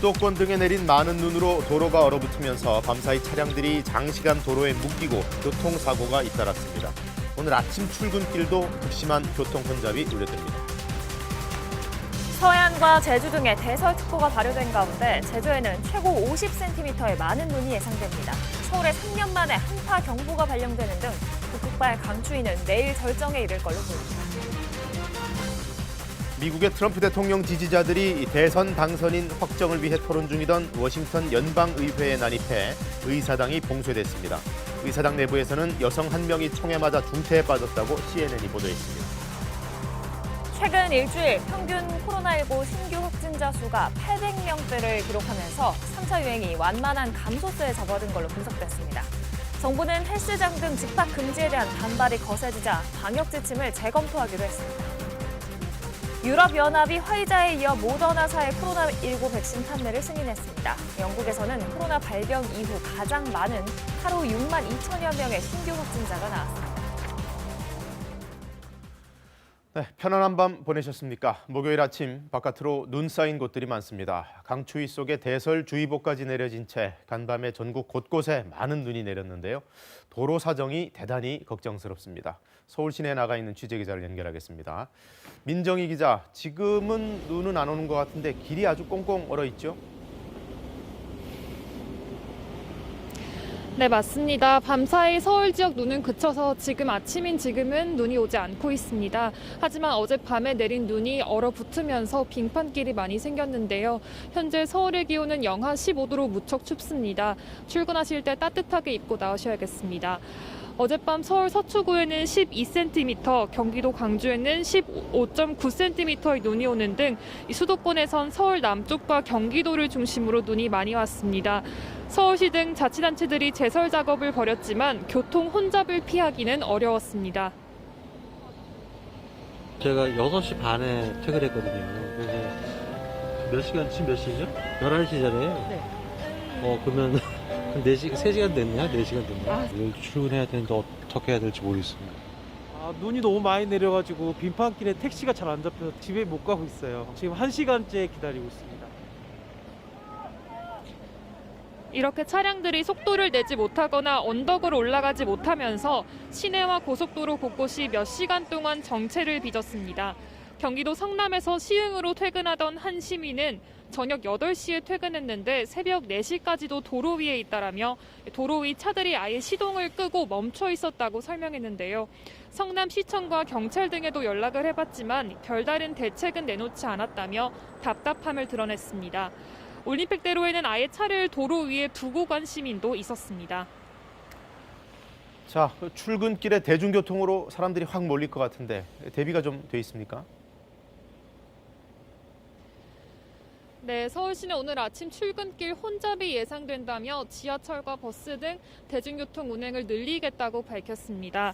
수도권 등에 내린 많은 눈으로 도로가 얼어붙으면서 밤사이 차량들이 장시간 도로에 묶이고 교통사고가 잇따랐습니다. 오늘 아침 출근길도 극심한 교통 혼잡이 우려됩니다. 서해안과 제주 등에 대설특보가 발효된 가운데 제주에는 최고 50cm의 많은 눈이 예상됩니다. 서울에 3년 만에 한파 경보가 발령되는 등 북극발 강추위는 내일 절정에 이를 걸로 보입니다. 미국의 트럼프 대통령 지지자들이 대선 당선인 확정을 위해 토론 중이던 워싱턴 연방의회에 난입해 의사당이 봉쇄됐습니다. 의사당 내부에서는 여성 한 명이 총에 맞아 중태에 빠졌다고 CNN이 보도했습니다. 최근 일주일 평균 코로나19 신규 확진자 수가 800명대를 기록하면서 3차 유행이 완만한 감소세에 접어든 걸로 분석됐습니다. 정부는 헬스장 등 집합 금지에 대한 반발이 거세지자 방역 지침을 재검토하기로 했습니다. 유럽연합이 화이자에 이어 모더나사의 코로나19 백신 판매를 승인했습니다. 영국에서는 코로나 발병 이후 가장 많은 하루 6만 2천여 명의 신규 확진자가 나왔습니다. 네, 편안한 밤 보내셨습니까? 목요일 아침 바깥으로 눈 쌓인 곳들이 많습니다. 강추위 속에 대설주의보까지 내려진 채 간밤에 전국 곳곳에 많은 눈이 내렸는데요. 도로 사정이 대단히 걱정스럽습니다. 서울 시내에 나가 있는 취재기자를 연결하겠습니다. 민정희 기자, 지금은 눈은 안 오는 것 같은데 길이 아주 꽁꽁 얼어 있죠? 네, 맞습니다. 밤사이 서울 지역 눈은 그쳐서 지금 아침인 지금은 눈이 오지 않고 있습니다. 하지만 어젯밤에 내린 눈이 얼어붙으면서 빙판길이 많이 생겼는데요. 현재 서울의 기온은 영하 15도로 무척 춥습니다. 출근하실 때 따뜻하게 입고 나오셔야겠습니다. 어젯밤 서울 서초구에는 12cm, 경기도 광주에는 15.9cm의 눈이 오는 등 수도권에선 서울 남쪽과 경기도를 중심으로 눈이 많이 왔습니다. 서울시 등 자치단체들이 제설 작업을 벌였지만 교통 혼잡을 피하기는 어려웠습니다. 제가 6시 반에 퇴근했거든요. 그래서 몇 시간, 지금 몇 시죠? 11시잖아요. 네. 그러면 3시간 됐냐? 4시간 됐냐? 내일 출근해야 되는데 어떻게 해야 될지 모르겠습니다. 눈이 너무 많이 내려가지고 빙판길에 택시가 잘 안 잡혀서 집에 못 가고 있어요. 지금 1시간째 기다리고 있습니다. 이렇게 차량들이 속도를 내지 못하거나 언덕을 올라가지 못하면서 시내와 고속도로 곳곳이 몇 시간 동안 정체를 빚었습니다. 경기도 성남에서 시흥으로 퇴근하던 한 시민은 저녁 8시에 퇴근했는데 새벽 4시까지도 도로 위에 있다라며 도로 위 차들이 아예 시동을 끄고 멈춰 있었다고 설명했는데요. 성남시청과 경찰 등에도 연락을 해봤지만 별다른 대책은 내놓지 않았다며 답답함을 드러냈습니다. 올림픽대로에는 아예 차를 도로 위에 두고 간 시민도 있었습니다. 자, 출근길에 대중교통으로 사람들이 확 몰릴 것 같은데 대비가 좀 돼 있습니까? 네, 서울시는 오늘 아침 출근길 혼잡이 예상된다며 지하철과 버스 등 대중교통 운행을 늘리겠다고 밝혔습니다.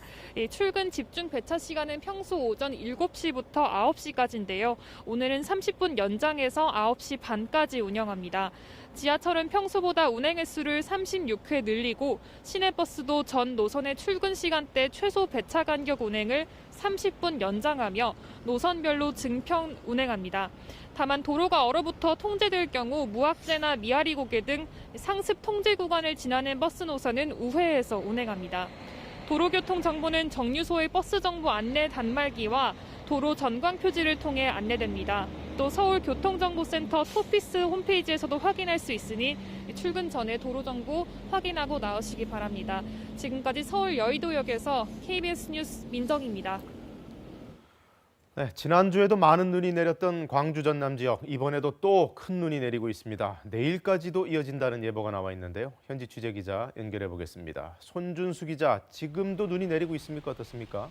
출근 집중 배차 시간은 평소 오전 7시부터 9시까지인데요. 오늘은 30분 연장해서 9시 반까지 운영합니다. 지하철은 평소보다 운행 횟수를 36회 늘리고 시내버스도 전 노선의 출근 시간대 최소 배차 간격 운행을 30분 연장하며 노선별로 증평 운행합니다. 다만 도로가 얼어붙어 통제될 경우 무학재나 미아리 고개 등 상습 통제 구간을 지나는 버스 노선은 우회해서 운행합니다. 도로교통 정보는 정류소의 버스 정보 안내 단말기와 도로 전광 표지를 통해 안내됩니다. 또 서울교통정보센터 토피스 홈페이지에서도 확인할 수 있으니 출근 전에 도로 정보 확인하고 나오시기 바랍니다. 지금까지 서울 여의도역에서 KBS 뉴스 민정입니다. 네, 지난주에도 많은 눈이 내렸던 광주 전남 지역, 이번에도 또 큰 눈이 내리고 있습니다. 내일까지도 이어진다는 예보가 나와 있는데요. 현지 취재기자 연결해 보겠습니다. 손준수 기자, 지금도 눈이 내리고 있습니까? 어떻습니까?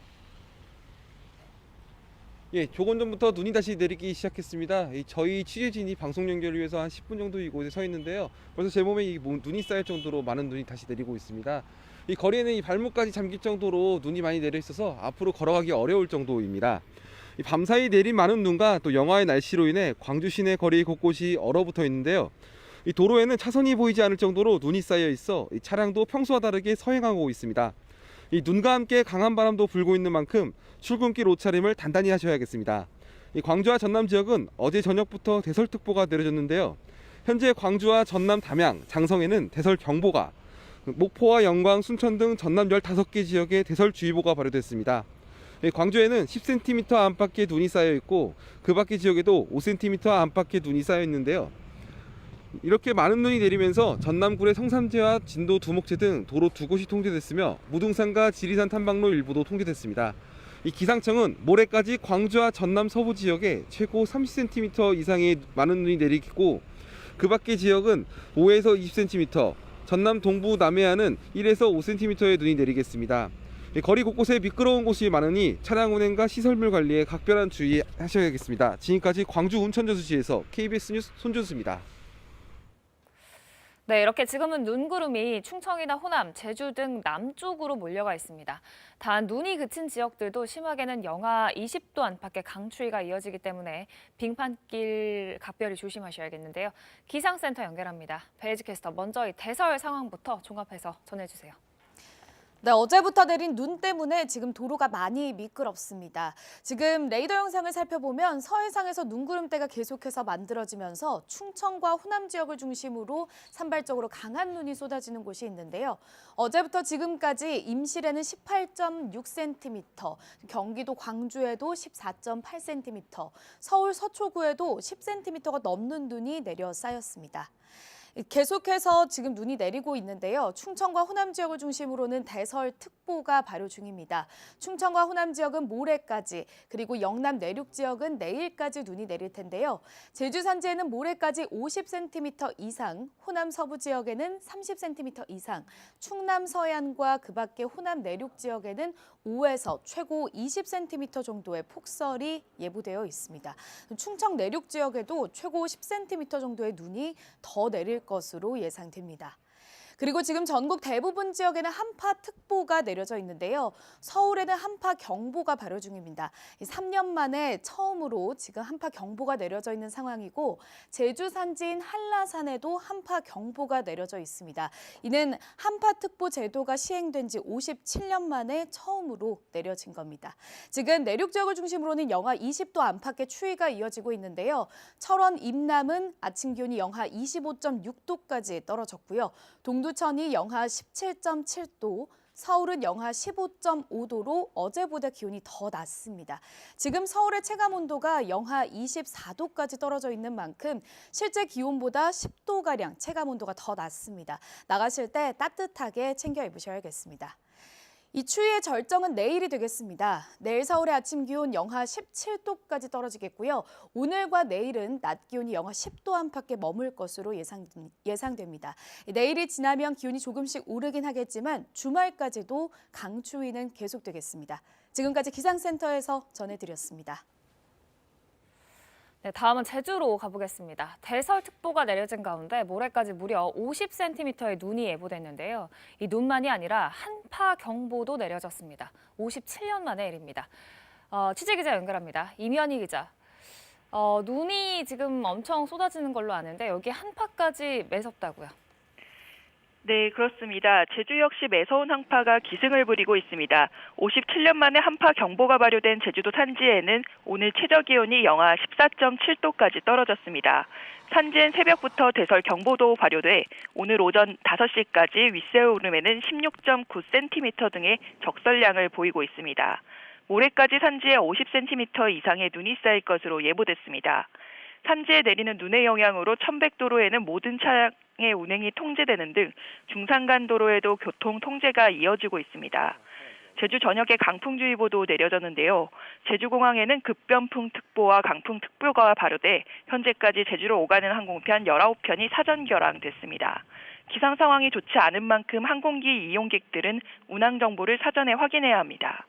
예, 조금 전부터 눈이 다시 내리기 시작했습니다. 저희 취재진이 방송 연결을 위해서 한 10분 정도 이곳에 서 있는데요. 벌써 제 몸에 눈이 쌓일 정도로 많은 눈이 다시 내리고 있습니다. 이 거리에는 이 발목까지 잠길 정도로 눈이 많이 내려 있어서 앞으로 걸어가기 어려울 정도입니다. 이 밤사이 내린 많은 눈과 또 영하의 날씨로 인해 광주 시내 거리 곳곳이 얼어붙어 있는데요. 이 도로에는 차선이 보이지 않을 정도로 눈이 쌓여 있어 이 차량도 평소와 다르게 서행하고 있습니다. 이 눈과 함께 강한 바람도 불고 있는 만큼 출근길 옷차림을 단단히 하셔야겠습니다. 이 광주와 전남 지역은 어제 저녁부터 대설특보가 내려졌는데요. 현재 광주와 전남, 담양, 장성에는 대설경보가, 목포와 영광, 순천 등 전남 15개 지역에 대설주의보가 발효됐습니다. 광주에는 10cm 안팎의 눈이 쌓여 있고 그 밖의 지역에도 5cm 안팎의 눈이 쌓여 있는데요. 이렇게 많은 눈이 내리면서 전남굴의 성삼재와 진도 두목재 등 도로 2곳이 통제됐으며 무등산과 지리산 탐방로 일부도 통제됐습니다. 이 기상청은 모레까지 광주와 전남 서부 지역에 최고 30cm 이상의 많은 눈이 내리고 그 밖의 지역은 5에서 20cm, 전남 동부 남해안은 1에서 5cm의 눈이 내리겠습니다. 거리 곳곳에 미끄러운 곳이 많으니 차량 운행과 시설물 관리에 각별한 주의하셔야겠습니다. 지금까지 광주 운천저수지에서 KBS 뉴스 손준수입니다. 네, 이렇게 지금은 눈구름이 충청이나 호남, 제주 등 남쪽으로 몰려가 있습니다. 단 눈이 그친 지역들도 심하게는 영하 20도 안팎의 강추위가 이어지기 때문에 빙판길 각별히 조심하셔야겠는데요. 기상센터 연결합니다. 배혜지 캐스터, 먼저 이 대설 상황부터 종합해서 전해주세요. 네, 어제부터 내린 눈 때문에 지금 도로가 많이 미끄럽습니다. 지금 레이더 영상을 살펴보면 서해상에서 눈구름대가 계속해서 만들어지면서 충청과 호남 지역을 중심으로 산발적으로 강한 눈이 쏟아지는 곳이 있는데요. 어제부터 지금까지 임실에는 18.6cm, 경기도 광주에도 14.8cm, 서울 서초구에도 10cm가 넘는 눈이 내려 쌓였습니다. 계속해서 지금 눈이 내리고 있는데요. 충청과 호남 지역을 중심으로는 대설특보가 발효 중입니다. 충청과 호남 지역은 모레까지, 그리고 영남 내륙 지역은 내일까지 눈이 내릴 텐데요. 제주 산지에는 모레까지 50cm 이상, 호남 서부 지역에는 30cm 이상, 충남 서해안과 그 밖의 호남 내륙 지역에는 5에서 최고 20cm 정도의 폭설이 예보되어 있습니다. 충청 내륙 지역에도 최고 10cm 정도의 눈이 더 내릴 것으로 예상됩니다. 그리고 지금 전국 대부분 지역에는 한파특보가 내려져 있는데요. 서울에는 한파경보가 발효 중입니다. 3년 만에 처음으로 지금 한파경보가 내려져 있는 상황이고 제주 산지인 한라산에도 한파경보가 내려져 있습니다. 이는 한파특보 제도가 시행된 지 57년 만에 처음으로 내려진 겁니다. 지금 내륙 지역을 중심으로는 영하 20도 안팎의 추위가 이어지고 있는데요. 철원, 임남은 아침 기온이 영하 25.6도까지 떨어졌고요. 동두천이 영하 17.7도, 서울은 영하 15.5도로 어제보다 기온이 더 낮습니다. 지금 서울의 체감온도가 영하 24도까지 떨어져 있는 만큼 실제 기온보다 10도가량 체감온도가 더 낮습니다. 나가실 때 따뜻하게 챙겨 입으셔야겠습니다. 이 추위의 절정은 내일이 되겠습니다. 내일 서울의 아침 기온 영하 17도까지 떨어지겠고요. 오늘과 내일은 낮 기온이 영하 10도 안팎에 머물 것으로 예상됩니다. 내일이 지나면 기온이 조금씩 오르긴 하겠지만 주말까지도 강추위는 계속되겠습니다. 지금까지 기상센터에서 전해드렸습니다. 네, 다음은 제주로 가보겠습니다. 대설특보가 내려진 가운데 모레까지 무려 50cm의 눈이 예보됐는데요. 이 눈만이 아니라 한파경보도 내려졌습니다. 57년 만의 일입니다. 취재기자 연결합니다. 임현희 기자. 눈이 지금 엄청 쏟아지는 걸로 아는데 여기 한파까지 매섭다고요? 네, 그렇습니다. 제주 역시 매서운 한파가 기승을 부리고 있습니다. 57년 만에 한파 경보가 발효된 제주도 산지에는 오늘 최저 기온이 영하 14.7도까지 떨어졌습니다. 산지엔 새벽부터 대설 경보도 발효돼 오늘 오전 5시까지 윗새우 오름에는 16.9cm 등의 적설량을 보이고 있습니다. 모레까지 산지에 50cm 이상의 눈이 쌓일 것으로 예보됐습니다. 산지에 내리는 눈의 영향으로 1100도로에는 모든 차량의 운행이 통제되는 등 중산간도로에도 교통 통제가 이어지고 있습니다. 제주 전역에 강풍주의보도 내려졌는데요. 제주공항에는 급변풍특보와 강풍특보가 발효돼 현재까지 제주로 오가는 항공편 19편이 사전 결항됐습니다. 기상 상황이 좋지 않은 만큼 항공기 이용객들은 운항 정보를 사전에 확인해야 합니다.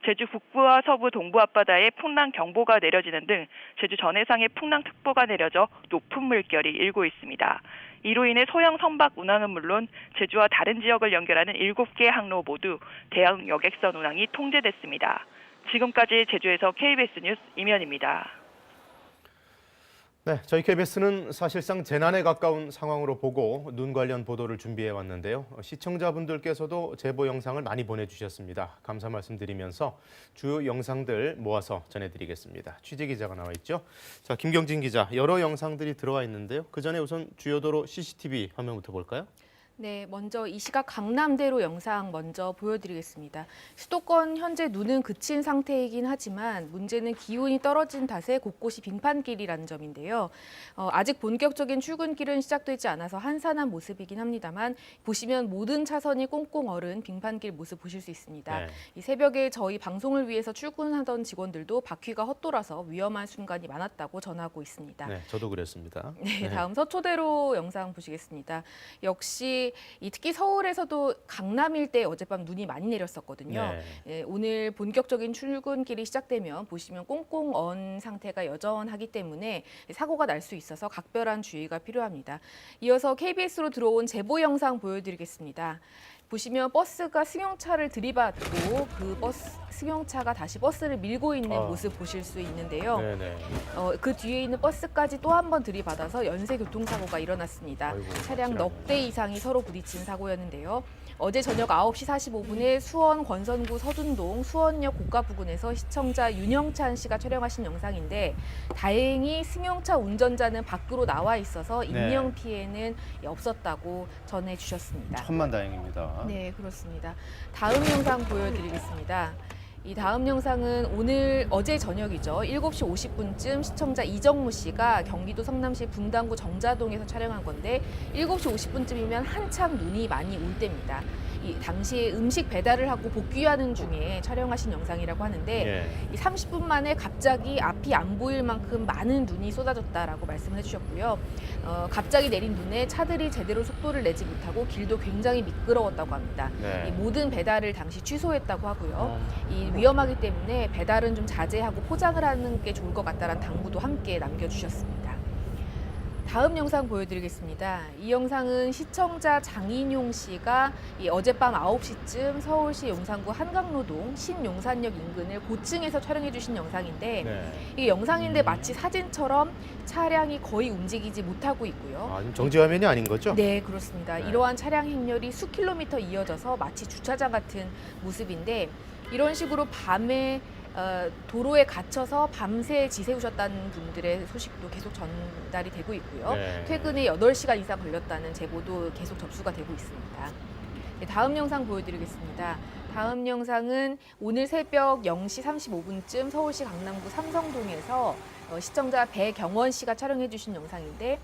제주 북부와 서부 동부 앞바다에 풍랑 경보가 내려지는 등 제주 전해상에 풍랑 특보가 내려져 높은 물결이 일고 있습니다. 이로 인해 소형 선박 운항은 물론 제주와 다른 지역을 연결하는 7개 항로 모두 대형 여객선 운항이 통제됐습니다. 지금까지 제주에서 KBS 뉴스 임현입니다. 네, 저희 KBS는 사실상 재난에 가까운 상황으로 보고 눈 관련 보도를 준비해 왔는데요. 시청자분들께서도 제보 영상을 많이 보내주셨습니다. 감사 말씀드리면서 주요 영상들 모아서 전해드리겠습니다. 취재 기자가 나와 있죠. 자, 김경진 기자, 여러 영상들이 들어와 있는데요. 그 전에 우선 주요 도로 CCTV 화면부터 볼까요? 네, 먼저 이 시각 강남대로 영상 먼저 보여드리겠습니다. 수도권 현재 눈은 그친 상태이긴 하지만 문제는 기온이 떨어진 탓에 곳곳이 빙판길이라는 점인데요. 아직 본격적인 출근길은 시작되지 않아서 한산한 모습이긴 합니다만 보시면 모든 차선이 꽁꽁 얼은 빙판길 모습 보실 수 있습니다. 네. 이 새벽에 저희 방송을 위해서 출근하던 직원들도 바퀴가 헛돌아서 위험한 순간이 많았다고 전하고 있습니다. 네, 저도 그랬습니다. 네, 다음 서초대로 영상 보시겠습니다. 역시 특히 서울에서도 강남 일대 어젯밤 눈이 많이 내렸었거든요. 네. 오늘 본격적인 출근길이 시작되면 보시면 꽁꽁 언 상태가 여전하기 때문에 사고가 날 수 있어서 각별한 주의가 필요합니다. 이어서 KBS로 들어온 제보 영상 보여드리겠습니다. 보시면 버스가 승용차를 들이받고 그 승용차가 다시 버스를 밀고 있는 모습 보실 수 있는데요. 네네. 그 뒤에 있는 버스까지 또 한 번 들이받아서 연쇄 교통사고가 일어났습니다. 아이고, 차량 아찔하네. 넉 대 이상이 서로 부딪힌 사고였는데요. 어제 저녁 9시 45분에 수원 권선구 서둔동 수원역 고가 부근에서 시청자 윤영찬 씨가 촬영하신 영상인데 다행히 승용차 운전자는 밖으로 나와 있어서 인명 피해는 없었다고 전해주셨습니다. 천만다행입니다. 네, 그렇습니다. 다음 영상 보여드리겠습니다. 이 다음 영상은 어제 저녁이죠. 7시 50분쯤 시청자 이정무 씨가 경기도 성남시 분당구 정자동에서 촬영한 건데 7시 50분쯤이면 한창 눈이 많이 올 때입니다. 이 당시에 음식 배달을 하고 복귀하는 중에 촬영하신 영상이라고 하는데 예. 이 30분 만에 갑자기 앞이 안 보일 만큼 많은 눈이 쏟아졌다라고 말씀을 해주셨고요. 갑자기 내린 눈에 차들이 제대로 속도를 내지 못하고 길도 굉장히 미끄러웠다고 합니다. 네. 이 모든 배달을 당시 취소했다고 하고요. 이 위험하기 때문에 배달은 좀 자제하고 포장을 하는 게 좋을 것 같다라는 당부도 함께 남겨주셨습니다. 다음 영상 보여드리겠습니다. 이 영상은 시청자 장인용 씨가 어젯밤 9시쯤 서울시 용산구 한강로동 신용산역 인근을 고층에서 촬영해 주신 영상인데 네. 이 영상인데 마치 사진처럼 차량이 거의 움직이지 못하고 있고요. 지금 정지 화면이 아닌 거죠? 네, 그렇습니다. 네. 이러한 차량 행렬이 수 킬로미터 이어져서 마치 주차장 같은 모습인데 이런 식으로 밤에 도로에 갇혀서 밤새 지새우셨다는 분들의 소식도 계속 전달이 되고 있고요. 네. 퇴근에 8시간 이상 걸렸다는 제보도 계속 접수가 되고 있습니다. 네, 다음 영상 보여드리겠습니다. 다음 영상은 오늘 새벽 0시 35분쯤 서울시 강남구 삼성동에서 시청자 배경원 씨가 촬영해 주신 영상인데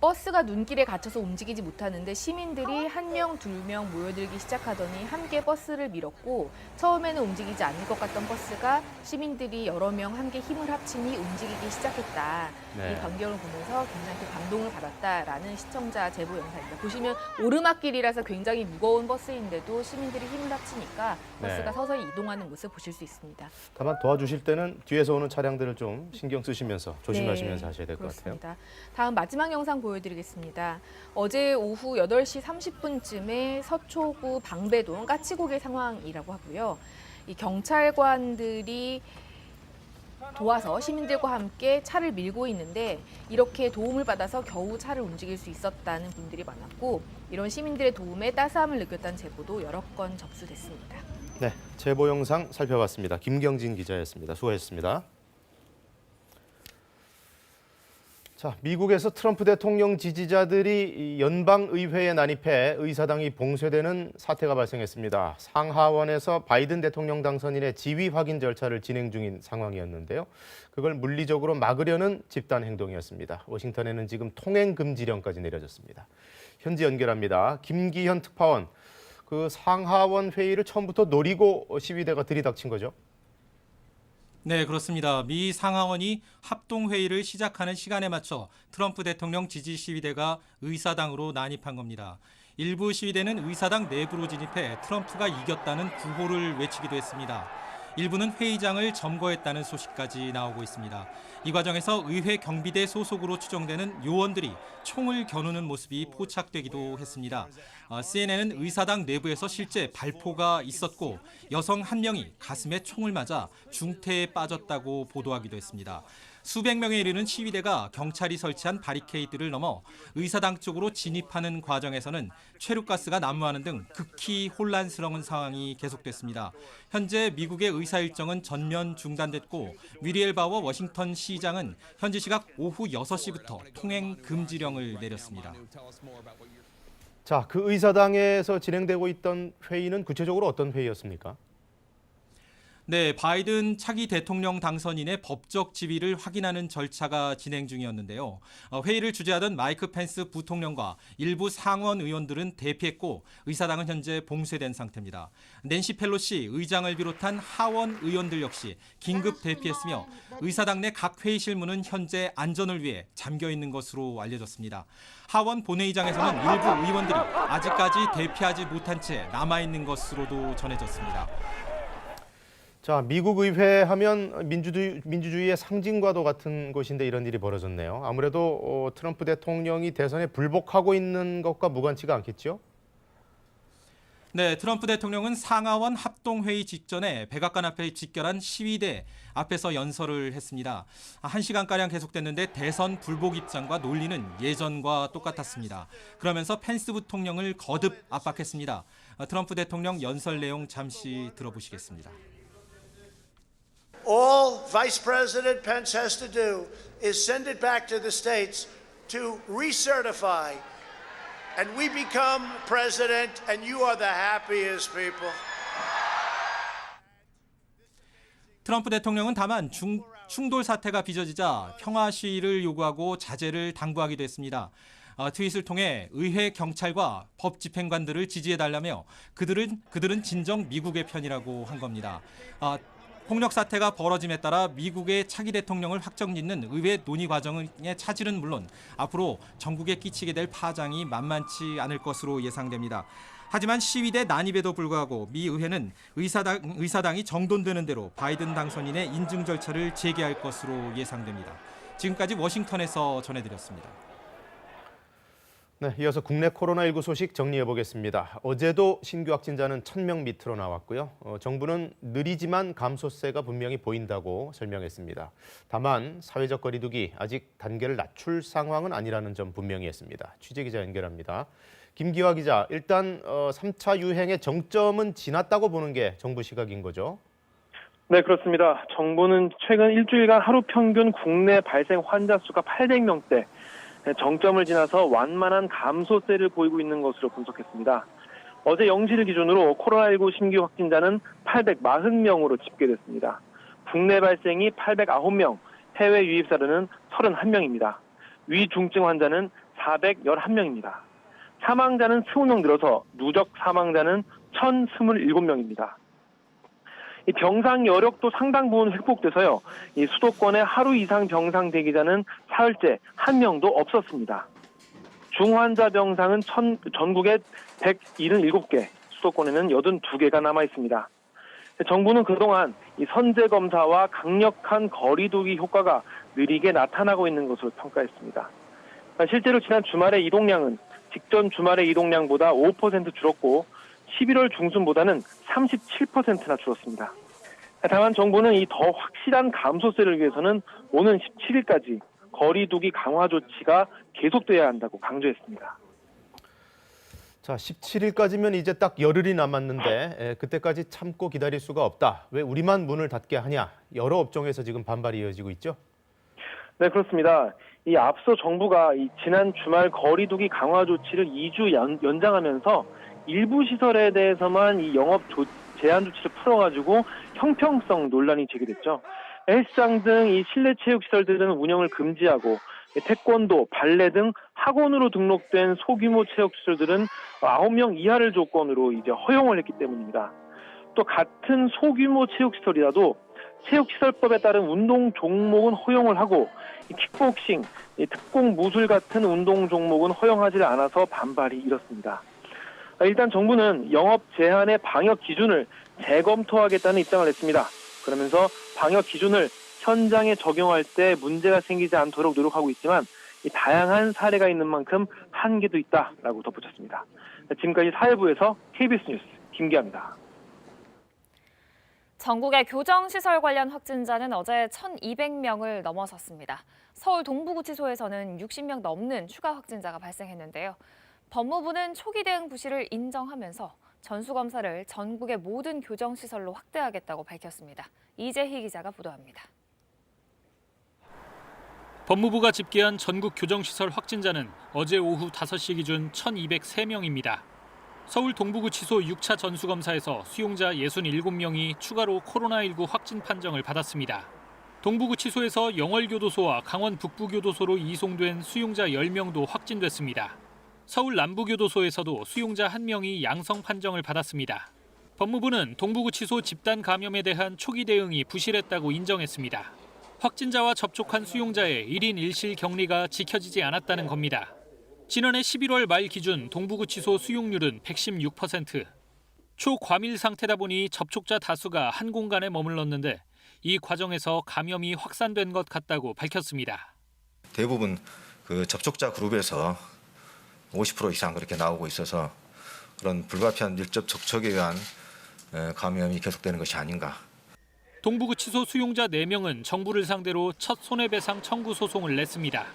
버스가 눈길에 갇혀서 움직이지 못하는데 시민들이 1명, 2명 모여들기 시작하더니 함께 버스를 밀었고 처음에는 움직이지 않을 것 같던 버스가 시민들이 여러 명 함께 힘을 합치니 움직이기 시작했다. 네. 이 광경을 보면서 굉장히 또 감동을 받았다라는 시청자 제보 영상입니다. 보시면 오르막길이라서 굉장히 무거운 버스인데도 시민들이 힘을 합치니까 버스가 네. 서서히 이동하는 모습 보실 수 있습니다. 다만 도와주실 때는 뒤에서 오는 차량들을 좀 신경 쓰시면서 조심하시면서 하셔야 될 것 같아요. 그렇습니다. 다음 마지막 영상 보여드리겠습니다. 어제 오후 8시 30분쯤에 서초구 방배동 까치고개 상황이라고 하고요. 이 경찰관들이 도와서 시민들과 함께 차를 밀고 있는데 이렇게 도움을 받아서 겨우 차를 움직일 수 있었다는 분들이 많았고 이런 시민들의 도움에 따스함을 느꼈다는 제보도 여러 건 접수됐습니다. 네, 제보 영상 살펴봤습니다. 김경진 기자였습니다. 수고하셨습니다. 자, 미국에서 트럼프 대통령 지지자들이 연방의회에 난입해 의사당이 봉쇄되는 사태가 발생했습니다. 상하원에서 바이든 대통령 당선인의 지위 확인 절차를 진행 중인 상황이었는데요. 그걸 물리적으로 막으려는 집단 행동이었습니다. 워싱턴에는 지금 통행 금지령까지 내려졌습니다. 현지 연결합니다. 김기현 특파원, 그 상하원 회의를 처음부터 노리고 시위대가 들이닥친 거죠? 네, 그렇습니다. 미 상하원이 합동회의를 시작하는 시간에 맞춰 트럼프 대통령 지지 시위대가 의사당으로 난입한 겁니다. 일부 시위대는 의사당 내부로 진입해 트럼프가 이겼다는 구호를 외치기도 했습니다. 일부는 회의장을 점거했다는 소식까지 나오고 있습니다. 이 과정에서 의회 경비대 소속으로 추정되는 요원들이 총을 겨누는 모습이 포착되기도 했습니다. CNN은 의사당 내부에서 실제 발포가 있었고 여성 한 명이 가슴에 총을 맞아 중태에 빠졌다고 보도하기도 했습니다. 수백 명에 이르는 시위대가 경찰이 설치한 바리케이드를 넘어 의사당 쪽으로 진입하는 과정에서는 최루가스가 난무하는 등 극히 혼란스러운 상황이 계속됐습니다. 현재 미국의 의사 일정은 전면 중단됐고 뮤리엘 바워 워싱턴 시장은 현지 시각 오후 6시부터 통행 금지령을 내렸습니다. 자, 그 의사당에서 진행되고 있던 회의는 구체적으로 어떤 회의였습니까? 네, 바이든 차기 대통령 당선인의 법적 지위를 확인하는 절차가 진행 중이었는데요. 회의를 주재하던 마이크 펜스 부통령과 일부 상원 의원들은 대피했고 의사당은 현재 봉쇄된 상태입니다. 낸시 펠로시 의장을 비롯한 하원 의원들 역시 긴급 대피했으며 의사당 내 각 회의실 문은 현재 안전을 위해 잠겨 있는 것으로 알려졌습니다. 하원 본회의장에서는 일부 의원들이 아직까지 대피하지 못한 채 남아있는 것으로도 전해졌습니다. 자, 미국 의회 하면 민주주의의 상징과도 같은 곳인데 이런 일이 벌어졌네요. 아무래도 트럼프 대통령이 대선에 불복하고 있는 것과 무관치가 않겠죠? 네, 트럼프 대통령은 상하원 합동회의 직전에 백악관 앞에 집결한 시위대 앞에서 연설을 했습니다. 1시간가량 계속됐는데 대선 불복 입장과 논리는 예전과 똑같았습니다. 그러면서 펜스 부통령을 거듭 압박했습니다. 트럼프 대통령 연설 내용 잠시 들어보시겠습니다. All Vice President Pence has to do is send it back to the states to recertify, and we become president, and you are the happiest people. 트럼프 대통령은 다만 충돌 사태가 빚어지자 평화 시위를 요구하고 자제를 당부하기도 했습니다. 트윗을 통해 의회 경찰과 법 집행관들을 지지해달라며 그들은 진정 미국의 편이라고 한 겁니다. 폭력 사태가 벌어짐에 따라 미국의 차기 대통령을 확정짓는 의회 논의 과정의 차질은 물론 앞으로 전국에 끼치게 될 파장이 만만치 않을 것으로 예상됩니다. 하지만 시위대 난입에도 불구하고 미 의회는 의사당이 정돈되는 대로 바이든 당선인의 인증 절차를 재개할 것으로 예상됩니다. 지금까지 워싱턴에서 전해드렸습니다. 네, 이어서 국내 코로나19 소식 정리해 보겠습니다. 어제도 신규 확진자는 1,000명 밑으로 나왔고요. 정부는 느리지만 감소세가 분명히 보인다고 설명했습니다. 다만 사회적 거리두기 아직 단계를 낮출 상황은 아니라는 점 분명히 했습니다. 취재기자 연결합니다. 김기화 기자, 일단 3차 유행의 정점은 지났다고 보는 게 정부 시각인 거죠? 네, 그렇습니다. 정부는 최근 일주일간 하루 평균 국내 발생 환자 수가 800명대, 정점을 지나서 완만한 감소세를 보이고 있는 것으로 분석했습니다. 어제 0시를 기준으로 코로나19 신규 확진자는 840명으로 집계됐습니다. 국내 발생이 809명, 해외 유입 사례는 31명입니다. 위중증 환자는 411명입니다. 사망자는 20명 늘어서 누적 사망자는 1,027명입니다. 이 병상 여력도 상당 부분 획복돼서요. 이 수도권의 하루 이상 병상 대기자는 사흘째 한 명도 없었습니다. 중환자 병상은 전국에 177개, 수도권에는 82개가 남아 있습니다. 정부는 그동안 이 선제 검사와 강력한 거리두기 효과가 느리게 나타나고 있는 것으로 평가했습니다. 실제로 지난 주말의 이동량은 직전 주말의 이동량보다 5% 줄었고 11월 중순보다는 37%나 줄었습니다. 다만 정부는 이 더 확실한 감소세를 위해서는 오는 17일까지 거리두기 강화 조치가 계속돼야 한다고 강조했습니다. 자, 17일까지면 이제 딱 열흘이 남았는데 그때까지 참고 기다릴 수가 없다. 왜 우리만 문을 닫게 하냐? 여러 업종에서 지금 반발이 이어지고 있죠? 네, 그렇습니다. 이 앞서 정부가 지난 주말 거리두기 강화 조치를 2주 연장하면서 일부 시설에 대해서만 이 영업 제한 조치를 풀어가지고 형평성 논란이 제기됐죠. 헬스장 등 이 실내 체육 시설들은 운영을 금지하고 태권도, 발레 등 학원으로 등록된 소규모 체육 시설들은 9명 이하를 조건으로 이제 허용을 했기 때문입니다. 또 같은 소규모 체육 시설이라도 체육시설법에 따른 운동 종목은 허용을 하고 킥복싱, 특공 무술 같은 운동 종목은 허용하지 않아서 반발이 일었습니다. 일단 정부는 영업 제한의 방역 기준을 재검토하겠다는 입장을 냈습니다. 그러면서 방역 기준을 현장에 적용할 때 문제가 생기지 않도록 노력하고 있지만 다양한 사례가 있는 만큼 한계도 있다라고 덧붙였습니다. 지금까지 사회부에서 KBS 뉴스 김기아입니다. 전국의 교정시설 관련 확진자는 어제 1,200명을 넘어섰습니다. 서울 동부구치소에서는 60명 넘는 추가 확진자가 발생했는데요. 법무부는 초기 대응 부실을 인정하면서 전수검사를 전국의 모든 교정시설로 확대하겠다고 밝혔습니다. 이재희 기자가 보도합니다. 법무부가 집계한 전국 교정시설 확진자는 어제 오후 5시 기준 1,203명입니다. 서울 동부구치소 6차 전수검사에서 수용자 67명이 추가로 코로나19 확진 판정을 받았습니다. 동부구치소에서 영월교도소와 강원 북부교도소로 이송된 수용자 10명도 확진됐습니다. 서울 남부교도소에서도 수용자 1명이 양성 판정을 받았습니다. 법무부는 동부구치소 집단 감염에 대한 초기 대응이 부실했다고 인정했습니다. 확진자와 접촉한 수용자의 1인 1실 격리가 지켜지지 않았다는 겁니다. 지난해 11월 말 기준 동부구치소 수용률은 116%. 초과밀 상태다 보니 접촉자 다수가 한 공간에 머물렀는데 이 과정에서 감염이 확산된 것 같다고 밝혔습니다. 대부분 그 접촉자 그룹에서 50% 이상 그렇게 나오고 있어서 그런 불가피한 밀접 접촉에 의한 감염이 계속되는 것이 아닌가. 동부구치소 수용자 4명은 정부를 상대로 첫 손해배상 청구 소송을 냈습니다.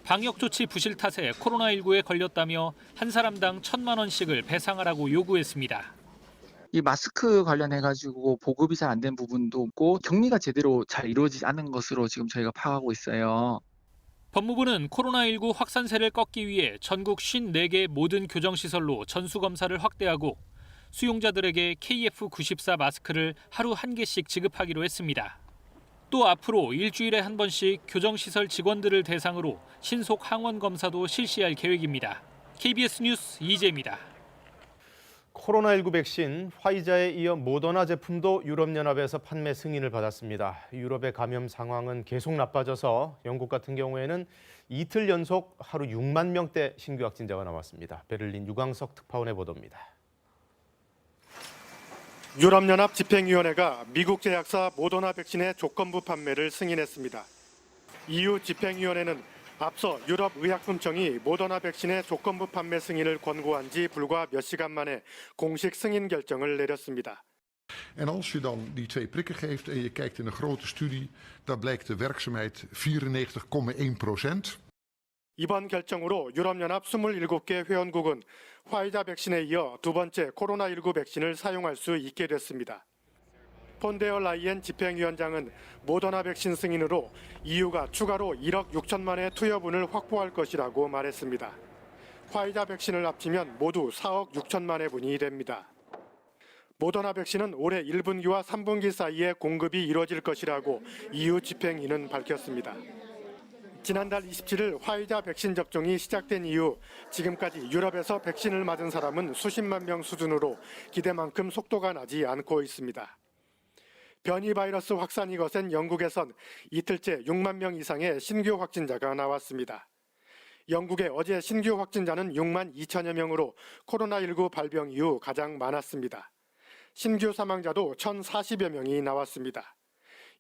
방역조치 부실 탓에 코로나19에 걸렸다며 한 사람당 1,000만 원씩을 배상하라고 요구했습니다. 이 마스크 관련해가지고 보급이 잘 안 된 부분도 있고 격리가 제대로 잘 이루어지지 않은 것으로 지금 저희가 파악하고 있어요. 법무부는 코로나19 확산세를 꺾기 위해 전국 54개 모든 교정시설로 전수검사를 확대하고 수용자들에게 KF94 마스크를 하루 1개씩 지급하기로 했습니다. 또 앞으로 일주일에 한 번씩 교정시설 직원들을 대상으로 신속 항원 검사도 실시할 계획입니다. KBS 뉴스 이재입니다. 코로나19 백신 화이자에 이어 모더나 제품도 유럽연합에서 판매 승인을 받았습니다. 유럽의 감염 상황은 계속 나빠져서 영국 같은 경우에는 이틀 연속 하루 6만 명대 신규 확진자가 나왔습니다. 베를린 유광석 특파원의 보도입니다. 유럽연합 집행위원회가 미국 제약사 모더나 백신의 조건부 판매를 승인했습니다. EU 집행위원회는 앞서 유럽의약품청이 모더나 백신의 조건부 판매 승인을 권고한 지 불과 몇 시간 만에 공식 승인 결정을 내렸습니다. En als je dan die 2 prikken geeft en je kijkt in een grote studie, dan blijkt de werkzaamheid 94,1%. 이번 결정으로 유럽연합 27개 회원국은 화이자 백신에 이어 두 번째 코로나19 백신을 사용할 수 있게 됐습니다. 폰데어 라이엔 집행위원장은 모더나 백신 승인으로 EU가 추가로 1억 6천만의 투여분을 확보할 것이라고 말했습니다. 화이자 백신을 합치면 모두 4억 6천만의 분이 됩니다. 모더나 백신은 올해 1분기와 3분기 사이에 공급이 이뤄질 것이라고 EU 집행위는 밝혔습니다. 지난달 27일 화이자 백신 접종이 시작된 이후 지금까지 유럽에서 백신을 맞은 사람은 수십만 명 수준으로 기대만큼 속도가 나지 않고 있습니다. 변이 바이러스 확산이 거센 영국에선 이틀째 6만 명 이상의 신규 확진자가 나왔습니다. 영국의 어제 신규 확진자는 6만 2천여 명으로 코로나19 발병 이후 가장 많았습니다. 신규 사망자도 1,040여 명이 나왔습니다.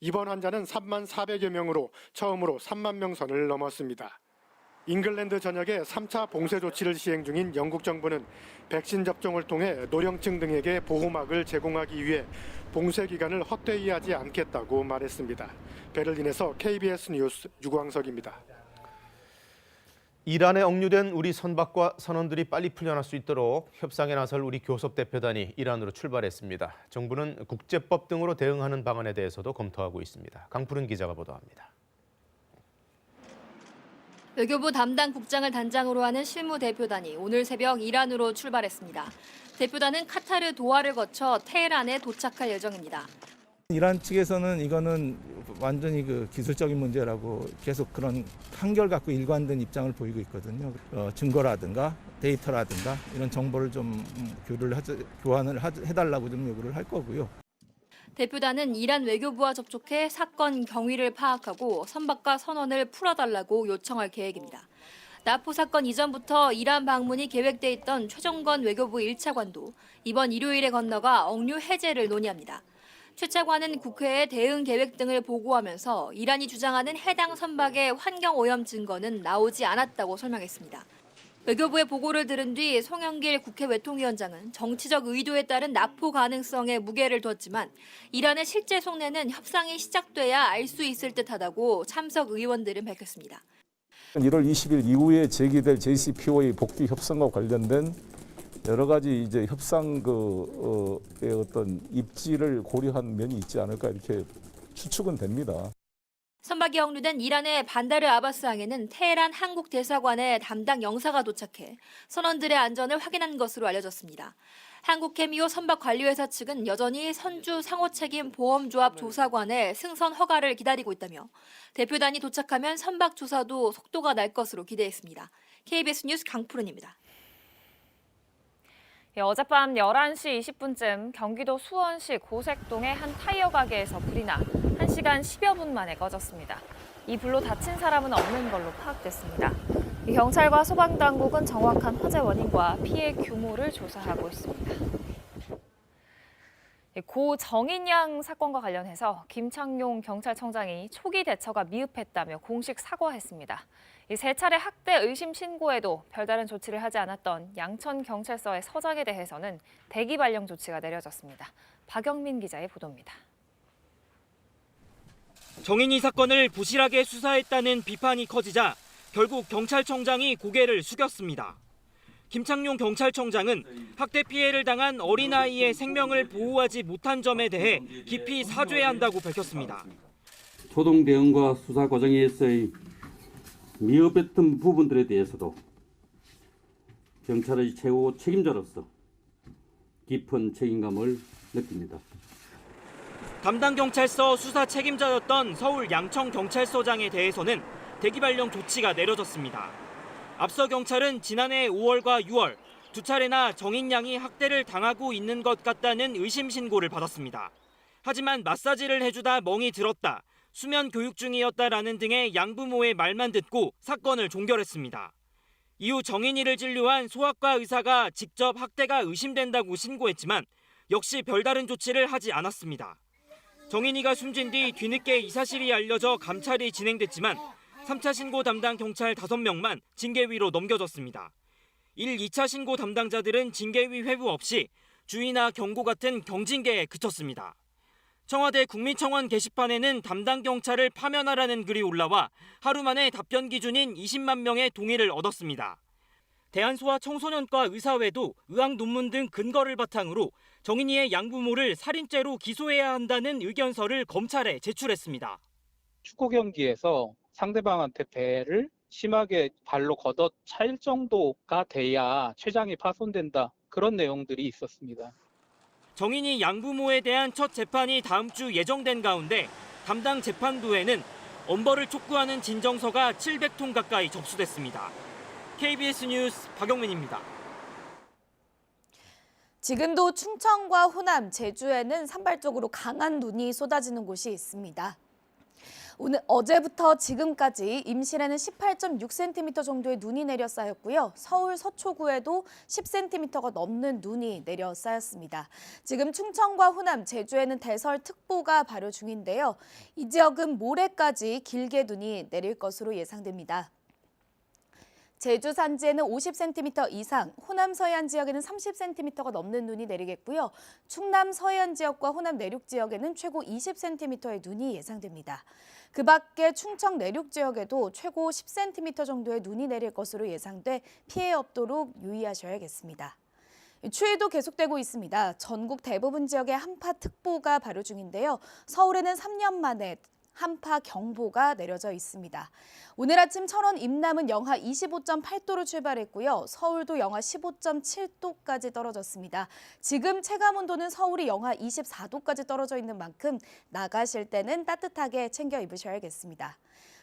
이번 환자는 3만 400여 명으로 처음으로 3만 명 선을 넘었습니다. 잉글랜드 전역에 3차 봉쇄 조치를 시행 중인 영국 정부는 백신 접종을 통해 노령층 등에게 보호막을 제공하기 위해 봉쇄 기간을 헛되이 하지 않겠다고 말했습니다. 베를린에서 KBS 뉴스 유광석입니다. 이란에 억류된 우리 선박과 선원들이 빨리 풀려날 수 있도록 협상에 나설 우리 교섭 대표단이 이란으로 출발했습니다. 정부는 국제법 등으로 대응하는 방안에 대해서도 검토하고 있습니다. 강푸른 기자가 보도합니다. 외교부 담당 국장을 단장으로 하는 실무 대표단이 오늘 새벽 이란으로 출발했습니다. 대표단은 카타르 도하를 거쳐 테헤란에 도착할 예정입니다. 이란 측에서는 이거는 완전히 그 기술적인 문제라고 계속 그런 한결같고 일관된 입장을 보이고 있거든요. 증거라든가 데이터라든가 이런 정보를 좀 교환을 해달라고 좀 요구를 할 거고요. 대표단은 이란 외교부와 접촉해 사건 경위를 파악하고 선박과 선원을 풀어달라고 요청할 계획입니다. 나포 사건 이전부터 이란 방문이 계획돼 있던 최정건 외교부 1차관도 이번 일요일에 건너가 억류 해제를 논의합니다. 최 차관은 국회에 대응 계획 등을 보고하면서 이란이 주장하는 해당 선박의 환경 오염 증거는 나오지 않았다고 설명했습니다. 외교부의 보고를 들은 뒤 송영길 국회 외통위원장은 정치적 의도에 따른 납포 가능성에 무게를 뒀지만 이란의 실제 속내는 협상이 시작돼야 알 수 있을 듯하다고 참석 의원들은 밝혔습니다. 1월 20일 이후에 제기될 JCPOA 복귀 협상과 관련된 여러 가지 이제 협상 어떤 입지를 고려한 면이 있지 않을까 이렇게 추측은 됩니다. 선박이 억류된 이란의 반다르 아바스항에는 테헤란 한국 대사관의 담당 영사가 도착해 선원들의 안전을 확인한 것으로 알려졌습니다. 한국개미호 선박 관리회사 측은 여전히 선주 상호책임 보험조합 조사관의 승선 허가를 기다리고 있다며 대표단이 도착하면 선박 조사도 속도가 날 것으로 기대했습니다. KBS 뉴스 강푸른입니다. 어젯밤 11시 20분쯤 경기도 수원시 고색동의 한 타이어 가게에서 불이 나 1시간 10여 분 만에 꺼졌습니다. 이 불로 다친 사람은 없는 걸로 파악됐습니다. 경찰과 소방당국은 정확한 화재 원인과 피해 규모를 조사하고 있습니다. 고 정인양 사건과 관련해서 김창룡 경찰청장이 초기 대처가 미흡했다며 공식 사과했습니다. 세 차례 학대 의심 신고에도 별다른 조치를 하지 않았던 양천경찰서의 서장에 대해서는 대기 발령 조치가 내려졌습니다. 박영민 기자의 보도입니다. 정인이 사건을 부실하게 수사했다는 비판이 커지자 결국 경찰청장이 고개를 숙였습니다. 김창룡 경찰청장은 학대 피해를 당한 어린아이의 생명을 보호하지 못한 점에 대해 깊이 사죄한다고 밝혔습니다. 초동 대응과 수사 과정에서의 미흡했던 부분들에 대해서도 경찰의 최고 책임자로서 깊은 책임감을 느낍니다. 담당 경찰서 수사 책임자였던 서울 양천경찰서장에 대해서는 대기 발령 조치가 내려졌습니다. 앞서 경찰은 지난해 5월과 6월 두 차례나 정인양이 학대를 당하고 있는 것 같다는 의심 신고를 받았습니다. 하지만 마사지를 해주다 멍이 들었다, 수면 교육 중이었다라는 등의 양부모의 말만 듣고 사건을 종결했습니다. 이후 정인이를 진료한 소아과 의사가 직접 학대가 의심된다고 신고했지만 역시 별다른 조치를 하지 않았습니다. 정인이가 숨진 뒤 뒤늦게 이 사실이 알려져 감찰이 진행됐지만 3차 신고 담당 경찰 5명만 징계위로 넘겨졌습니다. 1, 2차 신고 담당자들은 징계위 회부 없이 주의나 경고 같은 경징계에 그쳤습니다. 청와대 국민청원 게시판에는 담당 경찰을 파면하라는 글이 올라와 하루 만에 답변 기준인 20만 명의 동의를 얻었습니다. 대한소아청소년과 의사회도 의학 논문 등 근거를 바탕으로 정인이의 양부모를 살인죄로 기소해야 한다는 의견서를 검찰에 제출했습니다. 축구 경기에서 상대방한테 배를 심하게 발로 걷어 차일 정도가 돼야 췌장이 파손된다. 그런 내용들이 있었습니다. 정인이 양부모에 대한 첫 재판이 다음 주 예정된 가운데 담당 재판부에는 엄벌을 촉구하는 진정서가 700통 가까이 접수됐습니다. KBS 뉴스 박영민입니다. 지금도 충청과 호남, 제주에는 산발적으로 강한 눈이 쏟아지는 곳이 있습니다. 오늘 어제부터 지금까지 임실에는 18.6cm 정도의 눈이 내려 쌓였고요. 서울 서초구에도 10cm가 넘는 눈이 내려 쌓였습니다. 지금 충청과 호남, 제주에는 대설특보가 발효 중인데요. 이 지역은 모레까지 길게 눈이 내릴 것으로 예상됩니다. 제주 산지에는 50cm 이상, 호남 서해안 지역에는 30cm가 넘는 눈이 내리겠고요. 충남 서해안 지역과 호남 내륙 지역에는 최고 20cm의 눈이 예상됩니다. 그 밖에 충청 내륙 지역에도 최고 10cm 정도의 눈이 내릴 것으로 예상돼 피해 없도록 유의하셔야겠습니다. 추위도 계속되고 있습니다. 전국 대부분 지역에 한파특보가 발효 중인데요. 서울에는 3년 만에 한파 경보가 내려져 있습니다. 오늘 아침 철원 임남은 영하 25.8도로 출발했고요. 서울도 영하 15.7도까지 떨어졌습니다. 지금 체감온도는 서울이 영하 24도까지 떨어져 있는 만큼 나가실 때는 따뜻하게 챙겨 입으셔야겠습니다.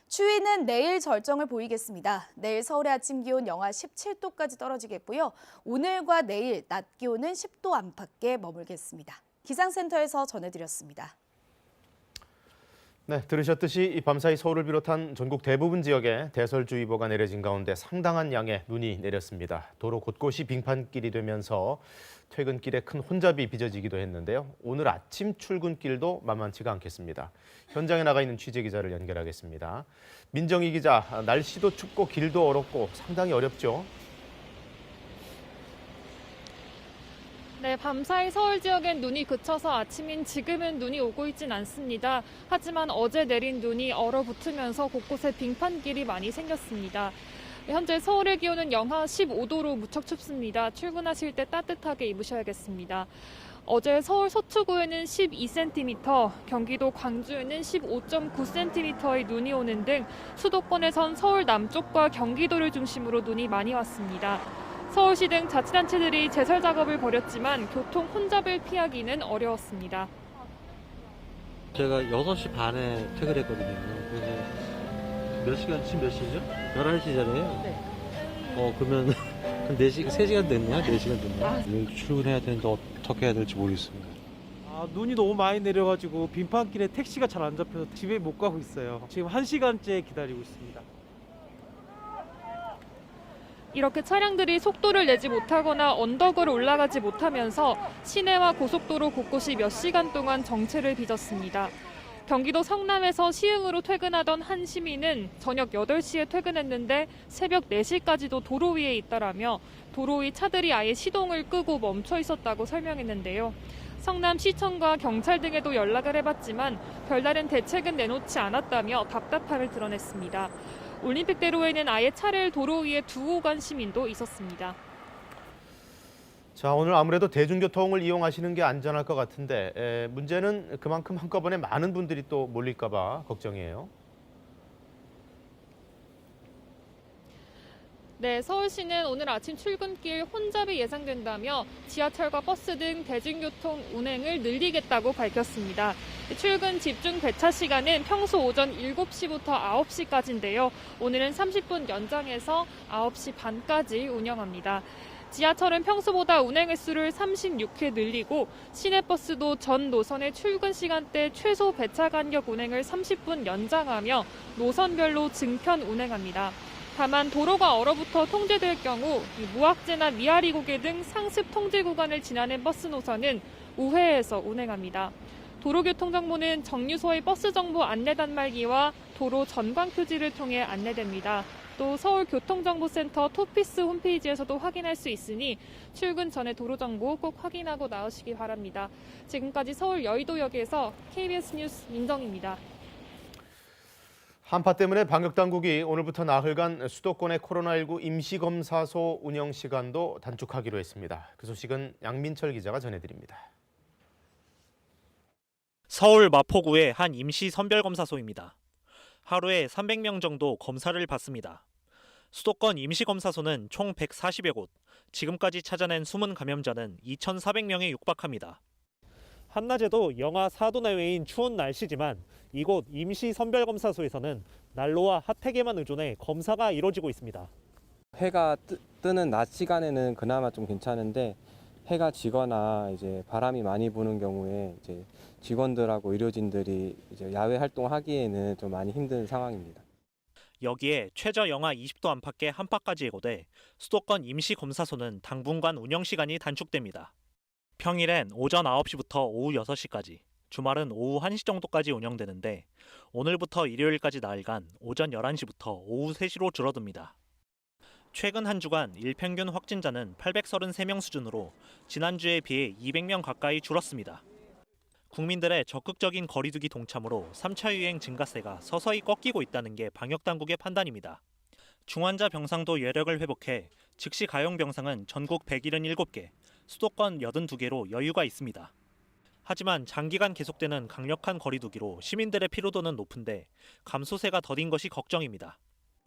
추위는 내일 절정을 보이겠습니다. 내일 서울의 아침 기온 영하 17도까지 떨어지겠고요. 오늘과 내일 낮 기온은 10도 안팎에 머물겠습니다. 기상센터에서 전해드렸습니다. 네, 들으셨듯이 이 밤사이 서울을 비롯한 전국 대부분 지역에 대설주의보가 내려진 가운데 상당한 양의 눈이 내렸습니다. 도로 곳곳이 빙판길이 되면서 퇴근길에 큰 혼잡이 빚어지기도 했는데요. 오늘 아침 출근길도 만만치가 않겠습니다. 현장에 나가 있는 취재기자를 연결하겠습니다. 민정희 기자, 날씨도 춥고 길도 얼었고 상당히 어렵죠? 네, 밤사이 서울 지역엔 눈이 그쳐서 아침인 지금은 눈이 오고 있진 않습니다. 하지만 어제 내린 눈이 얼어붙으면서 곳곳에 빙판길이 많이 생겼습니다. 현재 서울의 기온은 영하 15도로 무척 춥습니다. 출근하실 때 따뜻하게 입으셔야겠습니다. 어제 서울 서초구에는 12cm, 경기도 광주에는 15.9cm의 눈이 오는 등 수도권에선 서울 남쪽과 경기도를 중심으로 눈이 많이 왔습니다. 서울시 등 자치단체들이 제설 작업을 벌였지만 교통 혼잡을 피하기는 어려웠습니다. 제가 6시 반에 퇴근했거든요. 그래서 몇 시간, 지금 몇 시죠? 11시잖아요. 네. 그러면 한 3시간 됐냐? 4시간 됐냐? 여기 출근해야 되는데 어떻게 해야 될지 모르겠습니다. 눈이 너무 많이 내려가지고 빙판길에 택시가 잘 안 잡혀서 집에 못 가고 있어요. 지금 1시간째 기다리고 있습니다. 이렇게 차량들이 속도를 내지 못하거나 언덕을 올라가지 못하면서 시내와 고속도로 곳곳이 몇 시간 동안 정체를 빚었습니다. 경기도 성남에서 시흥으로 퇴근하던 한 시민은 저녁 8시에 퇴근했는데 새벽 4시까지도 도로 위에 있다라며 도로 위 차들이 아예 시동을 끄고 멈춰 있었다고 설명했는데요. 성남시청과 경찰 등에도 연락을 해봤지만 별다른 대책은 내놓지 않았다며 답답함을 드러냈습니다. 올림픽대로에는 아예 차를 도로 위에 두고 간 시민도 있었습니다. 자, 오늘 아무래도 대중교통을 이용하시는 게 안전할 것 같은데 문제는 그만큼 한꺼번에 많은 분들이 또 몰릴까 봐 걱정이에요. 네, 서울시는 오늘 아침 출근길 혼잡이 예상된다며 지하철과 버스 등 대중교통 운행을 늘리겠다고 밝혔습니다. 출근 집중 배차 시간은 평소 오전 7시부터 9시까지인데요. 오늘은 30분 연장해서 9시 반까지 운영합니다. 지하철은 평소보다 운행 횟수를 36회 늘리고 시내버스도 전 노선의 출근 시간대 최소 배차 간격 운행을 30분 연장하며 노선별로 증편 운행합니다. 다만 도로가 얼어붙어 통제될 경우 무악재나 미아리 고개 등 상습 통제 구간을 지나는 버스 노선은 우회해서 운행합니다. 도로교통정보는 정류소의 버스 정보 안내 단말기와 도로 전광 표지를 통해 안내됩니다. 또 서울교통정보센터 토피스 홈페이지에서도 확인할 수 있으니 출근 전에 도로정보 꼭 확인하고 나오시기 바랍니다. 지금까지 서울 여의도역에서 KBS 뉴스 민정입니다. 한파 때문에 방역당국이 오늘부터 나흘간 수도권의 코로나19 임시검사소 운영 시간도 단축하기로 했습니다. 그 소식은 양민철 기자가 전해드립니다. 서울 마포구의 한 임시 선별검사소입니다. 하루에 300명 정도 검사를 받습니다. 수도권 임시검사소는 총 140여 곳, 지금까지 찾아낸 숨은 감염자는 2,400명에 육박합니다. 한낮에도 영하 4도 내외인 추운 날씨지만 이곳 임시 선별검사소에서는 난로와 핫팩에만 의존해 검사가 이루어지고 있습니다. 해가 뜨는 낮 시간에는 그나마 좀 괜찮은데 해가 지거나 이제 바람이 많이 부는 경우에 이제 직원들하고 의료진들이 이제 야외 활동하기에는 좀 많이 힘든 상황입니다. 여기에 최저 영하 20도 안팎의 한파까지 예고돼 수도권 임시검사소는 당분간 운영 시간이 단축됩니다. 평일엔 오전 9시부터 오후 6시까지, 주말은 오후 1시 정도까지 운영되는데 오늘부터 일요일까지 나흘간 오전 11시부터 오후 3시로 줄어듭니다. 최근 한 주간 일평균 확진자는 833명 수준으로 지난주에 비해 200명 가까이 줄었습니다. 국민들의 적극적인 거리두기 동참으로 3차 유행 증가세가 서서히 꺾이고 있다는 게 방역당국의 판단입니다. 중환자 병상도 여력을 회복해 즉시 가용 병상은 전국 177개, 수도권 82개로 여유가 있습니다. 하지만 장기간 계속되는 강력한 거리두기로 시민들의 피로도는 높은데 감소세가 더딘 것이 걱정입니다.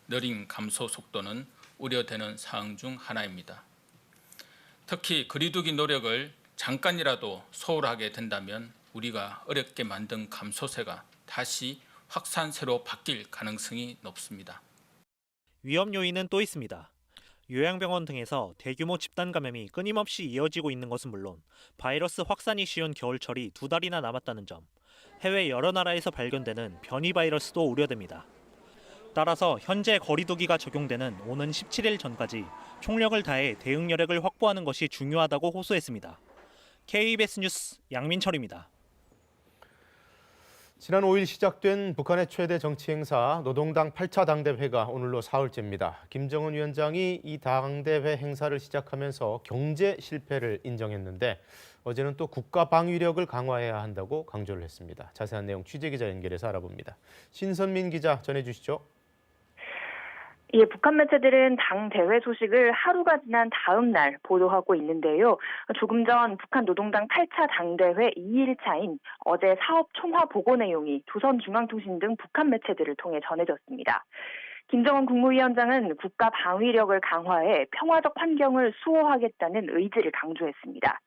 느린 감소 속도는 우려되는 사항 중 하나입니다. 특히 거리두기 노력을 잠깐이라도 소홀하게 된다면 우리가 어렵게 만든 감소세가 다시 확산세로 바뀔 가능성이 높습니다. 위험 요인은 또 있습니다. 요양병원 등에서 대규모 집단 감염이 끊임없이 이어지고 있는 것은 물론 바이러스 확산이 쉬운 겨울철이 2달이나 남았다는 점, 해외 여러 나라에서 발견되는 변이 바이러스도 우려됩니다. 따라서 현재 거리두기가 적용되는 오는 17일 전까지 총력을 다해 대응 여력을 확보하는 것이 중요하다고 호소했습니다. KBS 뉴스 양민철입니다. 지난 5일 시작된 북한의 최대 정치 행사 노동당 8차 당대회가 오늘로 사흘째입니다. 김정은 위원장이 이 당대회 행사를 시작하면서 경제 실패를 인정했는데 어제는 또 국가 방위력을 강화해야 한다고 강조를 했습니다. 자세한 내용 취재기자 연결해서 알아봅니다. 신선민 기자 전해주시죠. 예, 북한 매체들은 당 대회 소식을 하루가 지난 다음 날 보도하고 있는데요. 조금 전 북한 노동당 8차 당대회 2일차인 어제 사업 총화 보고 내용이 조선중앙통신 등 북한 매체들을 통해 전해졌습니다. 김정은 국무위원장은 국가 방위력을 강화해 평화적 환경을 수호하겠다는 의지를 강조했습니다.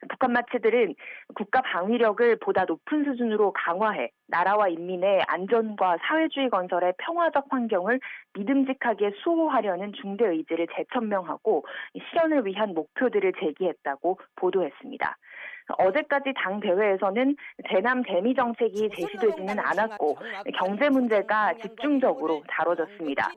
북한 매체들은 국가 방위력을 보다 높은 수준으로 강화해 나라와 인민의 안전과 사회주의 건설의 평화적 환경을 믿음직하게 수호하려는 중대 의지를 재천명하고 실현을 위한 목표들을 제기했다고 보도했습니다. 어제까지 당 대회에서는 대남 대미 정책이 제시되지는 않았고 경제 문제가 집중적으로 다뤄졌습니다.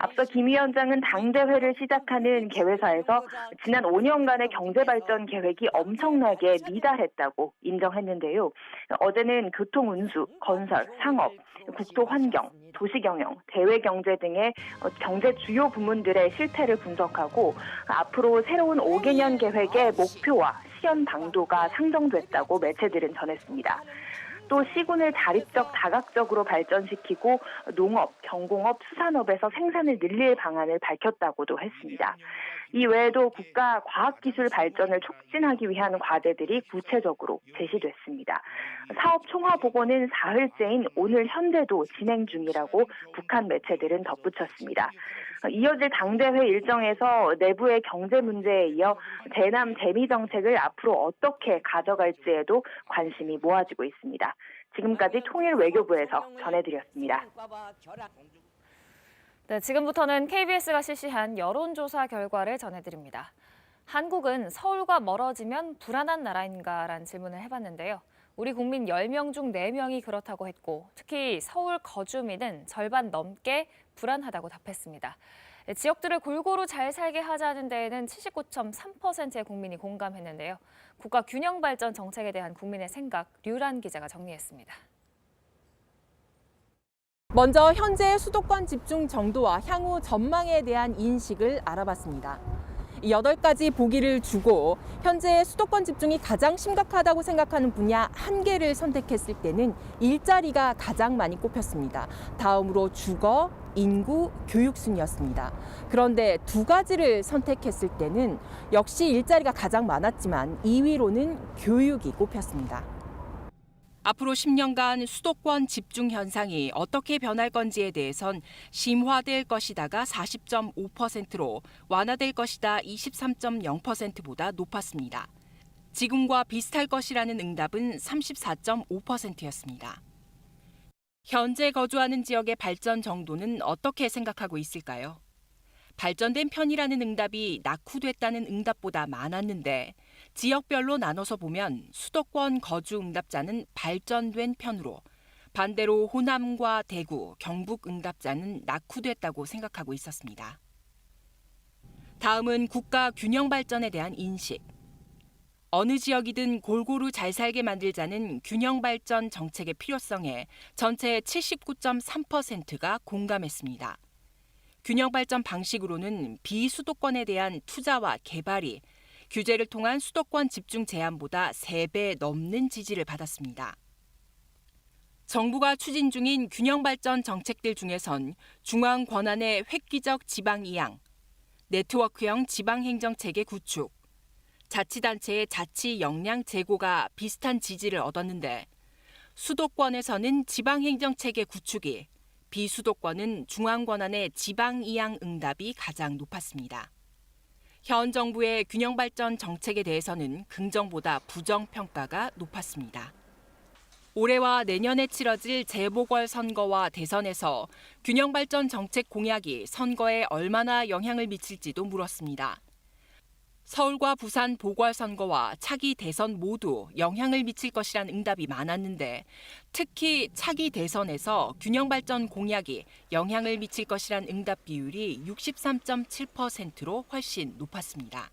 앞서 김 위원장은 당 대회를 시작하는 개회사에서 지난 5년간의 경제 발전 계획이 엄청나게 미달했다고 인정했는데요. 어제는 교통 운수, 건설, 상업, 국토 환경, 도시 경영, 대외 경제 등의 경제 주요 부문들의 실태를 분석하고 앞으로 새로운 5개년 계획의 목표와 실현 방도가 상정됐다고 매체들은 전했습니다. 또 시군을 자립적 다각적으로 발전시키고 농업, 경공업, 수산업에서 생산을 늘릴 방안을 밝혔다고도 했습니다. 이 외에도 국가 과학기술 발전을 촉진하기 위한 과제들이 구체적으로 제시됐습니다. 사업 총화 보고는 사흘째인 오늘 현재도 진행 중이라고 북한 매체들은 덧붙였습니다. 이어질 당대회 일정에서 내부의 경제 문제에 이어 대남 대미 정책을 앞으로 어떻게 가져갈지에도 관심이 모아지고 있습니다. 지금까지 통일외교부에서 전해드렸습니다. 네, 지금부터는 KBS가 실시한 여론조사 결과를 전해드립니다. 한국은 서울과 멀어지면 불안한 나라인가라는 질문을 해봤는데요. 우리 국민 10명 중 4명이 그렇다고 했고 특히 서울 거주민은 절반 넘게 불안하다고 답했습니다. 지역들을 골고루 잘 살게 하자는 데에는 79.3%의 국민이 공감했는데요. 국가 균형 발전 정책에 대한 국민의 생각, 류란 기자가 정리했습니다. 먼저 현재 수도권 집중 정도와 향후 전망에 대한 인식을 알아봤습니다. 8가지 보기를 주고 현재 수도권 집중이 가장 심각하다고 생각하는 분야 1개를 선택했을 때는 일자리가 가장 많이 꼽혔습니다. 다음으로 주거, 인구, 교육 순이었습니다. 그런데 2가지를 선택했을 때는 역시 일자리가 가장 많았지만 2위로는 교육이 꼽혔습니다. 앞으로 10년간 수도권 집중 현상이 어떻게 변할 건지에 대해선 심화될 것이다가 40.5%로 완화될 것이다 23.0%보다 높았습니다. 지금과 비슷할 것이라는 응답은 34.5%였습니다. 현재 거주하는 지역의 발전 정도는 어떻게 생각하고 있을까요? 발전된 편이라는 응답이 낙후됐다는 응답보다 많았는데 지역별로 나눠서 보면 수도권 거주 응답자는 발전된 편으로 반대로 호남과 대구, 경북 응답자는 낙후됐다고 생각하고 있었습니다. 다음은 국가 균형 발전에 대한 인식. 어느 지역이든 골고루 잘 살게 만들자는 균형 발전 정책의 필요성에 전체 79.3%가 공감했습니다. 균형 발전 방식으로는 비수도권에 대한 투자와 개발이 규제를 통한 수도권 집중 제한보다 3배 넘는 지지를 받았습니다. 정부가 추진 중인 균형 발전 정책들 중에선 중앙 권한의 획기적 지방 이양, 네트워크형 지방 행정 체계 구축, 자치단체의 자치 역량 제고가 비슷한 지지를 얻었는데 수도권에서는 지방 행정 체계 구축이, 비수도권은 중앙 권한의 지방 이양 응답이 가장 높았습니다. 현 정부의 균형 발전 정책에 대해서는 긍정보다 부정 평가가 높았습니다. 올해와 내년에 치러질 재보궐선거와 대선에서 균형 발전 정책 공약이 선거에 얼마나 영향을 미칠지도 물었습니다. 서울과 부산 보궐선거와 차기 대선 모두 영향을 미칠 것이란 응답이 많았는데 특히 차기 대선에서 균형 발전 공약이 영향을 미칠 것이란 응답 비율이 63.7%로 훨씬 높았습니다.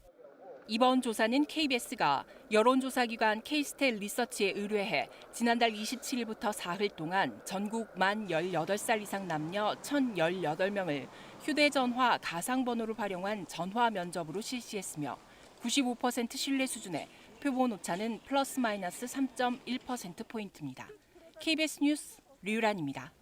이번 조사는 KBS가 여론조사기관 K-스탯 리서치에 의뢰해 지난달 27일부터 사흘 동안 전국 만 18살 이상 남녀 1,018명을 휴대전화 가상번호를 활용한 전화 면접으로 실시했으며 95% 신뢰 수준의 표본 오차는 플러스 마이너스 3.1%포인트입니다. KBS 뉴스 류란입니다.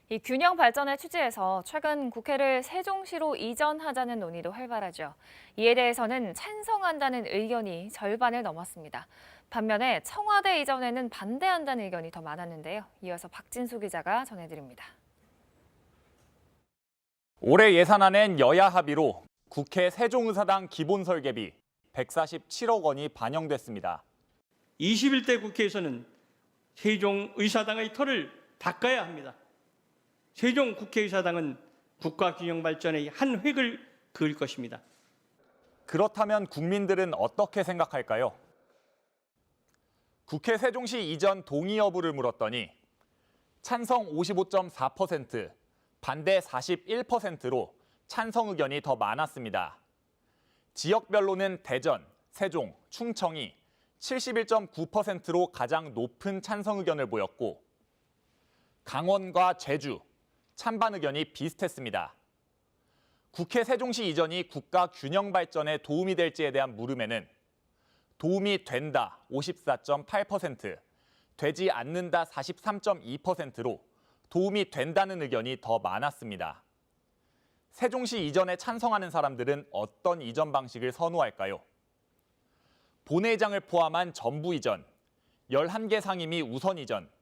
이 균형 발전의 취지에서 최근 국회를 세종시로 이전하자는 논의도 활발하죠. 이에 대해서는 찬성한다는 의견이 절반을 넘었습니다. 반면에 청와대 이전에는 반대한다는 의견이 더 많았는데요. 이어서 박진수 기자가 전해드립니다. 올해 예산안엔 여야 합의로 국회 세종의사당 기본 설계비 147억 원이 반영됐습니다. 21대 국회에서는 세종의사당의 터를 닦아야 합니다. 세종 국회의사당은 국가 균형 발전의 한 획을 그을 것입니다. 그렇다면 국민들은 어떻게 생각할까요? 국회 세종시 이전 동의 여부를 물었더니 찬성 55.4%, 반대 41%로 찬성 의견이 더 많았습니다. 지역별로는 대전, 세종, 충청이 71.9%로 가장 높은 찬성 의견을 보였고 강원과 제주, 찬반 의견이 비슷했습니다. 국회 세종시 이전이 국가 균형 발전에 도움이 될지에 대한 물음에는 도움이 된다 54.8%, 되지 않는다 43.2%로 도움이 된다는 의견이 더 많았습니다. 세종시 이전에 찬성하는 사람들은 어떤 이전 방식을 선호할까요? 본회의장을 포함한 전부 이전, 11개 상임위 우선 이전,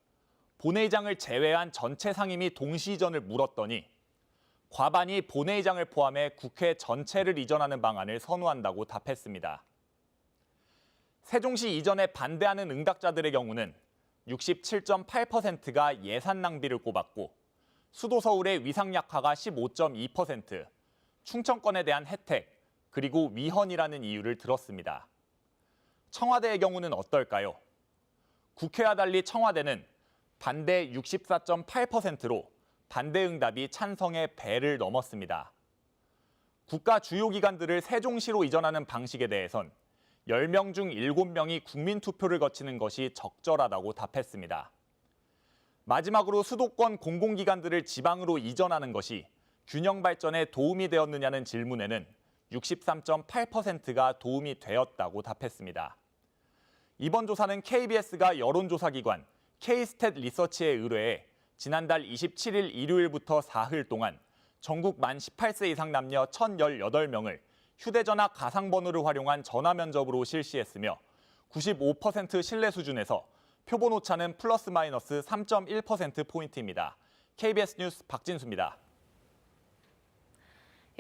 본회의장을 제외한 전체 상임위 동시 이전을 물었더니 과반이 본회의장을 포함해 국회 전체를 이전하는 방안을 선호한다고 답했습니다. 세종시 이전에 반대하는 응답자들의 경우는 67.8%가 예산 낭비를 꼽았고 수도 서울의 위상 약화가 15.2%, 충청권에 대한 혜택, 그리고 위헌이라는 이유를 들었습니다. 청와대의 경우는 어떨까요? 국회와 달리 청와대는 반대 64.8%로 반대 응답이 찬성의 배를 넘었습니다. 국가 주요 기관들을 세종시로 이전하는 방식에 대해선 10명 중 7명이 국민투표를 거치는 것이 적절하다고 답했습니다. 마지막으로 수도권 공공기관들을 지방으로 이전하는 것이 균형 발전에 도움이 되었느냐는 질문에는 63.8%가 도움이 되었다고 답했습니다. 이번 조사는 KBS가 여론조사기관 K-스탯 리서치에 의뢰해 지난달 27일 일요일부터 사흘 동안 전국 만 18세 이상 남녀 1,018명을 휴대전화 가상번호를 활용한 전화 면접으로 실시했으며 95% 신뢰 수준에서 표본 오차는 플러스 마이너스 3.1%포인트입니다. KBS 뉴스 박진수입니다.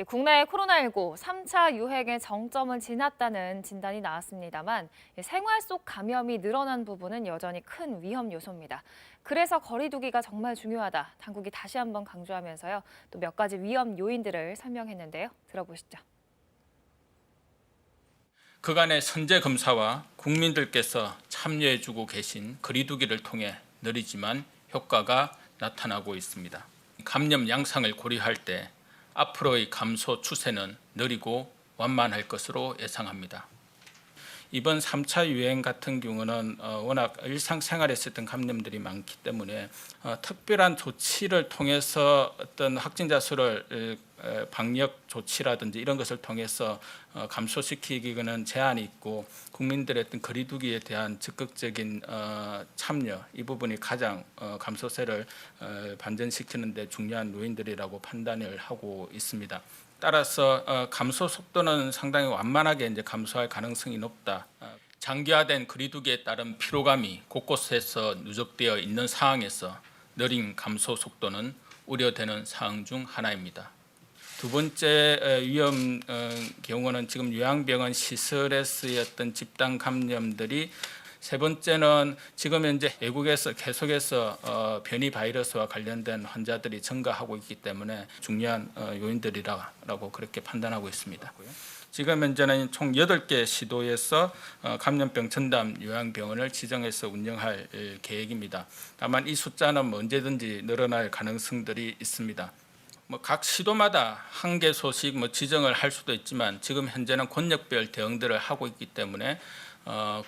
국내 코로나19 3차 유행의 정점은 지났다는 진단이 나왔습니다만 생활 속 감염이 늘어난 부분은 여전히 큰 위험 요소입니다. 그래서 거리 두기가 정말 중요하다. 당국이 다시 한번 강조하면서요. 또 몇 가지 위험 요인들을 설명했는데요. 들어보시죠. 그간의 선제 검사와 국민들께서 참여해주고 계신 거리 두기를 통해 느리지만 효과가 나타나고 있습니다. 감염 양상을 고려할 때 앞으로의 감소 추세는 느리고 완만할 것으로 예상합니다. 이번 3차 유행 같은 경우는 워낙 일상생활에 있었던 감염들이 많기 때문에 특별한 조치를 통해서 어떤 확진자 수를 방역 조치라든지 이런 것을 통해서 감소시키기는 제한이 있고 국민들의 어떤 거리 두기에 대한 적극적인 참여 이 부분이 가장 감소세를 반전시키는 데 중요한 요인들이라고 판단을 하고 있습니다. 따라서 감소 속도는 상당히 완만하게 이제 감소할 가능성이 높다. 장기화된 거리 두기에 따른 피로감이 곳곳에서 누적되어 있는 상황에서 느린 감소 속도는 우려되는 사항 중 하나입니다. 두 번째 위험 경우는 지금 요양병원 시설에 쓰였던 집단 감염들이 세 번째는 지금 현재 외국에서 계속해서 변이 바이러스와 관련된 환자들이 증가하고 있기 때문에 중요한 요인들이라고 그렇게 판단하고 있습니다. 지금 현재는 총 8개 시도에서 감염병 전담 요양병원을 지정해서 운영할 계획입니다. 다만 이 숫자는 언제든지 늘어날 가능성들이 있습니다. 각 시도마다 한계 소식 지정을 할 수도 있지만 지금 현재는 권역별 대응들을 하고 있기 때문에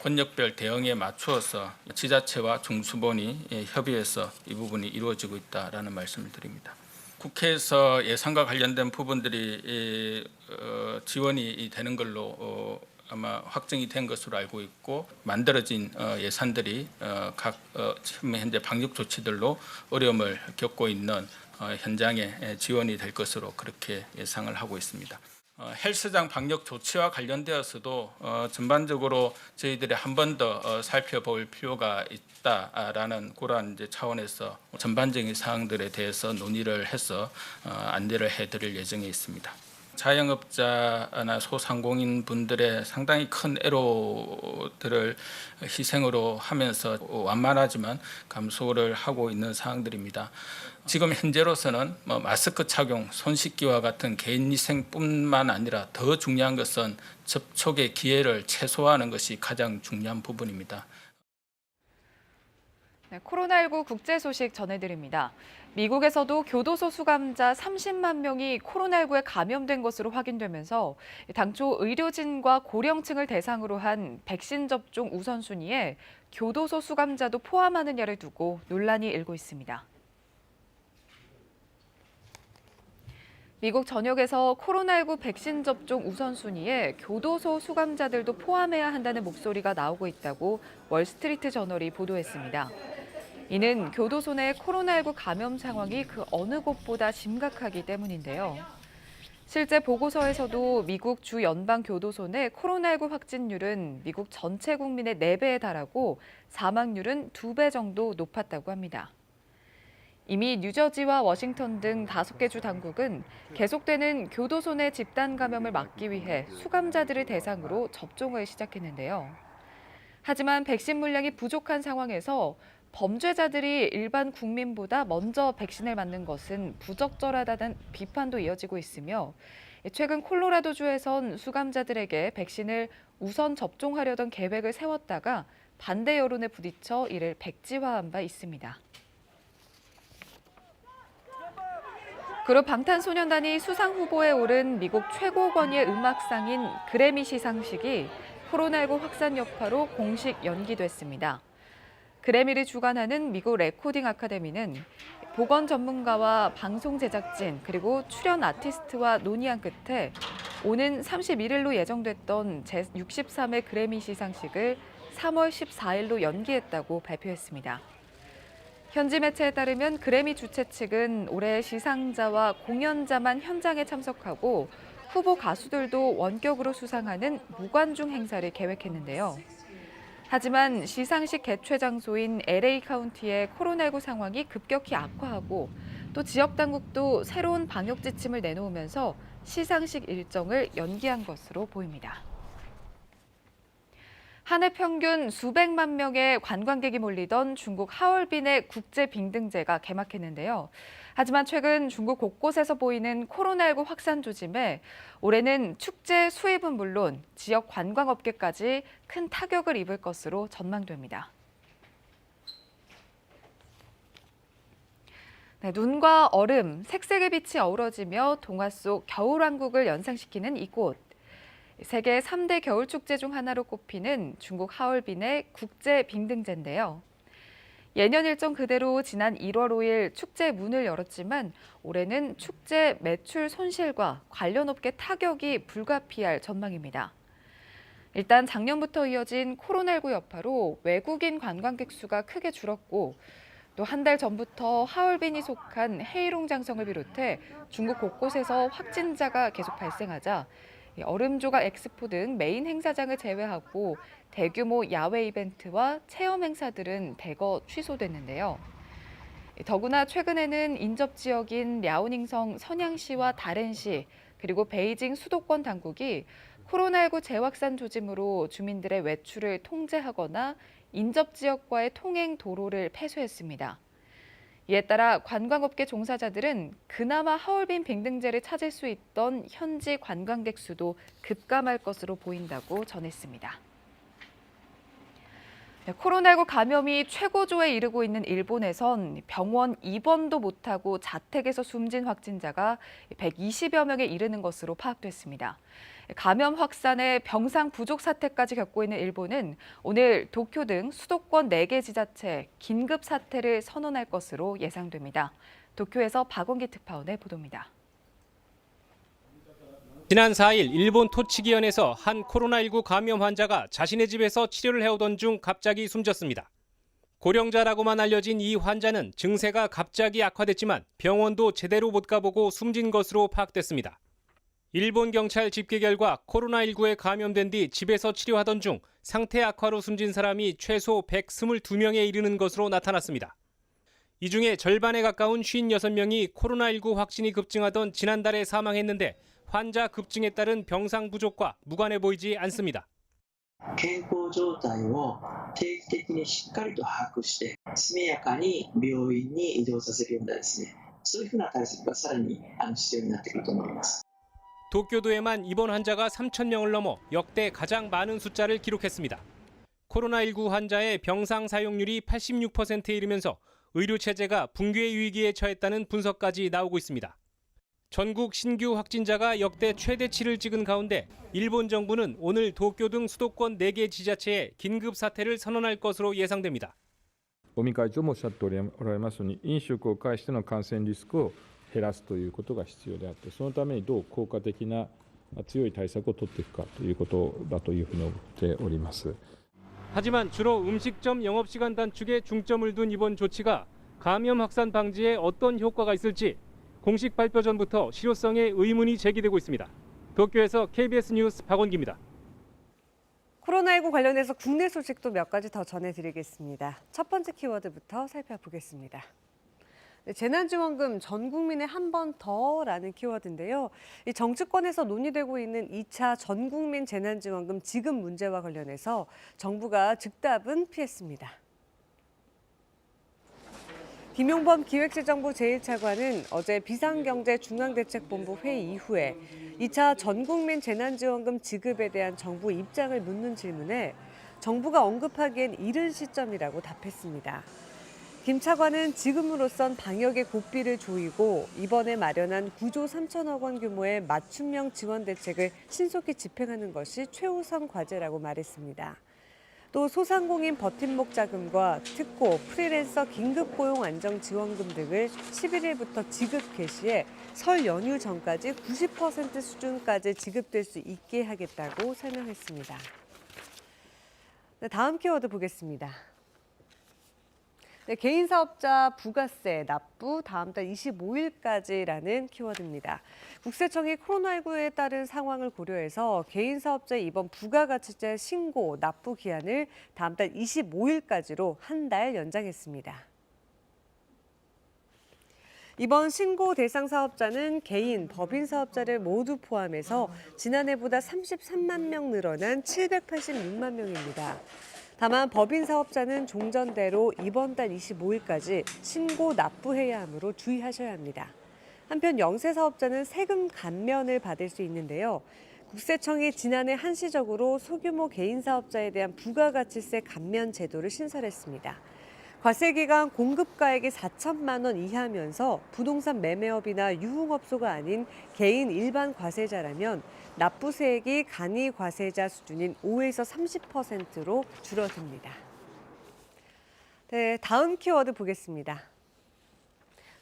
권역별 대응에 맞추어서 지자체와 중수본이 협의해서 이 부분이 이루어지고 있다라는 말씀을 드립니다. 국회에서 예산과 관련된 부분들이 지원이 되는 걸로 아마 확정이 된 것으로 알고 있고 만들어진 예산들이 각 현재 방역 조치들로 어려움을 겪고 있는 현장에 지원이 될 것으로 그렇게 예상을 하고 있습니다. 헬스장 방역 조치와 관련되어서도 전반적으로 저희들이 한 번 더 살펴볼 필요가 있다라는 그러한 차원에서 전반적인 사항들에 대해서 논의를 해서 안내를 해드릴 예정에 있습니다. 자영업자나 소상공인 분들의 상당히 큰 애로들을 희생으로 하면서 완만하지만 감소를 하고 있는 사항들입니다. 지금 현재로서는 마스크 착용, 손 씻기와 같은 개인 위생뿐만 아니라 더 중요한 것은 접촉의 기회를 최소화하는 것이 가장 중요한 부분입니다. 네, 코로나19 국제 소식 전해드립니다. 미국에서도 교도소 수감자 30만 명이 코로나19에 감염된 것으로 확인되면서 당초 의료진과 고령층을 대상으로 한 백신 접종 우선순위에 교도소 수감자도 포함하느냐를 두고 논란이 일고 있습니다. 미국 전역에서 코로나19 백신 접종 우선순위에 교도소 수감자들도 포함해야 한다는 목소리가 나오고 있다고 월스트리트 저널이 보도했습니다. 이는 교도소 내 코로나19 감염 상황이 그 어느 곳보다 심각하기 때문인데요. 실제 보고서에서도 미국 주 연방 교도소 내 코로나19 확진율은 미국 전체 국민의 4배에 달하고 사망률은 2배 정도 높았다고 합니다. 이미 뉴저지와 워싱턴 등 5개 주 당국은 계속되는 교도소 내 집단 감염을 막기 위해 수감자들을 대상으로 접종을 시작했는데요. 하지만 백신 물량이 부족한 상황에서 범죄자들이 일반 국민보다 먼저 백신을 맞는 것은 부적절하다는 비판도 이어지고 있으며 최근 콜로라도주에선 수감자들에게 백신을 우선 접종하려던 계획을 세웠다가 반대 여론에 부딪혀 이를 백지화한 바 있습니다. 그룹 방탄소년단이 수상 후보에 오른 미국 최고 권위의 음악상인 그래미 시상식이 코로나19 확산 여파로 공식 연기됐습니다. 그래미를 주관하는 미국 레코딩 아카데미는 보건 전문가와 방송 제작진 그리고 출연 아티스트와 논의한 끝에 오는 31일로 예정됐던 제63회 그래미 시상식을 3월 14일로 연기했다고 발표했습니다. 현지 매체에 따르면 그래미 주최 측은 올해 시상자와 공연자만 현장에 참석하고 후보 가수들도 원격으로 수상하는 무관중 행사를 계획했는데요. 하지만 시상식 개최 장소인 LA 카운티의 코로나19 상황이 급격히 악화하고 또 지역 당국도 새로운 방역 지침을 내놓으면서 시상식 일정을 연기한 것으로 보입니다. 한 해 평균 수백만 명의 관광객이 몰리던 중국 하얼빈의 국제빙등제가 개막했는데요. 하지만 최근 중국 곳곳에서 보이는 코로나19 확산 조짐에 올해는 축제 수입은 물론 지역 관광업계까지 큰 타격을 입을 것으로 전망됩니다. 네, 눈과 얼음, 색색의 빛이 어우러지며 동화 속 겨울왕국을 연상시키는 이곳. 세계 3대 겨울축제 중 하나로 꼽히는 중국 하얼빈의 국제빙등제인데요. 예년 일정 그대로 지난 1월 5일 축제 문을 열었지만 올해는 축제 매출 손실과 관련 업계 타격이 불가피할 전망입니다. 일단 작년부터 이어진 코로나19 여파로 외국인 관광객 수가 크게 줄었고 또 한 달 전부터 하얼빈이 속한 헤이롱 장성을 비롯해 중국 곳곳에서 확진자가 계속 발생하자 얼음조각 엑스포 등 메인 행사장을 제외하고 대규모 야외 이벤트와 체험 행사들은 대거 취소됐는데요. 더구나 최근에는 인접 지역인 랴오닝성 선양시와 다롄시 그리고 베이징 수도권 당국이 코로나19 재확산 조짐으로 주민들의 외출을 통제하거나 인접 지역과의 통행 도로를 폐쇄했습니다. 이에 따라 관광업계 종사자들은 그나마 하얼빈 빙등제를 찾을 수 있던 현지 관광객 수도 급감할 것으로 보인다고 전했습니다. 코로나19 감염이 최고조에 이르고 있는 일본에선 병원 입원도 못하고 자택에서 숨진 확진자가 120여 명에 이르는 것으로 파악됐습니다. 감염 확산에 병상 부족 사태까지 겪고 있는 일본은 오늘 도쿄 등 수도권 4개 지자체에 긴급 사태를 선언할 것으로 예상됩니다. 도쿄에서 박원기 특파원의 보도입니다. 지난 4일 일본 토치기현에서 한 코로나19 감염 환자가 자신의 집에서 치료를 해오던 중 갑자기 숨졌습니다. 고령자라고만 알려진 이 환자는 증세가 갑자기 악화됐지만 병원도 제대로 못 가보고 숨진 것으로 파악됐습니다. 일본 경찰 집계 결과 코로나19에 감염된 뒤 집에서 치료하던 중 상태 악화로 숨진 사람이 최소 122명에 이르는 것으로 나타났습니다. 이 중에 절반에 가까운 56명이 코로나19 확진이 급증하던 지난달에 사망했는데 환자 급증에 따른 병상 부족과 무관해 보이지 않습니다. 健康状態を定期的にしっかりと把握して速やかに病院に移動させるようなですね、そういうふうな対策がさらに必要になってくると思います。 도쿄도에만 입원 환자가 3,000명을 넘어 역대 가장 많은 숫자를 기록했습니다. 코로나19 환자의 병상 사용률이 86%에 이르면서 의료 체제가 붕괴 위기에 처했다는 분석까지 나오고 있습니다. 전국 신규 확진자가 역대 최대치를 찍은 가운데 일본 정부는 오늘 도쿄 등 수도권 4개 지자체에 긴급 사태를 선언할 것으로 예상됩니다. 尾身会長もおっしゃっておられますように、飲食を介しての感染リスクを減らすということが必要であって、そのためにどう効果的な強い対策を取っていくかということだというふうに思っております。 하지만 주로 음식점 영업시간 단축에 중점을 둔 이번 조치가 감염 확산 방지에 어떤 효과가 있을지 공식 발표 전부터 실효성에 의문이 제기되고 있습니다. 도쿄에서 KBS 뉴스 박원기입니다. 코로나19 관련해서 국내 소식도 몇 가지 더 전해드리겠습니다. 첫 번째 키워드부터 살펴보겠습니다. 재난지원금 전 국민에 한 번 더라는 키워드인데요. 이 정치권에서 논의되고 있는 2차 전 국민 재난지원금 지급 문제와 관련해서 정부가 즉답은 피했습니다. 김용범 기획재정부 제1차관은 어제 비상경제중앙대책본부 회의 이후에 2차 전국민 재난지원금 지급에 대한 정부 입장을 묻는 질문에 정부가 언급하기엔 이른 시점이라고 답했습니다. 김 차관은 지금으로선 방역의 고삐를 조이고 이번에 마련한 9조 3천억 원 규모의 맞춤형 지원 대책을 신속히 집행하는 것이 최우선 과제라고 말했습니다. 또 소상공인 버팀목 자금과 특고, 프리랜서 긴급고용 안정지원금 등을 11일부터 지급 개시해 설 연휴 전까지 90% 수준까지 지급될 수 있게 하겠다고 설명했습니다. 다음 키워드 보겠습니다. 개인 사업자 부가세 납부 다음 달 25일까지라는 키워드입니다. 국세청이 코로나19에 따른 상황을 고려해서 개인 사업자의 이번 부가가치세 신고 납부 기한을 다음 달 25일까지로 한 달 연장했습니다. 이번 신고 대상 사업자는 개인, 법인 사업자를 모두 포함해서 지난해보다 33만 명 늘어난 786만 명입니다. 다만 법인 사업자는 종전대로 이번 달 25일까지 신고 납부해야 하므로 주의하셔야 합니다. 한편 영세 사업자는 세금 감면을 받을 수 있는데요. 국세청이 지난해 한시적으로 소규모 개인 사업자에 대한 부가가치세 감면 제도를 신설했습니다. 과세 기간 공급가액이 4천만 원 이하면서 부동산 매매업이나 유흥업소가 아닌 개인 일반 과세자라면 납부세액이 간이 과세자 수준인 5에서 30%로 줄어듭니다. 네, 다음 키워드 보겠습니다.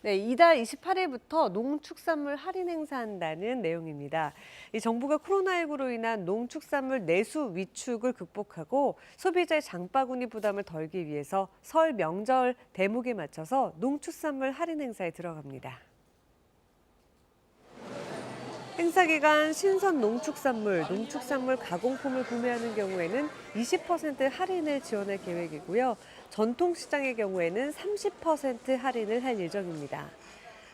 네, 이달 28일부터 농축산물 할인 행사한다는 내용입니다. 이 정부가 코로나19로 인한 농축산물 내수 위축을 극복하고 소비자의 장바구니 부담을 덜기 위해서 설 명절 대목에 맞춰서 농축산물 할인 행사에 들어갑니다. 행사 기간 신선 농축산물 가공품을 구매하는 경우에는 20% 할인을 지원할 계획이고요. 전통시장의 경우에는 30% 할인을 할 예정입니다.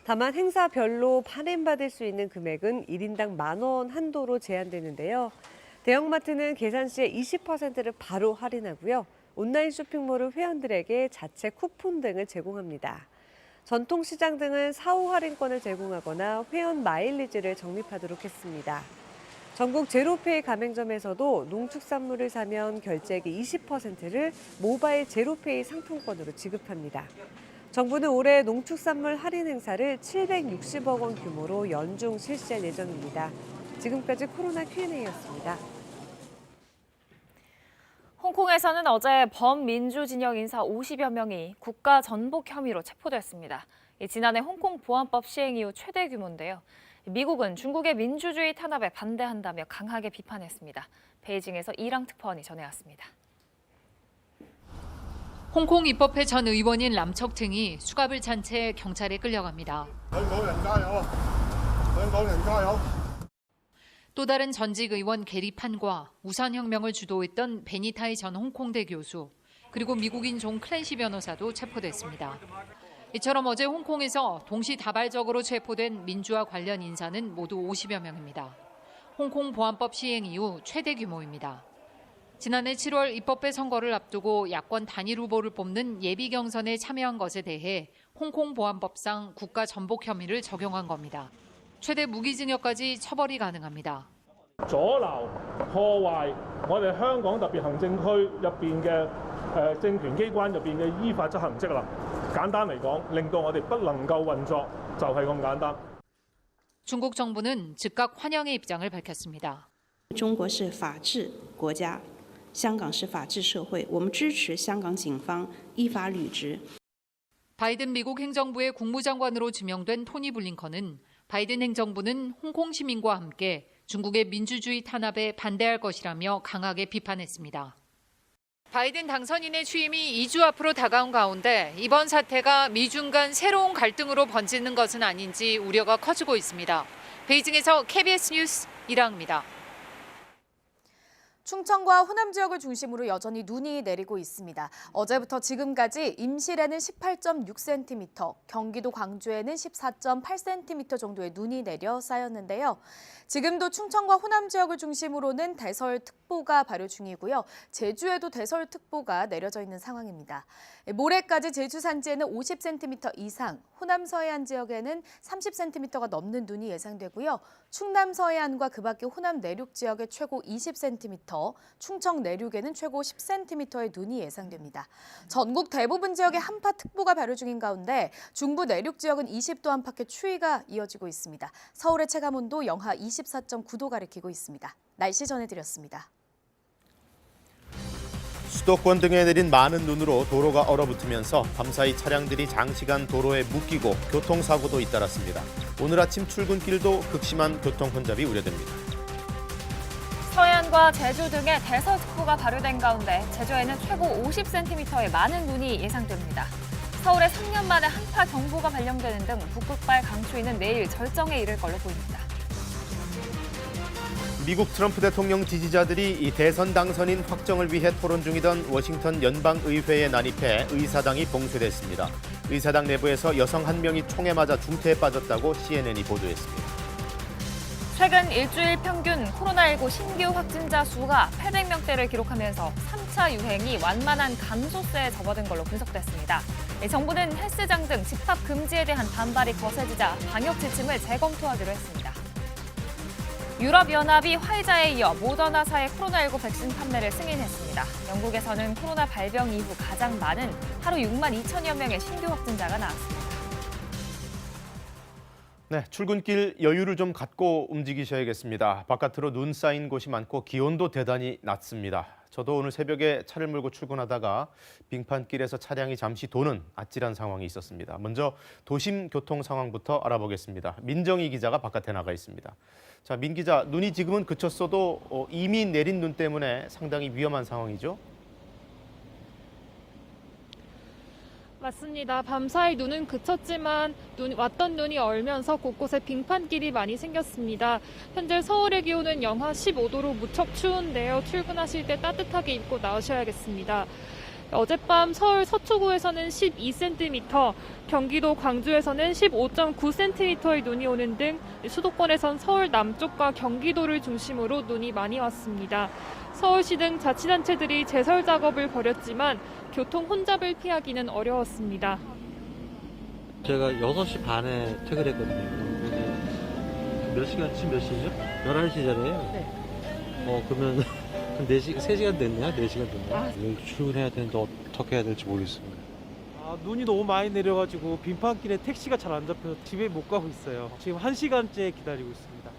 다만 행사별로 할인받을 수 있는 금액은 1인당 10,000원 한도로 제한되는데요. 대형마트는 계산 시에 20%를 바로 할인하고요. 온라인 쇼핑몰은 회원들에게 자체 쿠폰 등을 제공합니다. 전통시장 등은 사후 할인권을 제공하거나 회원 마일리지를 적립하도록 했습니다. 전국 제로페이 가맹점에서도 농축산물을 사면 결제액의 20%를 모바일 제로페이 상품권으로 지급합니다. 정부는 올해 농축산물 할인 행사를 760억 원 규모로 연중 실시할 예정입니다. 지금까지 코로나 Q&A였습니다. 홍콩에서는 어제 범민주 진영 인사 50여 명이 국가 전복 혐의로 체포됐습니다. 지난해 홍콩 보안법 시행 이후 최대 규모인데요. 미국은 중국의 민주주의 탄압에 반대한다며 강하게 비판했습니다. 베이징에서 이랑 특파원이 전해왔습니다. 홍콩 입법회 전 의원인 람척 등이 수갑을 찬 채 경찰에 끌려갑니다. 또 다른 전직 의원 게리 판과 우산혁명을 주도했던 베니타이 전 홍콩대 교수, 그리고 미국인 존 클랜시 변호사도 체포됐습니다. 이처럼 어제 홍콩에서 동시다발적으로 체포된 민주화 관련 인사는 모두 50여 명입니다. 홍콩 보안법 시행 이후 최대 규모입니다. 지난해 7월 입법회 선거를 앞두고 야권 단일 후보를 뽑는 예비 경선에 참여한 것에 대해 홍콩 보안법상 국가 전복 혐의를 적용한 겁니다. 최대 무기징역까지 처벌이 가능합니다. 阻撓破壞我哋香港特別行政區入邊嘅政權機關入邊嘅依法執行職能。簡單嚟講，令到我哋不能夠運作，就係咁簡單。 중국 정부는 즉각 환영의 입장을 밝혔습니다. 中国是法治国家，香港是法治社会，我们支持香港警方依法履职。 바이든 미국 행정부의 국무장관으로 지명된 토니 블링컨은 바이든 행정부는 홍콩 시민과 함께 중국의 민주주의 탄압에 반대할 것이라며 강하게 비판했습니다. 바이든 당선인의 취임이 2주 앞으로 다가온 가운데 이번 사태가 미중 간 새로운 갈등으로 번지는 것은 아닌지 우려가 커지고 있습니다. 베이징에서 KBS 뉴스 이랑입니다. 충청과 호남 지역을 중심으로 여전히 눈이 내리고 있습니다. 어제부터 지금까지 임실에는 18.6cm, 경기도 광주에는 14.8cm 정도의 눈이 내려 쌓였는데요. 지금도 충청과 호남 지역을 중심으로는 대설특보가 발효 중이고요. 제주에도 대설특보가 내려져 있는 상황입니다. 모레까지 제주 산지에는 50cm 이상, 호남 서해안 지역에는 30cm가 넘는 눈이 예상되고요. 충남 서해안과 그 밖의 호남 내륙 지역에 최고 20cm, 충청 내륙에는 최고 10cm의 눈이 예상됩니다. 전국 대부분 지역에 한파특보가 발효 중인 가운데 중부 내륙 지역은 20도 안팎의 추위가 이어지고 있습니다. 서울의 체감온도 영하 24.9도 가리키고 있습니다. 날씨 전해드렸습니다. 수도권 등에 내린 많은 눈으로 도로가 얼어붙으면서 밤사이 차량들이 장시간 도로에 묶이고 교통사고도 잇따랐습니다. 오늘 아침 출근길도 극심한 교통 혼잡이 우려됩니다. 서해안과 제주 등에 대설특보가 발효된 가운데 제주에는 최고 50cm의 많은 눈이 예상됩니다. 서울에 3년 만에 한파 경보가 발령되는 등 북극발 강추위는 내일 절정에 이를 걸로 보입니다. 미국 트럼프 대통령 지지자들이 이 대선 당선인 확정을 위해 토론 중이던 워싱턴 연방의회에 난입해 의사당이 봉쇄됐습니다. 의사당 내부에서 여성 한 명이 총에 맞아 중태에 빠졌다고 CNN이 보도했습니다. 최근 일주일 평균 코로나19 신규 확진자 수가 800명대를 기록하면서 3차 유행이 완만한 감소세에 접어든 걸로 분석됐습니다. 정부는 헬스장 등 집합 금지에 대한 반발이 거세지자 방역 지침을 재검토하기로 했습니다. 유럽연합이 화이자에 이어 모더나사의 코로나19 백신 판매를 승인했습니다. 영국에서는 코로나 발병 이후 가장 많은 하루 6만 2천여 명의 신규 확진자가 나왔습니다. 네, 출근길 여유를 좀 갖고 움직이셔야겠습니다. 바깥으로 눈 쌓인 곳이 많고 기온도 대단히 낮습니다. 저도 오늘 새벽에 차를 몰고 출근하다가 빙판길에서 차량이 잠시 도는 아찔한 상황이 있었습니다. 먼저 도심 교통 상황부터 알아보겠습니다. 민정희 기자가 바깥에 나가 있습니다. 자, 민 기자, 눈이 지금은 그쳤어도 이미 내린 눈 때문에 상당히 위험한 상황이죠? 맞습니다. 밤사이 눈은 그쳤지만 왔던 눈이 얼면서 곳곳에 빙판길이 많이 생겼습니다. 현재 서울의 기온은 영하 15도로 무척 추운데요. 출근하실 때 따뜻하게 입고 나오셔야겠습니다. 어젯밤 서울 서초구에서는 12cm, 경기도 광주에서는 15.9cm의 눈이 오는 등 수도권에선 서울 남쪽과 경기도를 중심으로 눈이 많이 왔습니다. 서울시 등 자치단체들이 제설 작업을 벌였지만 교통 혼잡을 피하기는 어려웠습니다. 제가 6시 반에 퇴근했거든요. 몇 시간, 지금 몇 시죠? 11시잖아요? 네. 그러면 3시간 됐네요? 4시간 됐네요? 출근해야 되는데 어떻게 해야 될지 모르겠습니다. 눈이 너무 많이 내려가지고 빙판길에 택시가 잘 안 잡혀서 집에 못 가고 있어요. 지금 1시간째 기다리고 있습니다.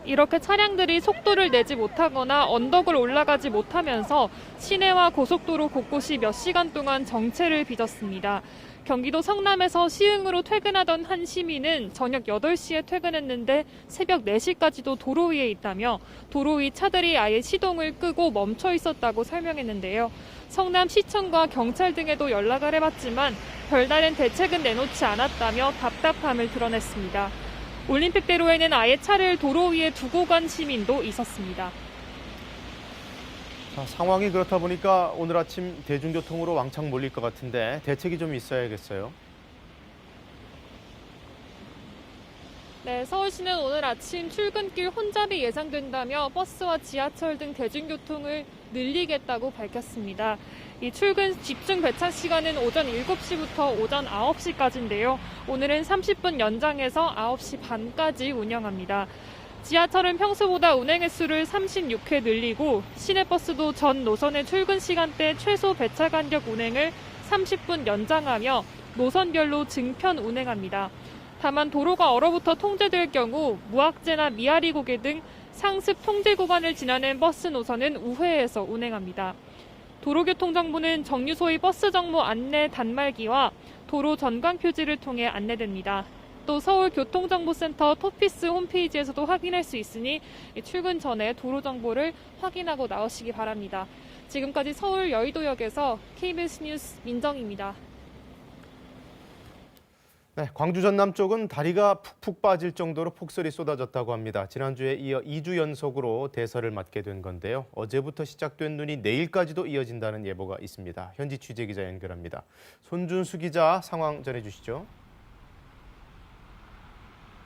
이렇게 차량들이 속도를 내지 못하거나 언덕을 올라가지 못하면서 시내와 고속도로 곳곳이 몇 시간 동안 정체를 빚었습니다. 경기도 성남에서 시흥으로 퇴근하던 한 시민은 저녁 8시에 퇴근했는데 새벽 4시까지도 도로 위에 있다며 도로 위 차들이 아예 시동을 끄고 멈춰 있었다고 설명했는데요. 성남시청과 경찰 등에도 연락을 해봤지만 별다른 대책은 내놓지 않았다며 답답함을 드러냈습니다. 올림픽대로에는 아예 차를 도로 위에 두고 간 시민도 있었습니다. 자, 상황이 그렇다 보니까 오늘 아침 대중교통으로 왕창 몰릴 것 같은데 대책이 좀 있어야겠어요. 네, 서울시는 오늘 아침 출근길 혼잡이 예상된다며 버스와 지하철 등 대중교통을 늘리겠다고 밝혔습니다. 이 출근 집중 배차 시간은 오전 7시부터 오전 9시까지인데요. 오늘은 30분 연장해서 9시 반까지 운영합니다. 지하철은 평소보다 운행 횟수를 36회 늘리고 시내버스도 전 노선의 출근 시간대 최소 배차 간격 운행을 30분 연장하며 노선별로 증편 운행합니다. 다만 도로가 얼어붙어 통제될 경우 무악재나 미아리 고개 등 상습 통제 구간을 지나는 버스 노선은 우회해서 운행합니다. 도로교통정보는 정류소의 버스 정모 안내 단말기와 도로 전광 표지를 통해 안내됩니다. 또 서울교통정보센터 토피스 홈페이지에서도 확인할 수 있으니 출근 전에 도로 정보를 확인하고 나오시기 바랍니다. 지금까지 서울 여의도역에서 KBS 뉴스 민정입니다. 네, 광주 전남 쪽은 다리가 푹푹 빠질 정도로 폭설이 쏟아졌다고 합니다. 지난주에 이어 2주 연속으로 대설을 맞게 된 건데요. 어제부터 시작된 눈이 내일까지도 이어진다는 예보가 있습니다. 현지 취재기자 연결합니다. 손준수 기자 상황 전해주시죠.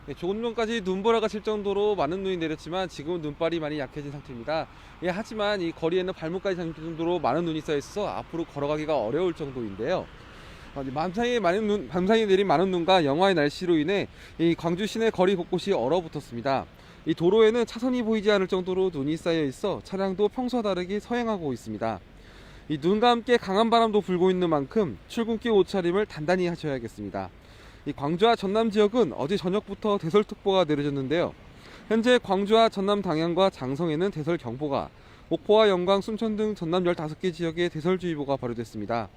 네, 조금 전까지 눈보라가 칠 정도로 많은 눈이 내렸지만 지금은 눈발이 많이 약해진 상태입니다. 하지만 이 거리에는 발목까지 잠길 정도로 많은 눈이 쌓여 있어서 앞으로 걸어가기가 어려울 정도인데요. 밤사이에 내린 많은 눈과 영하의 날씨로 인해 이 광주 시내 거리 곳곳이 얼어붙었습니다. 이 도로에는 차선이 보이지 않을 정도로 눈이 쌓여 있어 차량도 평소와 다르게 서행하고 있습니다. 이 눈과 함께 강한 바람도 불고 있는 만큼 출근길 옷차림을 단단히 하셔야겠습니다. 이 광주와 전남 지역은 어제 저녁부터 대설특보가 내려졌는데요. 현재 광주와 전남 당양과 장성에는 대설경보가, 목포와 영광, 순천 등 전남 15개 지역에 대설주의보가 발효됐습니다.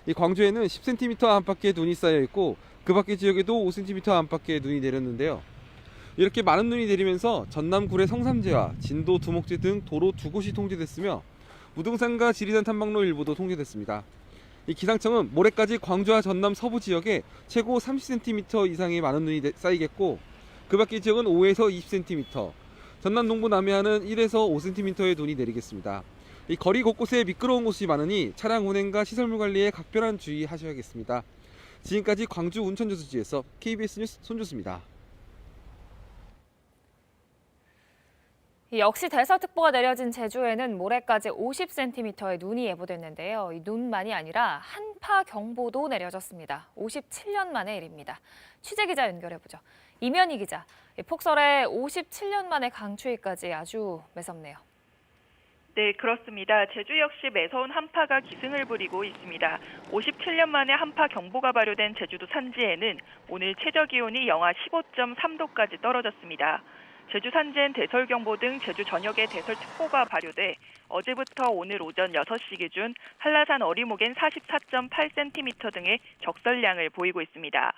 이 광주에는 10cm 안팎의 눈이 쌓여 있고 그 밖의 지역에도 5cm 안팎의 눈이 내렸는데요. 이렇게 많은 눈이 내리면서 전남 구례 성삼제와 진도 두목제 등 도로 2곳이 통제됐으며 무등산과 지리산 탐방로 일부도 통제됐습니다. 이 기상청은 모레까지 광주와 전남 서부 지역에 최고 30cm 이상의 많은 눈이 쌓이겠고 그 밖의 지역은 5에서 20cm, 전남 동부 남해안은 1에서 5cm의 눈이 내리겠습니다. 이 거리 곳곳에 미끄러운 곳이 많으니 차량 운행과 시설물 관리에 각별한 주의하셔야겠습니다. 지금까지 광주 운천저수지에서 KBS 뉴스 손주수입니다. 역시 대설특보가 내려진 제주에는 모레까지 50cm의 눈이 예보됐는데요. 이 눈만이 아니라 한파경보도 내려졌습니다. 57년 만의 일입니다. 취재기자 연결해보죠. 이면희 기자, 폭설에 57년 만의 강추위까지 아주 매섭네요. 네, 그렇습니다. 제주 역시 매서운 한파가 기승을 부리고 있습니다. 57년 만에 한파 경보가 발효된 제주도 산지에는 오늘 최저 기온이 영하 15.3도까지 떨어졌습니다. 제주 산지엔 대설경보 등 제주 전역에 대설특보가 발효돼 어제부터 오늘 오전 6시 기준 한라산 어리목엔 44.8cm 등의 적설량을 보이고 있습니다.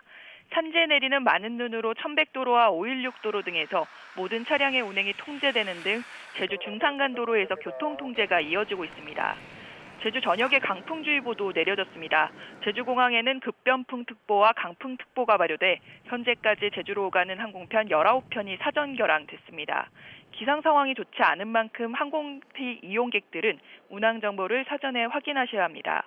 산지에 내리는 많은 눈으로 1100도로와 516도로 등에서 모든 차량의 운행이 통제되는 등 제주 중산간도로에서 교통통제가 이어지고 있습니다. 제주 전역에 강풍주의보도 내려졌습니다. 제주공항에는 급변풍특보와 강풍특보가 발효돼 현재까지 제주로 오가는 항공편 19편이 사전 결항됐습니다. 기상 상황이 좋지 않은 만큼 항공기 이용객들은 운항 정보를 사전에 확인하셔야 합니다.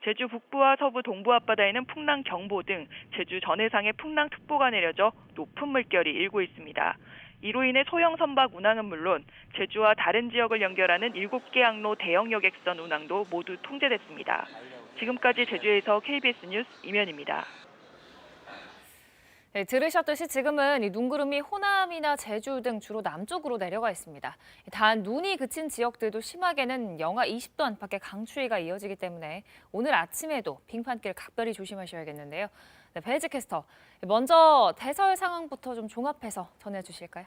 제주 북부와 서부 동부 앞바다에는 풍랑경보 등 제주 전해상에 풍랑특보가 내려져 높은 물결이 일고 있습니다. 이로 인해 소형 선박 운항은 물론 제주와 다른 지역을 연결하는 7개 항로 대형 여객선 운항도 모두 통제됐습니다. 지금까지 제주에서 KBS 뉴스 이면입니다. 네, 들으셨듯이 지금은 이 눈구름이 호남이나 제주 등 주로 남쪽으로 내려가 있습니다. 단 눈이 그친 지역들도 심하게는 영하 20도 안팎의 강추위가 이어지기 때문에 오늘 아침에도 빙판길 각별히 조심하셔야겠는데요. 네, 배혜지 캐스터, 먼저 대설 상황부터 좀 종합해서 전해주실까요?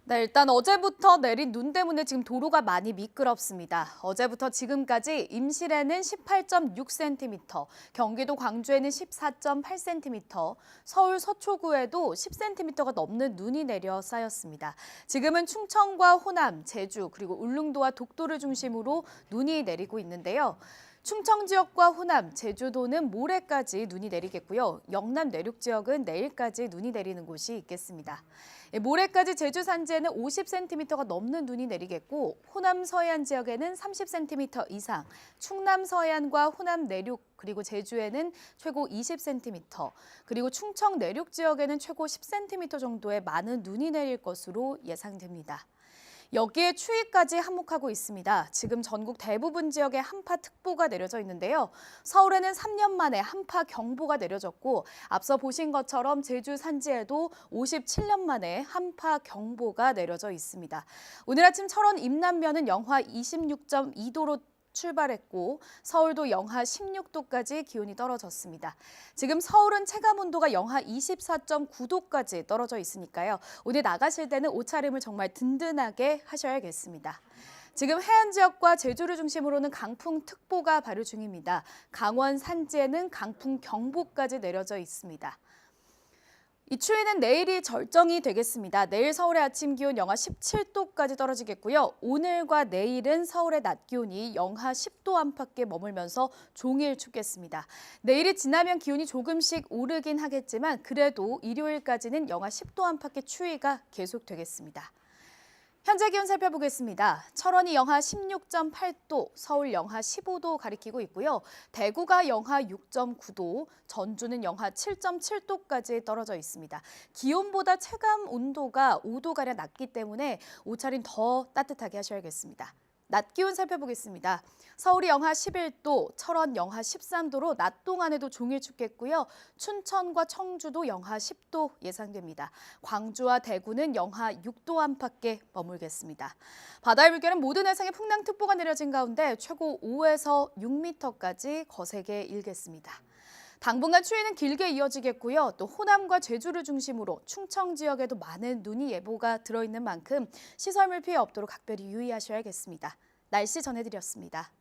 네, 일단 어제부터 내린 눈 때문에 지금 도로가 많이 미끄럽습니다. 어제부터 지금까지 임실에는 18.6cm, 경기도 광주에는 14.8cm, 서울 서초구에도 10cm가 넘는 눈이 내려 쌓였습니다. 지금은 충청과 호남, 제주, 그리고 울릉도와 독도를 중심으로 눈이 내리고 있는데요. 충청 지역과 호남, 제주도는 모레까지 눈이 내리겠고요. 영남 내륙 지역은 내일까지 눈이 내리는 곳이 있겠습니다. 모레까지 제주 산지에는 50cm가 넘는 눈이 내리겠고 호남 서해안 지역에는 30cm 이상, 충남 서해안과 호남 내륙 그리고 제주에는 최고 20cm, 그리고 충청 내륙 지역에는 최고 10cm 정도의 많은 눈이 내릴 것으로 예상됩니다. 여기에 추위까지 한몫하고 있습니다. 지금 전국 대부분 지역에 한파특보가 내려져 있는데요. 서울에는 3년 만에 한파경보가 내려졌고 앞서 보신 것처럼 제주 산지에도 57년 만에 한파경보가 내려져 있습니다. 오늘 아침 철원 임남면은 영하 26.2도로 출발했고 서울도 영하 16도까지 기온이 떨어졌습니다. 지금 서울은 체감온도가 영하 24.9도까지 떨어져 있으니까요. 오늘 나가실 때는 옷차림을 정말 든든하게 하셔야겠습니다. 지금 해안 지역과 제주를 중심으로는 강풍특보가 발효 중입니다. 강원 산지에는 강풍경보까지 내려져 있습니다. 이 추위는 내일이 절정이 되겠습니다. 내일 서울의 아침 기온 영하 17도까지 떨어지겠고요. 오늘과 내일은 서울의 낮 기온이 영하 10도 안팎에 머물면서 종일 춥겠습니다. 내일이 지나면 기온이 조금씩 오르긴 하겠지만 그래도 일요일까지는 영하 10도 안팎의 추위가 계속되겠습니다. 현재 기온 살펴보겠습니다. 철원이 영하 16.8도, 서울 영하 15도 가리키고 있고요. 대구가 영하 6.9도, 전주는 영하 7.7도까지 떨어져 있습니다. 기온보다 체감 온도가 5도가량 낮기 때문에 옷차림 더 따뜻하게 하셔야겠습니다. 낮 기온 살펴보겠습니다. 서울이 영하 11도, 철원 영하 13도로 낮 동안에도 종일 춥겠고요. 춘천과 청주도 영하 10도 예상됩니다. 광주와 대구는 영하 6도 안팎에 머물겠습니다. 바다의 물결은 모든 해상에 풍랑특보가 내려진 가운데 최고 5에서 6m까지 거세게 일겠습니다. 당분간 추위는 길게 이어지겠고요. 또 호남과 제주를 중심으로 충청 지역에도 많은 눈이 예보가 들어있는 만큼 시설물 피해 없도록 각별히 유의하셔야겠습니다. 날씨 전해드렸습니다.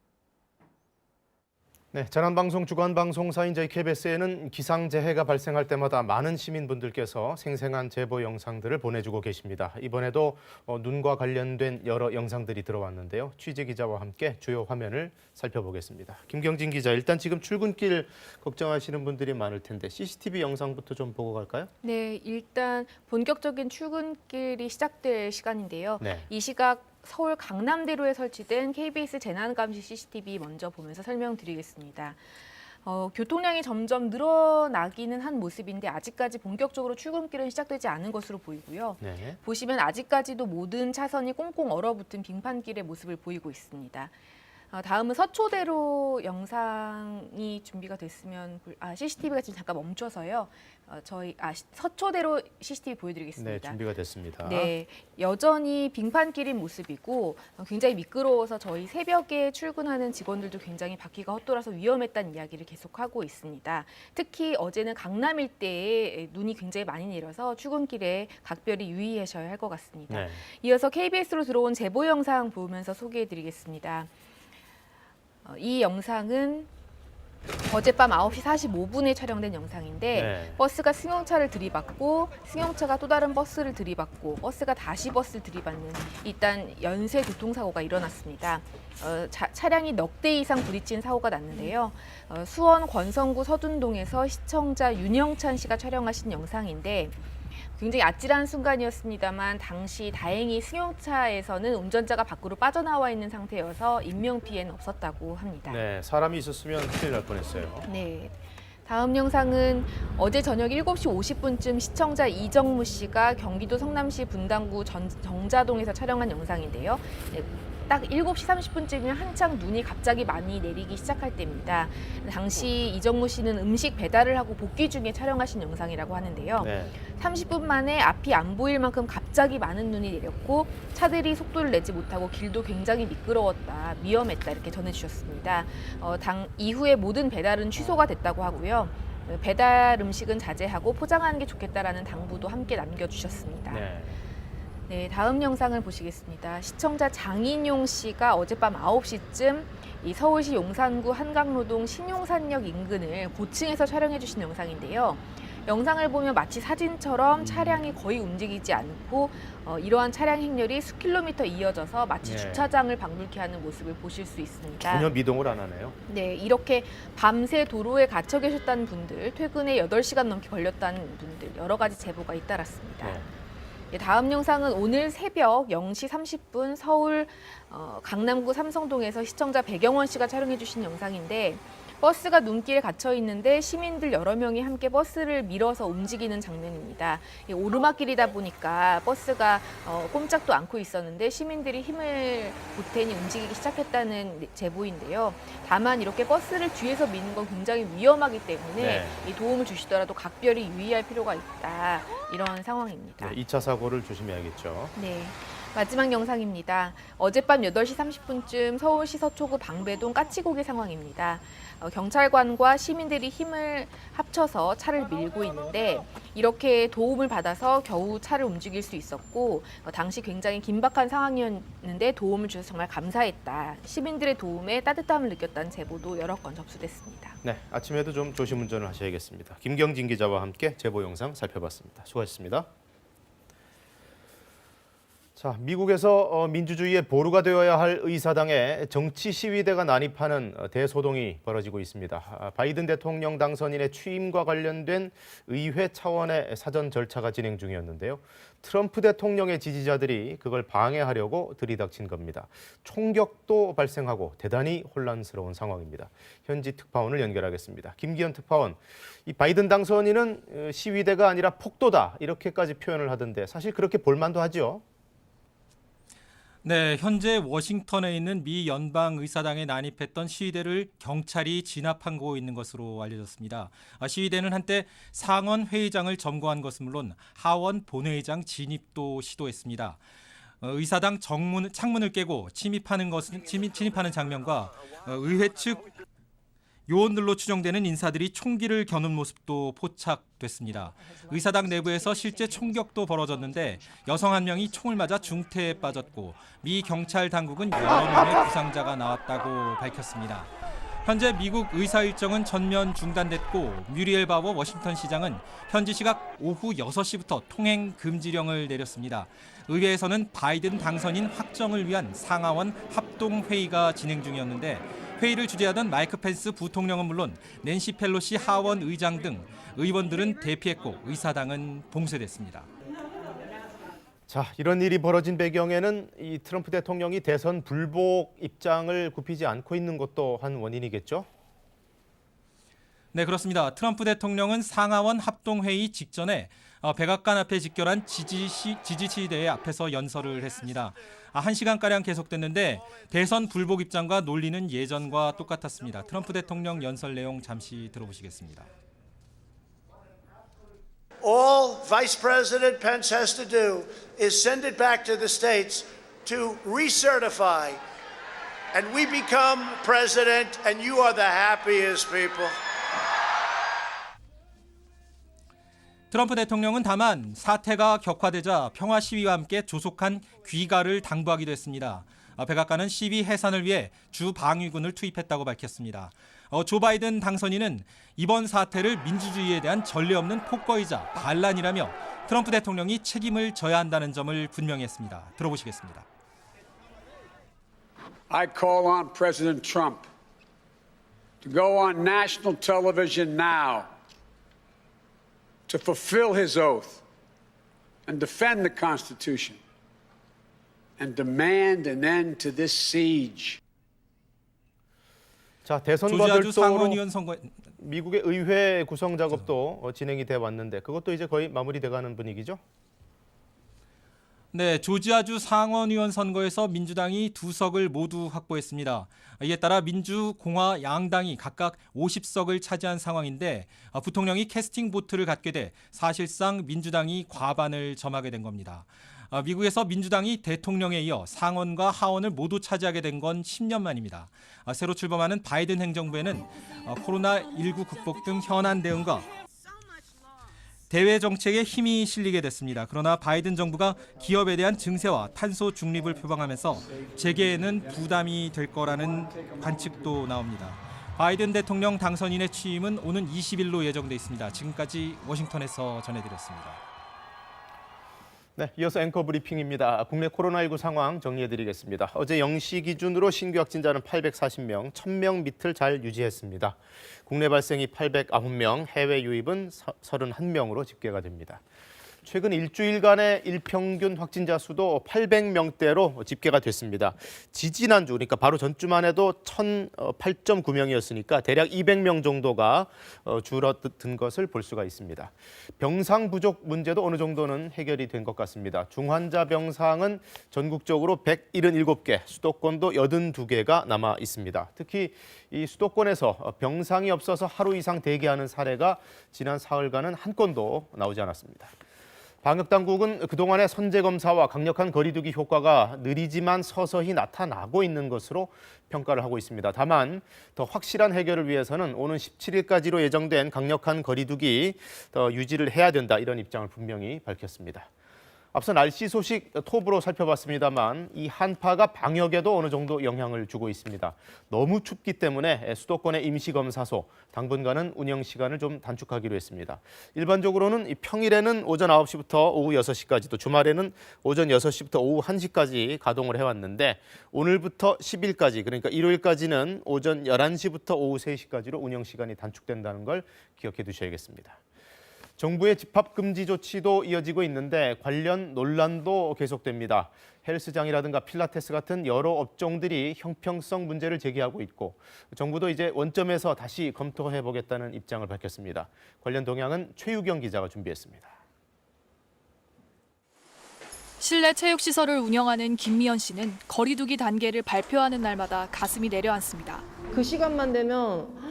네, 전환방송 주간방송사인 저희 KBS에는 기상재해가 발생할 때마다 많은 시민분들께서 생생한 제보 영상들을 보내주고 계십니다. 이번에도 눈과 관련된 여러 영상들이 들어왔는데요. 취재기자와 함께 주요 화면을 살펴보겠습니다. 김경진 기자, 일단 지금 출근길 걱정하시는 분들이 많을 텐데 CCTV 영상부터 좀 보고 갈까요? 네, 일단 본격적인 출근길이 시작될 시간인데요. 네. 이 시각 서울 강남대로에 설치된 KBS 재난감시 CCTV 먼저 보면서 설명드리겠습니다. 교통량이 점점 늘어나기는 한 모습인데 아직까지 본격적으로 출근길은 시작되지 않은 것으로 보이고요. 네. 보시면 아직까지도 모든 차선이 꽁꽁 얼어붙은 빙판길의 모습을 보이고 있습니다. 다음은 서초대로 영상이 준비가 됐으면 CCTV가 지금 잠깐 멈춰서요. 서초대로 CCTV 보여드리겠습니다. 네, 준비가 됐습니다. 네, 여전히 빙판길인 모습이고 굉장히 미끄러워서 저희 새벽에 출근하는 직원들도 굉장히 바퀴가 헛돌아서 위험했다는 이야기를 계속하고 있습니다. 특히 어제는 강남 일대에 눈이 굉장히 많이 내려서 출근길에 각별히 유의하셔야 할 것 같습니다. 네. 이어서 KBS로 들어온 제보 영상 보면서 소개해드리겠습니다. 이 영상은 어젯밤 9시 45분에 촬영된 영상인데 네. 버스가 승용차를 들이받고 승용차가 또 다른 버스를 들이받고 버스가 다시 버스를 들이받는 일단 연쇄 교통사고가 일어났습니다. 차량이 넉 대 이상 부딪힌 사고가 났는데요. 수원 권성구 서둔동에서 시청자 윤영찬 씨가 촬영하신 영상인데 굉장히 아찔한 순간이었습니다만 당시 다행히 승용차에서는 운전자가 밖으로 빠져나와 있는 상태여서 인명피해는 없었다고 합니다. 네, 사람이 있었으면 큰일 날 뻔했어요. 네. 다음 영상은 어제 저녁 7시 50분쯤 시청자 이정무 씨가 경기도 성남시 분당구 정자동에서 촬영한 영상인데요. 네, 딱 7시 30분쯤이면 한창 눈이 갑자기 많이 내리기 시작할 때입니다. 당시 이정무 씨는 음식 배달을 하고 복귀 중에 촬영하신 영상이라고 하는데요. 네. 30분 만에 앞이 안 보일 만큼 갑자기 많은 눈이 내렸고 차들이 속도를 내지 못하고 길도 굉장히 미끄러웠다, 위험했다 이렇게 전해주셨습니다. 이후에 모든 배달은 취소가 됐다고 하고요. 배달 음식은 자제하고 포장하는 게 좋겠다라는 당부도 함께 남겨주셨습니다. 네, 다음 영상을 보시겠습니다. 시청자 장인용 씨가 어젯밤 9시쯤 이 서울시 용산구 한강로동 신용산역 인근을 고층에서 촬영해 주신 영상인데요. 영상을 보면 마치 사진처럼 차량이 거의 움직이지 않고 이러한 차량 행렬이 수킬로미터 이어져서 마치 주차장을 방불케 하는 모습을 보실 수 있습니다. 전혀 미동을 안 하네요. 네, 이렇게 밤새 도로에 갇혀 계셨다는 분들, 퇴근에 8시간 넘게 걸렸다는 분들 여러 가지 제보가 잇따랐습니다. 네, 다음 영상은 오늘 새벽 0시 30분 서울 강남구 삼성동에서 시청자 백영원 씨가 촬영해 주신 영상인데 버스가 눈길에 갇혀 있는데 시민들 여러 명이 함께 버스를 밀어서 움직이는 장면입니다. 오르막길이다 보니까 버스가 꼼짝도 않고 있었는데 시민들이 힘을 보태니 움직이기 시작했다는 제보인데요. 다만 이렇게 버스를 뒤에서 미는 건 굉장히 위험하기 때문에 이 도움을 주시더라도 각별히 유의할 필요가 있다. 이런 상황입니다. 2차 사고를 조심해야겠죠. 네. 마지막 영상입니다. 어젯밤 8시 30분쯤 서울시 서초구 방배동 까치고기 상황입니다. 경찰관과 시민들이 힘을 합쳐서 차를 밀고 있는데 이렇게 도움을 받아서 겨우 차를 움직일 수 있었고 당시 굉장히 긴박한 상황이었는데 도움을 주셔서 정말 감사했다. 시민들의 도움에 따뜻함을 느꼈다는 제보도 여러 건 접수됐습니다. 네, 아침에도 좀 조심 운전을 하셔야겠습니다. 김경진 기자와 함께 제보 영상 살펴봤습니다. 수고하셨습니다. 자, 미국에서 민주주의의 보루가 되어야 할 의사당에 정치 시위대가 난입하는 대소동이 벌어지고 있습니다. 바이든 대통령 당선인의 취임과 관련된 의회 차원의 사전 절차가 진행 중이었는데요. 트럼프 대통령의 지지자들이 그걸 방해하려고 들이닥친 겁니다. 총격도 발생하고 대단히 혼란스러운 상황입니다. 현지 특파원을 연결하겠습니다. 김기현 특파원, 이 바이든 당선인은 시위대가 아니라 폭도다 이렇게까지 표현을 하던데 사실 그렇게 볼만도 하죠? 네, 현재 워싱턴에 있는 미 연방의사당에 난입했던 시위대를 경찰이 진압하고 있는 것으로 알려졌습니다. 시위대는 한때 상원 회의장을 점거한 것은 물론 하원 본회의장 진입도 시도했습니다. 의사당 창문을 깨고 침입하는 장면과 의회 측 요원들로 추정되는 인사들이 총기를 겨눈 모습도 포착됐습니다. 의사당 내부에서 실제 총격도 벌어졌는데 여성 한 명이 총을 맞아 중태에 빠졌고 미 경찰 당국은 여러 명의 부상자가 나왔다고 밝혔습니다. 현재 미국 의사 일정은 전면 중단됐고 뮤리엘 바워 워싱턴 시장은 현지 시각 오후 6시부터 통행 금지령을 내렸습니다. 의회에서는 바이든 당선인 확정을 위한 상하원 합동회의가 진행 중이었는데 회의를 주재하던 마이크 펜스 부통령은 물론 낸시 펠로시 하원 의장 등 의원들은 대피했고 의사당은 봉쇄됐습니다. 자, 이런 일이 벌어진 배경에는 이 트럼프 대통령이 대선 불복 입장을 굽히지 않고 있는 것도 한 원인이겠죠? 네, 그렇습니다. 트럼프 대통령은 상하원 합동회의 직전에 백악관 앞에 직결한 지지시대의 앞에서 연설을 했습니다. 1시간가량 계속됐는데 대선 불복 입장과 논리는 예전과 똑같았습니다. 트럼프 대통령 연설 내용 잠시 들어보시겠습니다. All Vice President Pence has to do is send it back to the states to recertify, and we become president, and you are the happiest people. 트럼프 대통령은 다만 사태가 격화되자 평화 시위와 함께 조속한 귀가를 당부하기도 했습니다. 백악관은 시위 해산을 위해 주 방위군을 투입했다고 밝혔습니다. 조 바이든 당선인은 이번 사태를 민주주의에 대한 전례 없는 폭거이자 반란이라며 트럼프 대통령이 책임을 져야 한다는 점을 분명히 했습니다. 들어보시겠습니다. I call on President Trump to go on national television now to fulfill his oath and defend the Constitution and demand an end to this siege. 자, 대선과 별도로 미국의 의회 구성 작업도 진행이 돼 왔는데 그것도 이제 거의 마무리돼 가는 분위기죠? 네, 조지아주 상원의원 선거에서 민주당이 2석을 모두 확보했습니다. 이에 따라 민주, 공화 양당이 각각 50석을 차지한 상황인데 부통령이 캐스팅 보트를 갖게 돼 사실상 민주당이 과반을 점하게 된 겁니다. 미국에서 민주당이 대통령에 이어 상원과 하원을 모두 차지하게 된 건 10년 만입니다. 새로 출범하는 바이든 행정부에는 코로나19 극복 등 현안 대응과 대외 정책에 힘이 실리게 됐습니다. 그러나 바이든 정부가 기업에 대한 증세와 탄소 중립을 표방하면서 재계에는 부담이 될 거라는 관측도 나옵니다. 바이든 대통령 당선인의 취임은 오는 20일로 예정돼 있습니다. 지금까지 워싱턴에서 전해드렸습니다. 네, 이어서 앵커 브리핑입니다. 국내 코로나19 상황 정리해드리겠습니다. 어제 0시 기준으로 신규 확진자는 840명, 1000명 밑을 잘 유지했습니다. 국내 발생이 809명, 해외 유입은 31명으로 집계가 됩니다. 최근 일주일간의 일평균 확진자 수도 800명대로 집계가 됐습니다. 지지난주, 그러니까 바로 전주만 해도 1,008.9명이었으니까 대략 200명 정도가 줄어든 것을 볼 수가 있습니다. 병상 부족 문제도 어느 정도는 해결이 된 것 같습니다. 중환자 병상은 전국적으로 177개, 수도권도 82개가 남아 있습니다. 특히 이 수도권에서 병상이 없어서 하루 이상 대기하는 사례가 지난 사흘간은 한 건도 나오지 않았습니다. 방역당국은 그동안의 선제검사와 강력한 거리두기 효과가 느리지만 서서히 나타나고 있는 것으로 평가를 하고 있습니다. 다만 더 확실한 해결을 위해서는 오는 17일까지로 예정된 강력한 거리두기 더 유지를 해야 된다, 이런 입장을 분명히 밝혔습니다. 앞서 날씨 소식 톱으로 살펴봤습니다만 이 한파가 방역에도 어느 정도 영향을 주고 있습니다. 너무 춥기 때문에 수도권의 임시검사소 당분간은 운영 시간을 좀 단축하기로 했습니다. 일반적으로는 평일에는 오전 9시부터 오후 6시까지, 또 주말에는 오전 6시부터 오후 1시까지 가동을 해왔는데 오늘부터 10일까지, 그러니까 일요일까지는 오전 11시부터 오후 3시까지로 운영 시간이 단축된다는 걸 기억해 두셔야겠습니다. 정부의 집합금지 조치도 이어지고 있는데 관련 논란도 계속됩니다. 헬스장이라든가 필라테스 같은 여러 업종들이 형평성 문제를 제기하고 있고 정부도 이제 원점에서 다시 검토해보겠다는 입장을 밝혔습니다. 관련 동향은 최유경 기자가 준비했습니다. 실내 체육시설을 운영하는 김미연 씨는 거리두기 단계를 발표하는 날마다 가슴이 내려앉습니다. 그 시간만 되면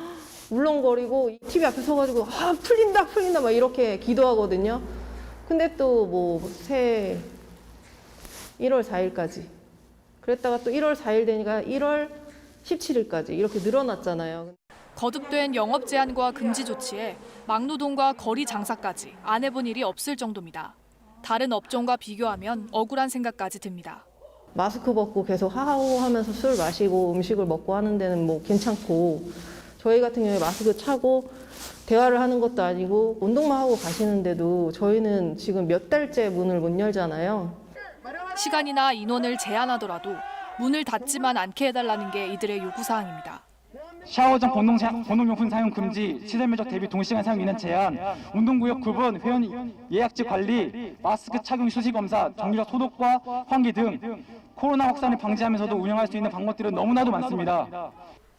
울렁거리고 TV 앞에 서가지고 풀린다 막 이렇게 기도하거든요. 근데 또 뭐 새해 1월 4일까지 그랬다가 또 1월 4일 되니까 1월 17일까지 이렇게 늘어났잖아요. 거듭된 영업 제한과 금지 조치에 막노동과 거리 장사까지 안 해본 일이 없을 정도입니다. 다른 업종과 비교하면 억울한 생각까지 듭니다. 마스크 벗고 계속 하하호 하면서 술 마시고 음식을 먹고 하는 데는 뭐 괜찮고 저희 같은 경우에 마스크 차고 대화를 하는 것도 아니고 운동만 하고 가시는데도 저희는 지금 몇 달째 문을 못 열잖아요. 시간이나 인원을 제한하더라도 문을 닫지만 않게 해달라는 게 이들의 요구사항입니다. 샤워장 공동용품 사용 금지, 시설 면적 대비 동시간 사용 인원 제한, 운동구역 구분, 회원 예약지 관리, 마스크 착용 수시 검사, 정기적 소독과 환기 등 코로나 확산을 방지하면서도 운영할 수 있는 방법들은 너무나도 많습니다.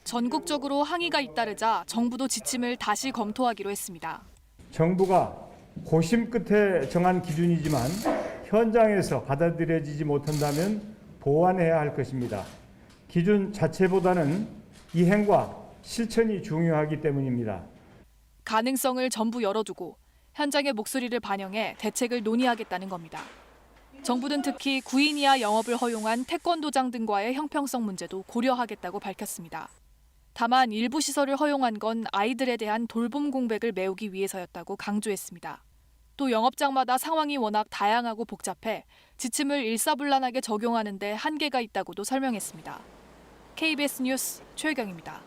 전국적으로 항의가 잇따르자 정부도 지침을 다시 검토하기로 했습니다. 정부가 고심 끝에 정한 기준이지만 현장에서 받아들여지지 못한다면 보완해야 할 것입니다. 기준 자체보다는 이행과 실천이 중요하기 때문입니다. 가능성을 전부 열어두고 현장의 목소리를 반영해 대책을 논의하겠다는 겁니다. 정부는 특히 9인 이하 영업을 허용한 태권도장 등과의 형평성 문제도 고려하겠다고 밝혔습니다. 다만 일부 시설을 허용한 건 아이들에 대한 돌봄 공백을 메우기 위해서였다고 강조했습니다. 또 영업장마다 상황이 워낙 다양하고 복잡해 지침을 일사불란하게 적용하는 데 한계가 있다고도 설명했습니다. KBS 뉴스 최유경입니다.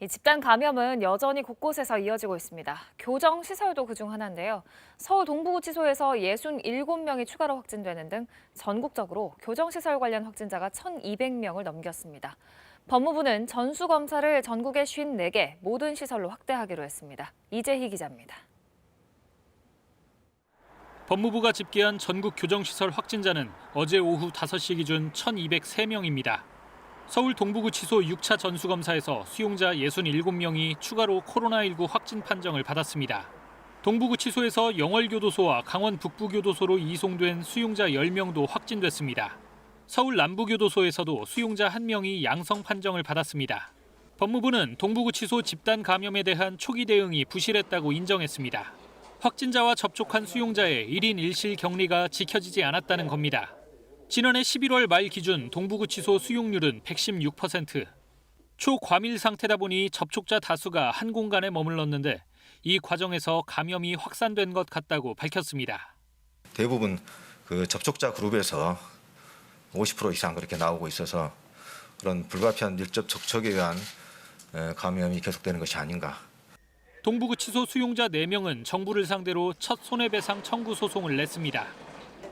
집단 감염은 여전히 곳곳에서 이어지고 있습니다. 교정시설도 그중 하나인데요. 서울 동부구치소에서 67명이 추가로 확진되는 등 전국적으로 교정시설 관련 확진자가 1,200명을 넘겼습니다. 법무부는 전수검사를 전국의 54개 모든 시설로 확대하기로 했습니다. 이재희 기자입니다. 법무부가 집계한 전국 교정시설 확진자는 어제 오후 5시 기준 1,203명입니다. 서울 동부구치소 6차 전수검사에서 수용자 67명이 추가로 코로나19 확진 판정을 받았습니다. 동부구치소에서 영월교도소와 강원 북부교도소로 이송된 수용자 10명도 확진됐습니다. 서울 남부교도소에서도 수용자 1명이 양성 판정을 받았습니다. 법무부는 동부구치소 집단 감염에 대한 초기 대응이 부실했다고 인정했습니다. 확진자와 접촉한 수용자의 1인 1실 격리가 지켜지지 않았다는 겁니다. 지난해 11월 말 기준 동부구치소 수용률은 116%. 초과밀 상태다 보니 접촉자 다수가 한 공간에 머물렀는데 이 과정에서 감염이 확산된 것 같다고 밝혔습니다. 대부분 그 접촉자 그룹에서 50% 이상 그렇게 나오고 있어서 그런 불가피한 밀접 접촉에 의한 감염이 계속되는 것이 아닌가. 동부구치소 수용자 4명은 정부를 상대로 첫 손해배상 청구 소송을 냈습니다.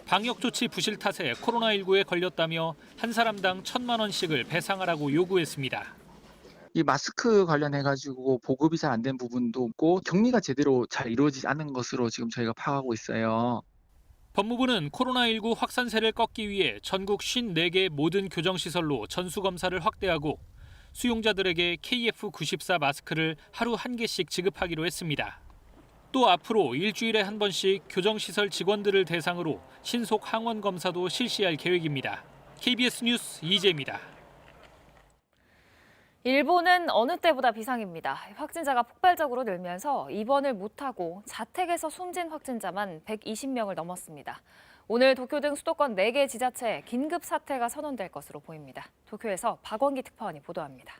방역조치 부실 탓에 코로나19에 걸렸다며 한 사람당 1,000만 원씩을 배상하라고 요구했습니다. 이 마스크 관련해가지고 보급이 잘 안 된 부분도 없고 격리가 제대로 잘 이루어지지 않은 것으로 지금 저희가 파악하고 있어요. 법무부는 코로나19 확산세를 꺾기 위해 전국 54개 모든 교정시설로 전수검사를 확대하고 수용자들에게 KF94 마스크를 하루 1개씩 지급하기로 했습니다. 또 앞으로 일주일에 한 번씩 교정시설 직원들을 대상으로 신속 항원 검사도 실시할 계획입니다. KBS 뉴스 이재입니다. 일본은 어느 때보다 비상입니다. 확진자가 폭발적으로 늘면서 입원을 못하고 자택에서 숨진 확진자만 120명을 넘었습니다. 오늘 도쿄 등 수도권 4개 지자체에 긴급 사태가 선언될 것으로 보입니다. 도쿄에서 박원기 특파원이 보도합니다.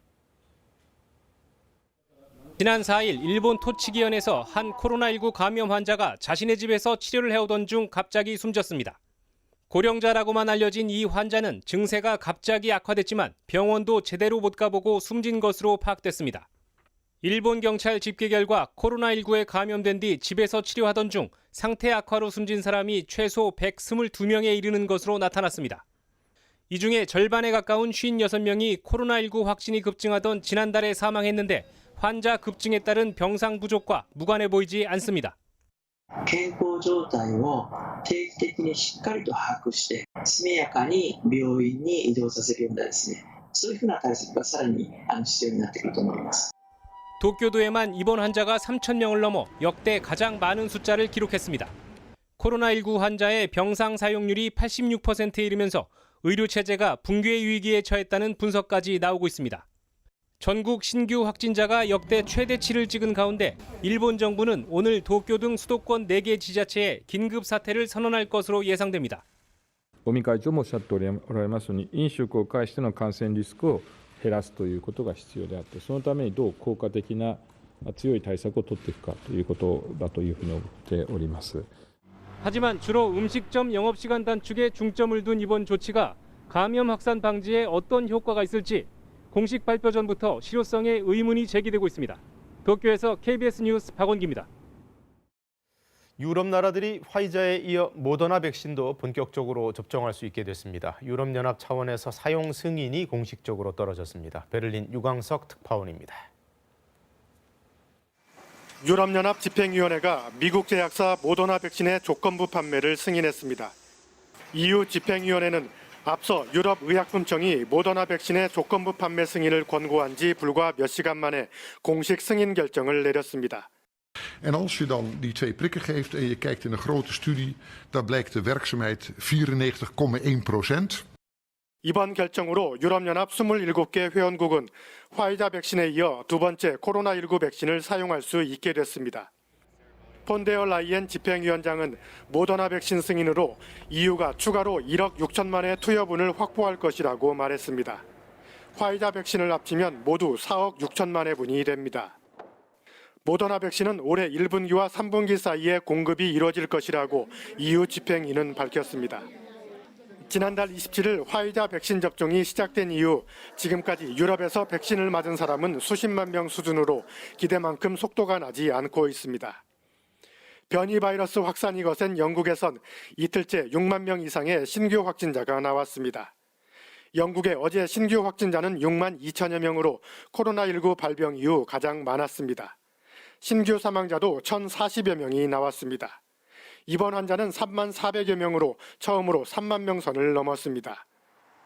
지난 4일 일본 토치기현에서 한 코로나19 감염 환자가 자신의 집에서 치료를 해오던 중 갑자기 숨졌습니다. 고령자라고만 알려진 이 환자는 증세가 갑자기 악화됐지만 병원도 제대로 못 가보고 숨진 것으로 파악됐습니다. 일본 경찰 집계 결과 코로나19에 감염된 뒤 집에서 치료하던 중 상태 악화로 숨진 사람이 최소 122명에 이르는 것으로 나타났습니다. 이 중에 절반에 가까운 56명이 코로나19 확진이 급증하던 지난달에 사망했는데 환자 급증에 따른 병상 부족과 무관해 보이지 않습니다. 健康状態を定期的にしっかりと把握して速やかに病院に移動させるようなですね、そういうふうな対策がさらに必要になってくると思います。 도쿄도에만 입원 환자가 3,000명을 넘어 역대 가장 많은 숫자를 기록했습니다. 코로나19 환자의 병상 사용률이 86%에 이르면서 의료 체제가 붕괴 위기에 처했다는 분석까지 나오고 있습니다. 전국 신규 확진자가 역대 최대치를 찍은 가운데 일본 정부는 오늘 도쿄 등 수도권 4개 지자체에 긴급 사태를 선언할 것으로 예상됩니다. 尾身会長もおっしゃっておられますように、飲食を介しての感染リスクを減らすということが必要であって、そのためにどう効果的な強い対策を取っていくかということだというふうに思っております。 하지만 주로 음식점 영업시간 단축에 중점을 둔 이번 조치가 감염 확산 방지에 어떤 효과가 있을지 공식 발표 전부터 실효성에 의문이 제기되고 있습니다. 도쿄에서 KBS 뉴스 박원기입니다. 유럽 나라들이 화이자에 이어 모더나 백신도 본격적으로 접종할 수 있게 됐습니다. 유럽연합 차원에서 사용 승인이 공식적으로 떨어졌습니다. 베를린 유광석 특파원입니다. 유럽연합 집행위원회가 미국 제약사 모더나 백신의 조건부 판매를 승인했습니다. EU 집행위원회는 앞서 유럽의약품청이 모더나 백신의 조건부 판매 승인을 권고한 지 불과 몇 시간 만에 공식 승인 결정을 내렸습니다. En als je dan die 2 prikken geeft en je kijkt in een grote studie, dan blijkt de werkzaamheid 94,1%. 이번 결정으로 유럽연합 27개 회원국은 화이자 백신에 이어 두 번째 코로나19 백신을 사용할 수 있게 됐습니다. 폰데어 라이엔 집행위원장은 모더나 백신 승인으로 EU가 추가로 1억 6천만의 투여분을 확보할 것이라고 말했습니다. 화이자 백신을 합치면 모두 4억 6천만의 분이 됩니다. 모더나 백신은 올해 1분기와 3분기 사이에 공급이 이뤄질 것이라고 EU 집행위는 밝혔습니다. 지난달 27일 화이자 백신 접종이 시작된 이후 지금까지 유럽에서 백신을 맞은 사람은 수십만 명 수준으로 기대만큼 속도가 나지 않고 있습니다. 변이 바이러스 확산이 거센 영국에선 이틀째 6만 명 이상의 신규 확진자가 나왔습니다. 영국의 어제 신규 확진자는 6만 2천여 명으로 코로나19 발병 이후 가장 많았습니다. 신규 사망자도 1,040여 명이 나왔습니다. 입원 환자는 3만 400여 명으로 처음으로 3만 명 선을 넘었습니다.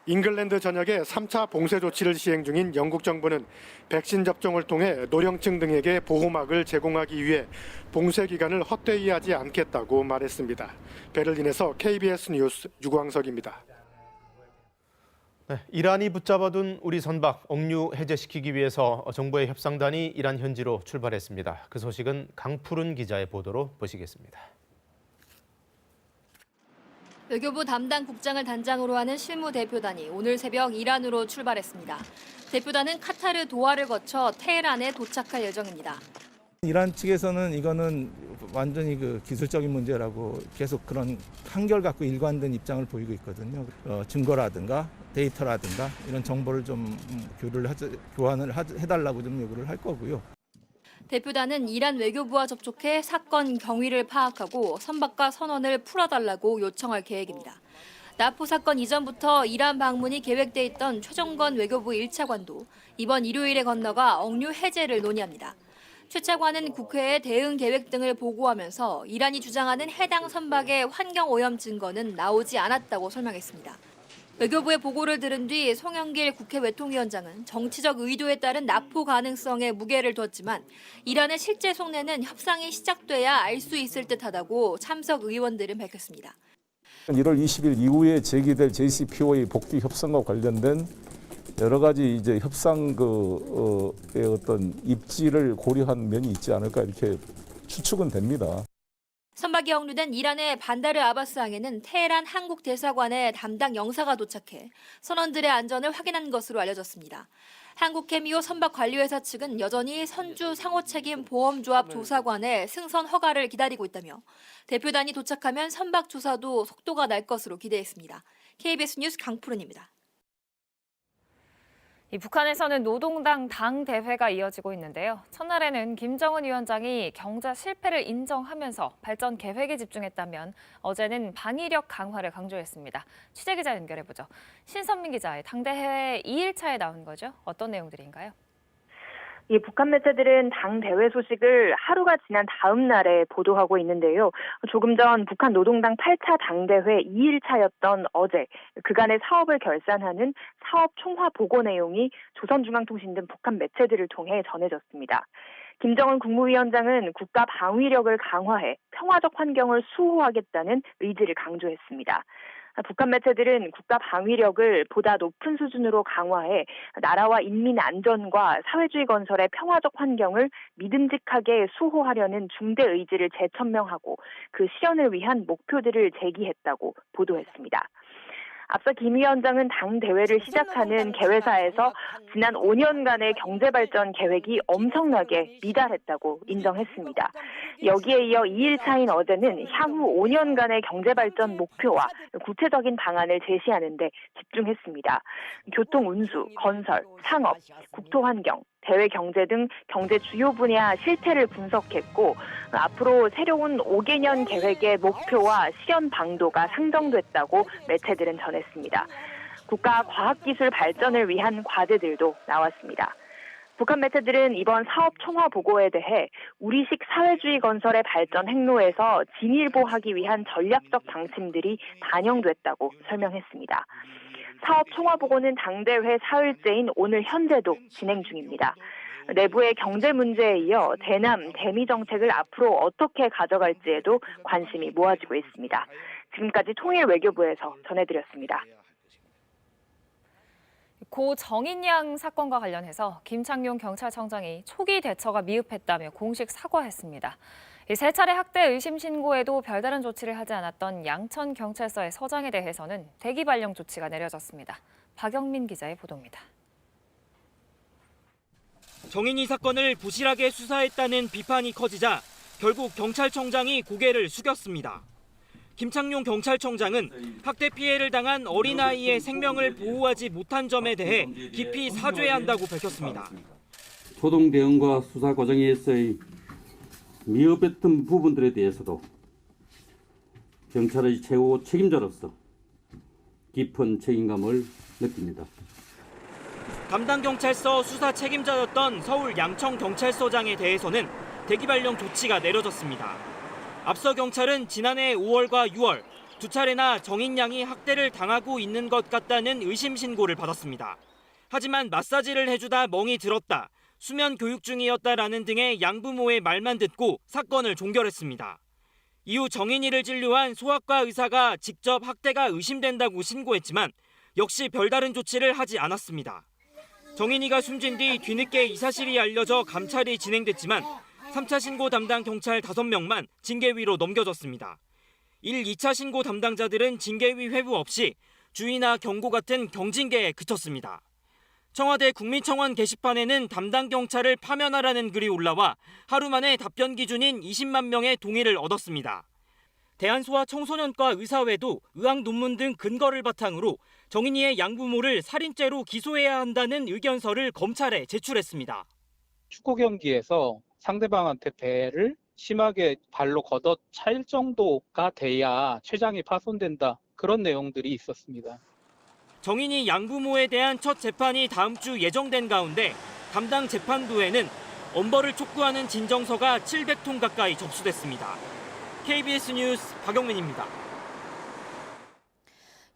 잉글랜드 전역에 3차 봉쇄 조치를 시행 중인 영국 정부는 백신 접종을 통해 노령층 등에게 보호막을 제공하기 위해 봉쇄 기간을 헛되이 하지 않겠다고 말했습니다. 베를린에서 KBS 뉴스 유광석입니다. 네, 이란이 붙잡아둔 우리 선박 억류 해제시키기 위해서 정부의 협상단이 이란 현지로 출발했습니다. 그 소식은 강푸른 기자의 보도로 보시겠습니다. 외교부 담당 국장을 단장으로 하는 실무 대표단이 오늘 새벽 이란으로 출발했습니다. 대표단은 카타르 도하를 거쳐 테헤란에 도착할 예정입니다. 이란 측에서는 이거는 완전히 기술적인 문제라고 계속 그런 한결같고 일관된 입장을 보이고 있거든요. 증거라든가 데이터라든가 이런 정보를 좀 교환을 해달라고 좀 요구를 할 거고요. 대표단은 이란 외교부와 접촉해 사건 경위를 파악하고 선박과 선원을 풀어달라고 요청할 계획입니다. 나포 사건 이전부터 이란 방문이 계획돼 있던 최정건 외교부 1차관도 이번 일요일에 건너가 억류 해제를 논의합니다. 최 차관은 국회에 대응 계획 등을 보고하면서 이란이 주장하는 해당 선박의 환경 오염 증거는 나오지 않았다고 설명했습니다. 외교부의 보고를 들은 뒤 송영길 국회 외통위원장은 정치적 의도에 따른 납포 가능성에 무게를 뒀지만 이란의 실제 속내는 협상이 시작돼야 알 수 있을 듯하다고 참석 의원들은 밝혔습니다. 1월 20일 이후에 제기될 JCPOA 복귀 협상과 관련된 여러 가지 이제 협상 어떤 입지를 고려한 면이 있지 않을까 이렇게 추측은 됩니다. 선박이 억류된 이란의 반다르 아바스항에는 테헤란 한국 대사관의 담당 영사가 도착해 선원들의 안전을 확인한 것으로 알려졌습니다. 한국해미호 선박관리회사 측은 여전히 선주 상호책임 보험조합 조사관의 승선 허가를 기다리고 있다며 대표단이 도착하면 선박 조사도 속도가 날 것으로 기대했습니다. KBS 뉴스 강푸른입니다. 북한에서는 노동당 당대회가 이어지고 있는데요. 첫날에는 김정은 위원장이 경제 실패를 인정하면서 발전 계획에 집중했다면 어제는 방위력 강화를 강조했습니다. 취재기자 연결해보죠. 신선민 기자의 당대회 2일차에 나온 거죠. 어떤 내용들인가요? 북한 매체들은 당 대회 소식을 하루가 지난 다음 날에 보도하고 있는데요. 조금 전 북한 노동당 8차 당대회 2일차였던 어제 그간의 사업을 결산하는 사업 총화 보고 내용이 조선중앙통신 등 북한 매체들을 통해 전해졌습니다. 김정은 국무위원장은 국가 방위력을 강화해 평화적 환경을 수호하겠다는 의지를 강조했습니다. 북한 매체들은 국가 방위력을 보다 높은 수준으로 강화해 나라와 인민 안전과 사회주의 건설의 평화적 환경을 믿음직하게 수호하려는 중대 의지를 재천명하고 그 실현을 위한 목표들을 제기했다고 보도했습니다. 앞서 김 위원장은 당 대회를 시작하는 개회사에서 지난 5년간의 경제발전 계획이 엄청나게 미달했다고 인정했습니다. 여기에 이어 2일차인 어제는 향후 5년간의 경제발전 목표와 구체적인 방안을 제시하는 데 집중했습니다. 교통, 운수, 건설, 상업, 국토환경, 대외경제 등 경제 주요 분야 실태를 분석했고 앞으로 새로운 5개년 계획의 목표와 실현 방도가 상정됐다고 매체들은 전했습니다. 국가 과학기술 발전을 위한 과제들도 나왔습니다. 북한 매체들은 이번 사업 총화 보고에 대해 우리식 사회주의 건설의 발전 행로에서 진일보하기 위한 전략적 방침들이 반영됐다고 설명했습니다. 사업 총화 보고는 당대회 사흘째인 오늘 현재도 진행 중입니다. 내부의 경제 문제에 이어 대남, 대미 정책을 앞으로 어떻게 가져갈지에도 관심이 모아지고 있습니다. 지금까지 통일외교부에서 전해드렸습니다. 고 정인양 사건과 관련해서 김창룡 경찰청장이 초기 대처가 미흡했다며 공식 사과했습니다. 세 차례 학대 의심 신고에도 별다른 조치를 하지 않았던 양천경찰서의 서장에 대해서는 대기 발령 조치가 내려졌습니다. 박영민 기자의 보도입니다. 정인이 사건을 부실하게 수사했다는 비판이 커지자 결국 경찰청장이 고개를 숙였습니다. 김창룡 경찰청장은 학대 피해를 당한 어린아이의 생명을 보호하지 못한 점에 대해 깊이 사죄해야 한다고 밝혔습니다. 초동 대응과 수사 과정에서의 미흡했던 부분들에 대해서도 경찰의 최고 책임자로서 깊은 책임감을 느낍니다. 담당 경찰서 수사 책임자였던 서울 양천경찰서장에 대해서는 대기 발령 조치가 내려졌습니다. 앞서 경찰은 지난해 5월과 6월 두 차례나 정인 양이 학대를 당하고 있는 것 같다는 의심 신고를 받았습니다. 하지만 마사지를 해주다 멍이 들었다, 수면 교육 중이었다라는 등의 양부모의 말만 듣고 사건을 종결했습니다. 이후 정인이를 진료한 소아과 의사가 직접 학대가 의심된다고 신고했지만 역시 별다른 조치를 하지 않았습니다. 정인이가 숨진 뒤 뒤늦게 이 사실이 알려져 감찰이 진행됐지만 3차 신고 담당 경찰 5명만 징계위로 넘겨졌습니다. 1, 2차 신고 담당자들은 징계위 회부 없이 주의나 경고 같은 경징계에 그쳤습니다. 청와대 국민청원 게시판에는 담당 경찰을 파면하라는 글이 올라와 하루 만에 답변 기준인 20만 명의 동의를 얻었습니다. 대한소아청소년과 의사회도 의학 논문 등 근거를 바탕으로 정인이의 양부모를 살인죄로 기소해야 한다는 의견서를 검찰에 제출했습니다. 축구 경기에서 상대방한테 배를 심하게 발로 걷어 찰 정도가 돼야 췌장이 파손된다, 그런 내용들이 있었습니다. 정인이 양부모에 대한 첫 재판이 다음 주 예정된 가운데 담당 재판부에는 엄벌을 촉구하는 진정서가 700통 가까이 접수됐습니다. KBS 뉴스 박영민입니다.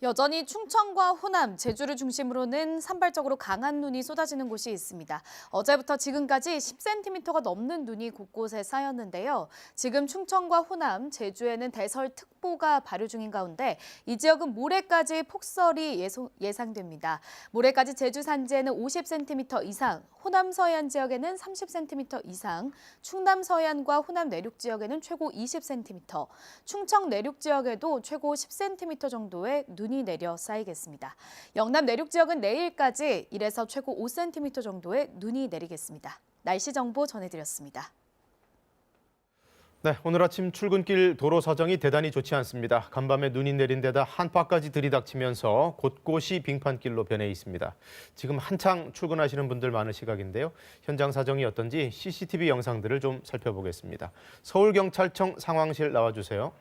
여전히 충청과 호남, 제주를 중심으로는 산발적으로 강한 눈이 쏟아지는 곳이 있습니다. 어제부터 지금까지 10cm가 넘는 눈이 곳곳에 쌓였는데요. 지금 충청과 호남, 제주에는 대설특보가 발효 중인 가운데 이 지역은 모레까지 폭설이 예상됩니다. 모레까지 제주 산지에는 50cm 이상, 호남 서해안 지역에는 30cm 이상, 충남 서해안과 호남 내륙 지역에는 최고 20cm, 충청 내륙 지역에도 최고 10cm 정도의 눈이 내려 쌓이겠습니다. 영남 내륙 지역은 내일까지 1에서 최고 5cm 정도의 눈이 내리겠습니다. 날씨 정보 전해드렸습니다. 네, 오늘 아침 출근길 도로 사정이 대단히 좋지 않습니다. 간밤에 눈이 내린 데다 한파까지 들이닥치면서 곳곳이 빙판길로 변해 있습니다. 지금 한창 출근하시는 분들 많은 시각인데요. 현장 사정이 어떤지 CCTV 영상들을 좀 살펴보겠습니다. 서울경찰청 상황실 나와주세요.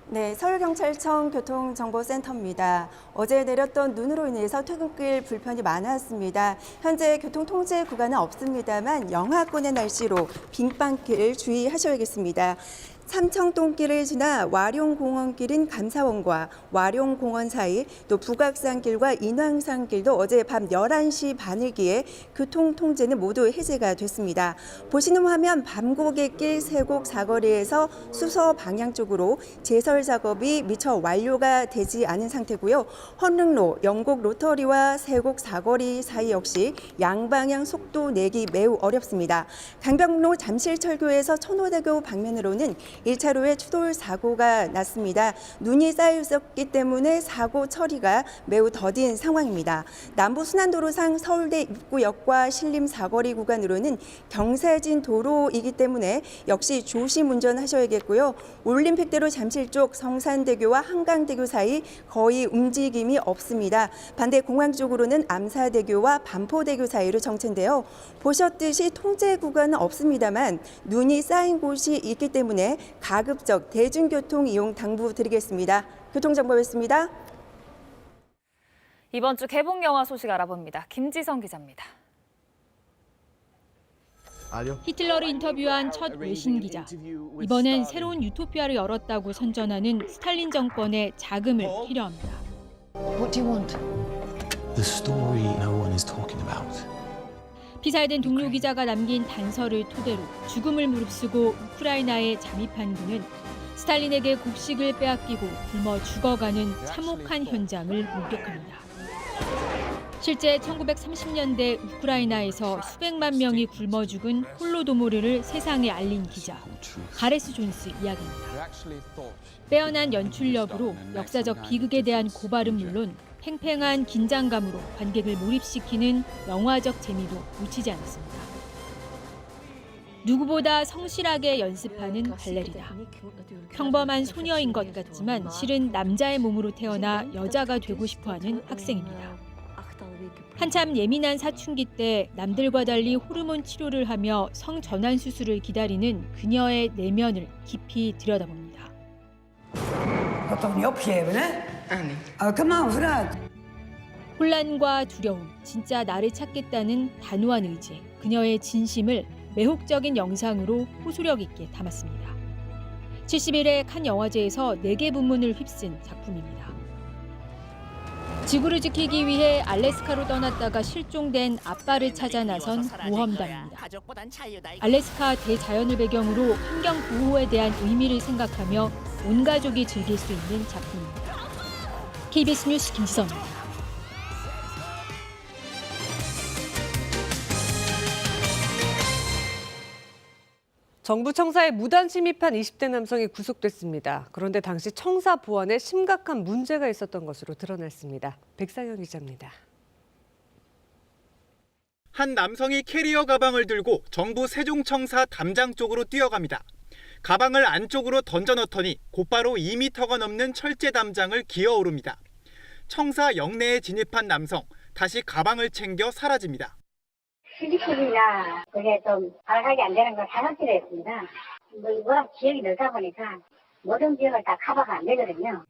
네, 서울경찰청 교통정보센터입니다. 어제 내렸던 눈으로 인해서 퇴근길 불편이 많았습니다. 현재 교통통제 구간은 없습니다만 영하권의 날씨로 빙판길 주의하셔야겠습니다. 삼청동길을 지나 와룡공원길인 감사원과 와룡공원 사이, 또 북악산길과 인왕산길도 어제 밤 11시 반을기에 교통통제는 모두 해제가 됐습니다. 보시는 화면 밤고개길 세곡 사거리에서 수서 방향 쪽으로 제설 작업이 미처 완료가 되지 않은 상태고요. 헌릉로, 영곡 로터리와 세곡 사거리 사이 역시 양방향 속도 내기 매우 어렵습니다. 강변북로 잠실철교에서 천호대교 방면으로는 1차로에 추돌 사고가 났습니다. 눈이 쌓여 있었기 때문에 사고 처리가 매우 더딘 상황입니다. 남부순환도로상 서울대 입구역과 신림 사거리 구간으로는 경사진 도로이기 때문에 역시 조심 운전하셔야겠고요. 올림픽대로 잠실 쪽 성산대교와 한강대교 사이 거의 움직임이 없습니다. 반대 공항 쪽으로는 암사대교와 반포대교 사이로 정체인데요. 보셨듯이 통제 구간은 없습니다만 눈이 쌓인 곳이 있기 때문에 가급적 대중교통 이용 당부드리겠습니다. 교통정보였습니다. 이번 주 개봉 영화 소식 알아봅니다. 김지성 기자입니다. 히틀러를 인터뷰한 첫 외신 기자. 이번엔 새로운 유토피아를 열었다고 선전하는 스탈린 정권의 자금을 필요합니다. What do you want? The story no one is talking about. 피살된 동료 기자가 남긴 단서를 토대로 죽음을 무릅쓰고 우크라이나에 잠입한 그는 스탈린에게 곡식을 빼앗기고 굶어 죽어가는 참혹한 현장을 목격합니다. 실제 1930년대 우크라이나에서 수백만 명이 굶어 죽은 홀로도모르를 세상에 알린 기자, 가레스 존스 이야기입니다. 빼어난 연출력으로 역사적 비극에 대한 고발은 물론 팽팽한 긴장감으로 관객을 몰입시키는 영화적 재미도 놓치지 않았습니다. 누구보다 성실하게 연습하는 발레리나. 평범한 소녀인 것 같지만 실은 남자의 몸으로 태어나 여자가 되고 싶어하는 학생입니다. 한참 예민한 사춘기 때 남들과 달리 호르몬 치료를 하며 성전환 수술을 기다리는 그녀의 내면을 깊이 들여다봅니다. 혼란과 두려움, 진짜 나를 찾겠다는 단호한 의지, 그녀의 진심을 매혹적인 영상으로 호소력 있게 담았습니다. 71회 칸 영화제에서 4개 부문을 휩쓴 작품입니다. 지구를 지키기 위해 알래스카로 떠났다가 실종된 아빠를 찾아 나선 모험담입니다. 알래스카 대자연을 배경으로 환경 보호에 대한 의미를 생각하며 온 가족이 즐길 수 있는 작품입니다. KBS 뉴스 김지선입니다. 정부 청사에 무단 침입한 20대 남성이 구속됐습니다. 그런데 당시 청사 보안에 심각한 문제가 있었던 것으로 드러났습니다. 백상현 기자입니다. 한 남성이 캐리어 가방을 들고 정부 세종청사 담장 쪽으로 뛰어갑니다. 가방을 안쪽으로 던져 넣더니 곧바로 2m가 넘는 철제 담장을 기어오릅니다. 청사 영내에 진입한 남성, 다시 가방을 챙겨 사라집니다. CCTV나 그게 좀 발각이 안 되는 걸 사각지로 했습니다. 워낙 지역이 넓다 보니까 모든 지역을 다 커버가 안 되거든요.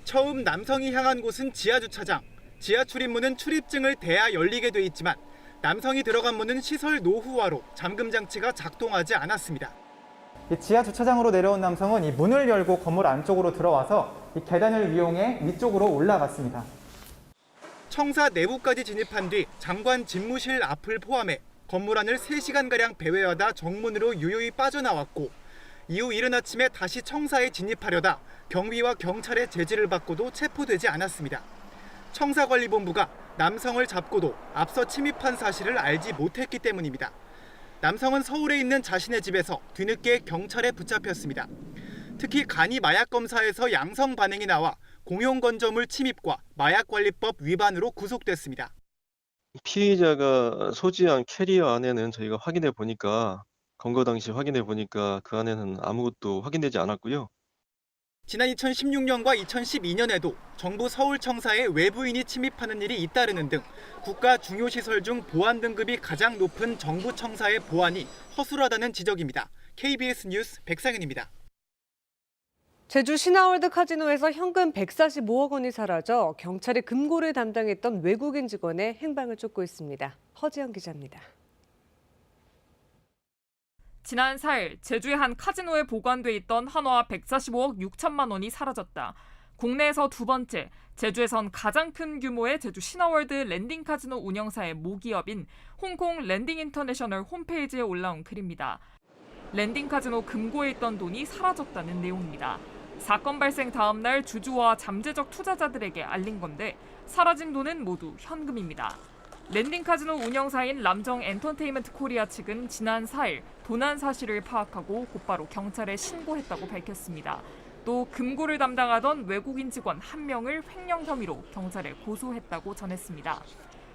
처음 남성이 향한 곳은 지하주차장. 지하 출입문은 출입증을 대야 열리게 돼 있지만 남성이 들어간 문은 시설 노후화로 잠금 장치가 작동하지 않았습니다. 지하 주차장으로 내려온 남성은 이 문을 열고 건물 안쪽으로 들어와서 이 계단을 이용해 위쪽으로 올라갔습니다. 청사 내부까지 진입한 뒤 장관 집무실 앞을 포함해 건물 안을 3시간가량 배회하다 정문으로 유유히 빠져나왔고 이후 이른 아침에 다시 청사에 진입하려다 경비와 경찰의 제지를 받고도 체포되지 않았습니다. 청사관리본부가 남성을 잡고도 앞서 침입한 사실을 알지 못했기 때문입니다. 남성은 서울에 있는 자신의 집에서 뒤늦게 경찰에 붙잡혔습니다. 특히 간이 마약 검사에서 양성 반응이 나와 공용건조물 침입과 마약관리법 위반으로 구속됐습니다. 피의자가 소지한 캐리어 안에는 저희가 확인해 보니까 검거 당시 확인해 보니까 그 안에는 아무것도 확인되지 않았고요. 지난 2016년과 2012년에도 정부 서울청사에 외부인이 침입하는 일이 잇따르는 등 국가 중요시설 중 보안 등급이 가장 높은 정부 청사의 보안이 허술하다는 지적입니다. KBS 뉴스 백상현입니다. 제주 신화월드 카지노에서 현금 145억 원이 사라져 경찰이 금고를 담당했던 외국인 직원의 행방을 쫓고 있습니다. 허지영 기자입니다. 지난 4일 제주의 한 카지노에 보관돼 있던 한화 145억 6천만 원이 사라졌다. 국내에서 두 번째, 제주에선 가장 큰 규모의 제주 신화월드 랜딩 카지노 운영사의 모기업인 홍콩 랜딩 인터내셔널 홈페이지에 올라온 글입니다. 랜딩 카지노 금고에 있던 돈이 사라졌다는 내용입니다. 사건 발생 다음 날 주주와 잠재적 투자자들에게 알린 건데 사라진 돈은 모두 현금입니다. 랜딩 카지노 운영사인 람정 엔터테인먼트 코리아 측은 지난 4일 도난 사실을 파악하고 곧바로 경찰에 신고했다고 밝혔습니다. 또 금고를 담당하던 외국인 직원 1명을 횡령 혐의로 경찰에 고소했다고 전했습니다.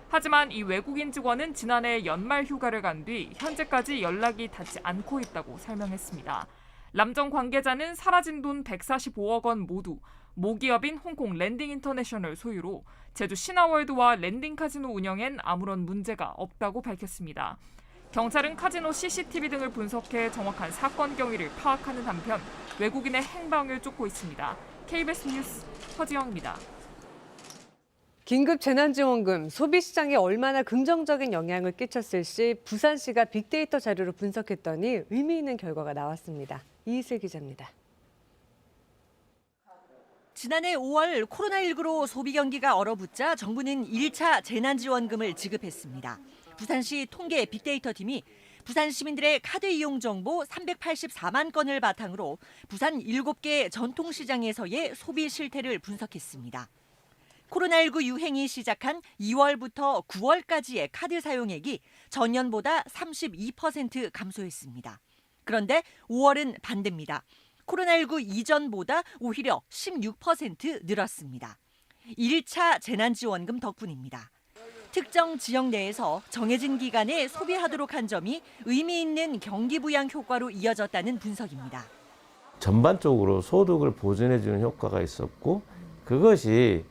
하지만 이 외국인 직원은 지난해 연말 휴가를 간 뒤 현재까지 연락이 닿지 않고 있다고 설명했습니다. 람정 관계자는 사라진 돈 145억 원 모두 모기업인 홍콩 랜딩 인터내셔널 소유로 제주 신화월드와 랜딩 카지노 운영엔 아무런 문제가 없다고 밝혔습니다. 경찰은 카지노 CCTV 등을 분석해 정확한 사건 경위를 파악하는 한편 외국인의 행방을 쫓고 있습니다. KBS 뉴스 허지영입니다. 긴급 재난지원금, 소비시장에 얼마나 긍정적인 영향을 끼쳤을지 부산시가 빅데이터 자료로 분석했더니 의미 있는 결과가 나왔습니다. 이희슬 기자입니다. 지난해 5월 코로나19로 소비 경기가 얼어붙자 정부는 1차 재난지원금을 지급했습니다. 부산시 통계 빅데이터 팀이 부산 시민들의 카드 이용 정보 384만 건을 바탕으로 부산 7개 전통시장에서의 소비 실태를 분석했습니다. 코로나19 유행이 시작한 2월부터 9월까지의 카드 사용액이 전년보다 32% 감소했습니다. 그런데 5월은 반대입니다. 코로나19 이전보다 오히려 16% 늘었습니다. 1차 재난지원금 덕분입니다. 특정 지역 내에서 정해진 기간에 소비하도록 한 점이 의미 있는 경기 부양 효과로 이어졌다는 분석입니다. 전반적으로 소득을 보존해주는 효과가 있었고 그것이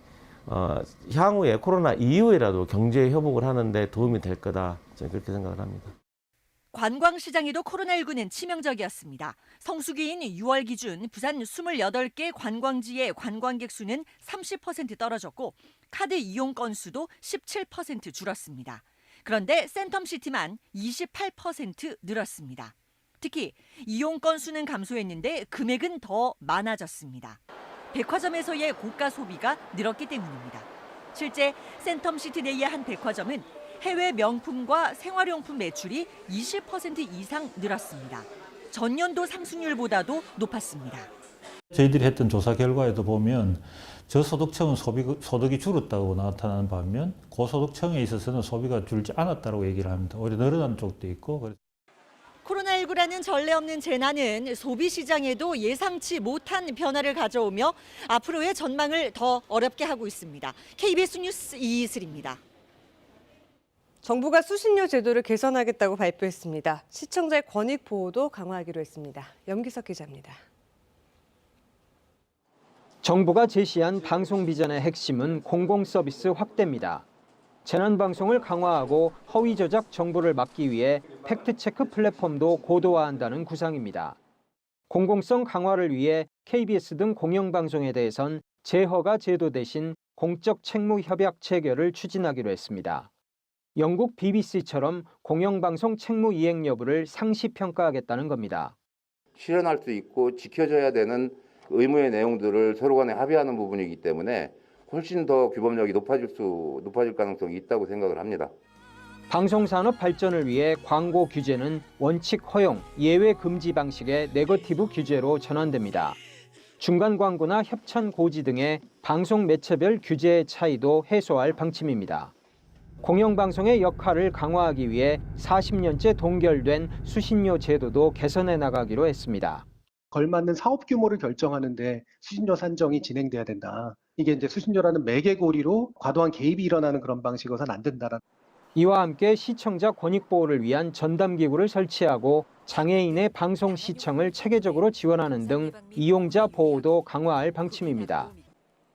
향후에 코로나 이후에라도 경제 회복을 하는데 도움이 될 거다. 저는 그렇게 생각을 합니다. 관광시장에도 코로나19는 치명적이었습니다. 성수기인 6월 기준 부산 28개 관광지의 관광객 수는 30% 떨어졌고 카드 이용 건수도 17% 줄었습니다. 그런데 센텀시티만 28% 늘었습니다. 특히 이용 건수는 감소했는데 금액은 더 많아졌습니다. 백화점에서의 고가 소비가 늘었기 때문입니다. 실제 센텀시티 내의 한 백화점은 해외 명품과 생활용품 매출이 20% 이상 늘었습니다. 전년도 상승률보다도 높았습니다. 저희들이 했던 조사 결과에도 보면 저소득층은 소득이 줄었다고 나타나는 반면 고소득층에 있어서는 소비가 줄지 않았다고 얘기를 합니다. 오히려 늘어난 쪽도 있고. 코로나19라는 전례 없는 재난은 소비 시장에도 예상치 못한 변화를 가져오며 앞으로의 전망을 더 어렵게 하고 있습니다. KBS 뉴스 이희슬입니다. 정부가 수신료 제도를 개선하겠다고 발표했습니다. 시청자의 권익 보호도 강화하기로 했습니다. 염기석 기자입니다. 정부가 제시한 방송 비전의 핵심은 공공 서비스 확대입니다. 재난 방송을 강화하고 허위 조작 정보를 막기 위해 팩트체크 플랫폼도 고도화한다는 구상입니다. 공공성 강화를 위해 KBS 등 공영방송에 대해선 재허가 제도 대신 공적 책무 협약 체결을 추진하기로 했습니다. 영국 BBC처럼 공영방송 책무 이행 여부를 상시 평가하겠다는 겁니다. 실현할 수 있고 지켜져야 되는 의무의 내용들을 서로 간에 합의하는 부분이기 때문에 훨씬 더 규범력이 높아질 가능성이 있다고 생각을 합니다. 방송산업 발전을 위해 광고 규제는 원칙 허용, 예외 금지 방식의 네거티브 규제로 전환됩니다. 중간 광고나 협찬 고지 등의 방송 매체별 규제의 차이도 해소할 방침입니다. 공영방송의 역할을 강화하기 위해 40년째 동결된 수신료 제도도 개선해 나가기로 했습니다. 걸맞는 사업 규모를 결정하는데 수신료 산정이 진행돼야 된다. 이게 이제 수신료라는 매개고리로 과도한 개입이 일어나는 그런 방식으로는 안 된다라는. 이와 함께 시청자 권익 보호를 위한 전담기구를 설치하고 장애인의 방송 시청을 체계적으로 지원하는 등 이용자 보호도 강화할 방침입니다.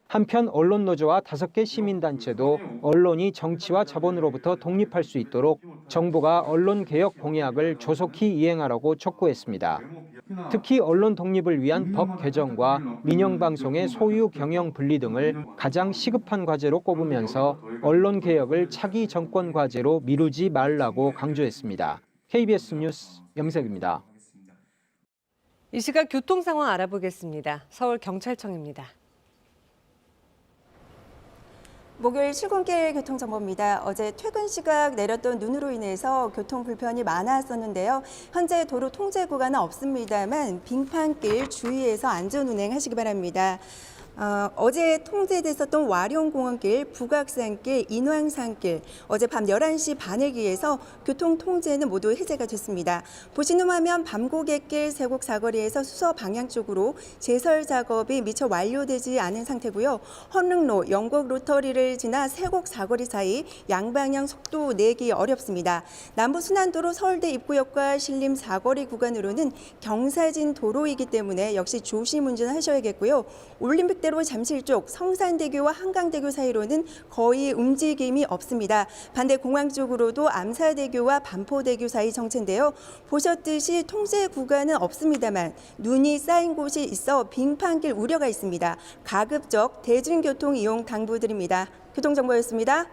한편 언론노조와 5개 시민단체도 언론이 정치와 자본으로부터 독립할 수 있도록 정부가 언론개혁 공약을 조속히 이행하라고 촉구했습니다. 특히 언론 독립을 위한 법 개정과 민영방송의 소유 경영 분리 등을 가장 시급한 과제로 꼽으면서 언론개혁을 차기 정권 과제로 미루지 말라고 강조했습니다. KBS 뉴스 염색입니다. 이 시각 교통 상황 알아보겠습니다. 서울경찰청입니다. 목요일 출근길 교통정보입니다. 어제 퇴근 시각 내렸던 눈으로 인해서 교통 불편이 많았었는데요. 현재 도로 통제 구간은 없습니다만 빙판길 주의해서 안전 운행하시기 바랍니다. 어제 통제됐었던 와룡공원길, 북악산길, 인왕산길, 어제 밤 11시 반에 기해서 교통 통제는 모두 해제가 됐습니다. 보시는 화면 밤고갯길 세곡 사거리에서 수서 방향 쪽으로 제설 작업이 미처 완료되지 않은 상태고요. 헌릉로, 영곡 로터리를 지나 세곡 사거리 사이 양방향 속도 내기 어렵습니다. 남부 순환도로 서울대 입구역과 신림 사거리 구간으로는 경사진 도로이기 때문에 역시 조심 운전하셔야겠고요. 올림픽대로 잠실 쪽 성산대교와 한강대교 사이로는 거의 움직임이 없습니다. 반대 공항 쪽으로도 암사대교와 반포대교 사이 정체인데요. 보셨듯이 통제 구간은 없습니다만 눈이 쌓인 곳이 있어 빙판길 우려가 있습니다. 가급적 대중교통 이용 당부드립니다. 교통정보였습니다.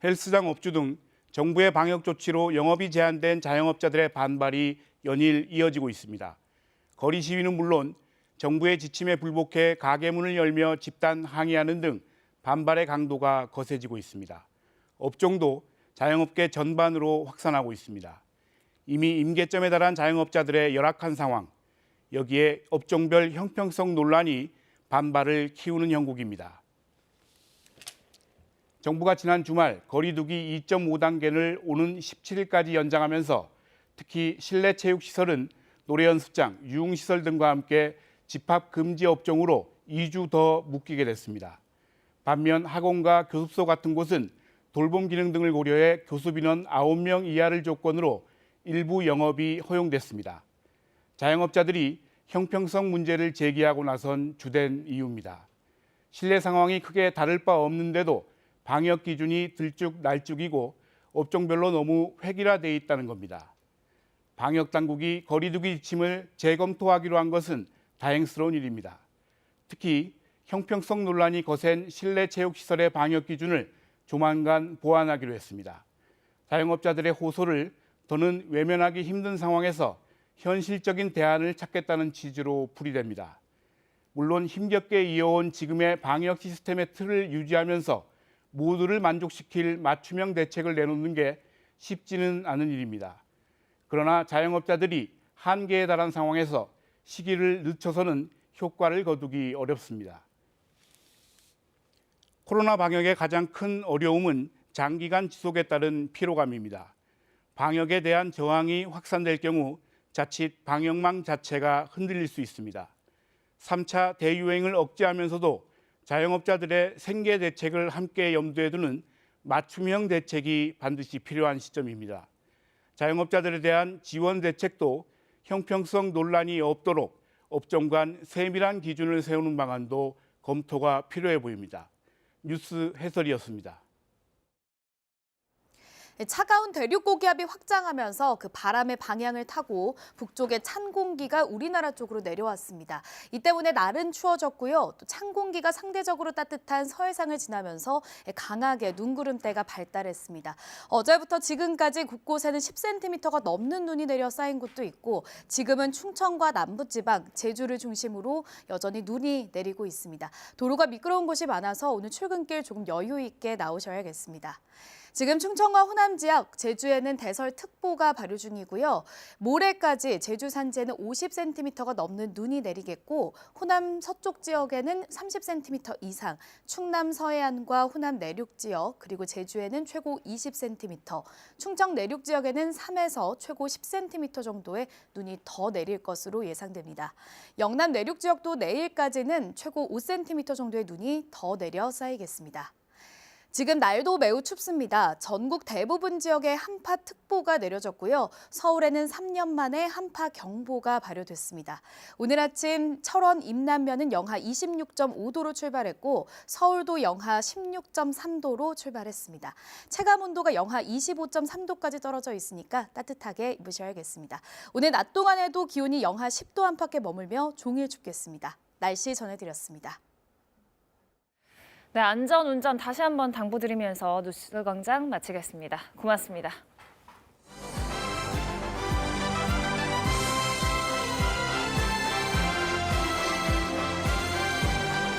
헬스장 업주 등 정부의 방역 조치로 영업이 제한된 자영업자들의 반발이 연일 이어지고 있습니다. 거리 시위는 물론 정부의 지침에 불복해 가게 문을 열며 집단 항의하는 등 반발의 강도가 거세지고 있습니다. 업종도 자영업계 전반으로 확산하고 있습니다. 이미 임계점에 달한 자영업자들의 열악한 상황, 여기에 업종별 형평성 논란이 반발을 키우는 형국입니다. 정부가 지난 주말 거리두기 2.5단계를 오는 17일까지 연장하면서 특히 실내 체육시설은 노래 연습장, 유흥시설 등과 함께 집합 금지 업종으로 2주 더 묶이게 됐습니다. 반면 학원과 교습소 같은 곳은 돌봄 기능 등을 고려해 교습 인원 9명 이하를 조건으로 일부 영업이 허용됐습니다. 자영업자들이 형평성 문제를 제기하고 나선 주된 이유입니다. 실내 상황이 크게 다를 바 없는데도 방역 기준이 들쭉날쭉이고 업종별로 너무 획일화돼 있다는 겁니다. 방역 당국이 거리두기 지침을 재검토하기로 한 것은 다행스러운 일입니다. 특히 형평성 논란이 거센 실내 체육시설의 방역 기준을 조만간 보완하기로 했습니다. 자영업자들의 호소를 더는 외면하기 힘든 상황에서 현실적인 대안을 찾겠다는 취지로 풀이됩니다. 물론 힘겹게 이어온 지금의 방역 시스템의 틀을 유지하면서 모두를 만족시킬 맞춤형 대책을 내놓는 게 쉽지는 않은 일입니다. 그러나 자영업자들이 한계에 달한 상황에서 시기를 늦춰서는 효과를 거두기 어렵습니다. 코로나 방역의 가장 큰 어려움은 장기간 지속에 따른 피로감입니다. 방역에 대한 저항이 확산될 경우 자칫 방역망 자체가 흔들릴 수 있습니다. 3차 대유행을 억제하면서도 자영업자들의 생계 대책을 함께 염두에 두는 맞춤형 대책이 반드시 필요한 시점입니다. 자영업자들에 대한 지원 대책도 형평성 논란이 없도록 업종 간 세밀한 기준을 세우는 방안도 검토가 필요해 보입니다. 뉴스 해설이었습니다. 차가운 대륙 고기압이 확장하면서 그 바람의 방향을 타고 북쪽의 찬 공기가 우리나라 쪽으로 내려왔습니다. 이 때문에 날은 추워졌고요. 또 찬 공기가 상대적으로 따뜻한 서해상을 지나면서 강하게 눈구름대가 발달했습니다. 어제부터 지금까지 곳곳에는 10cm가 넘는 눈이 내려 쌓인 곳도 있고 지금은 충청과 남부지방, 제주를 중심으로 여전히 눈이 내리고 있습니다. 도로가 미끄러운 곳이 많아서 오늘 출근길 조금 여유 있게 나오셔야겠습니다. 지금 충청과 호남 지역, 제주에는 대설특보가 발효 중이고요. 모레까지 제주 산지에는 50cm가 넘는 눈이 내리겠고 호남 서쪽 지역에는 30cm 이상, 충남 서해안과 호남 내륙 지역, 그리고 제주에는 최고 20cm, 충청 내륙 지역에는 3에서 최고 10cm 정도의 눈이 더 내릴 것으로 예상됩니다. 영남 내륙 지역도 내일까지는 최고 5cm 정도의 눈이 더 내려 쌓이겠습니다. 지금 날도 매우 춥습니다. 전국 대부분 지역에 한파특보가 내려졌고요. 서울에는 3년 만에 한파경보가 발효됐습니다. 오늘 아침 철원 임남면은 영하 26.5도로 출발했고 서울도 영하 16.3도로 출발했습니다. 체감온도가 영하 25.3도까지 떨어져 있으니까 따뜻하게 입으셔야겠습니다. 오늘 낮 동안에도 기온이 영하 10도 안팎에 머물며 종일 춥겠습니다. 날씨 전해드렸습니다. 네, 안전 운전 다시 한번 당부드리면서 뉴스광장 마치겠습니다. 고맙습니다.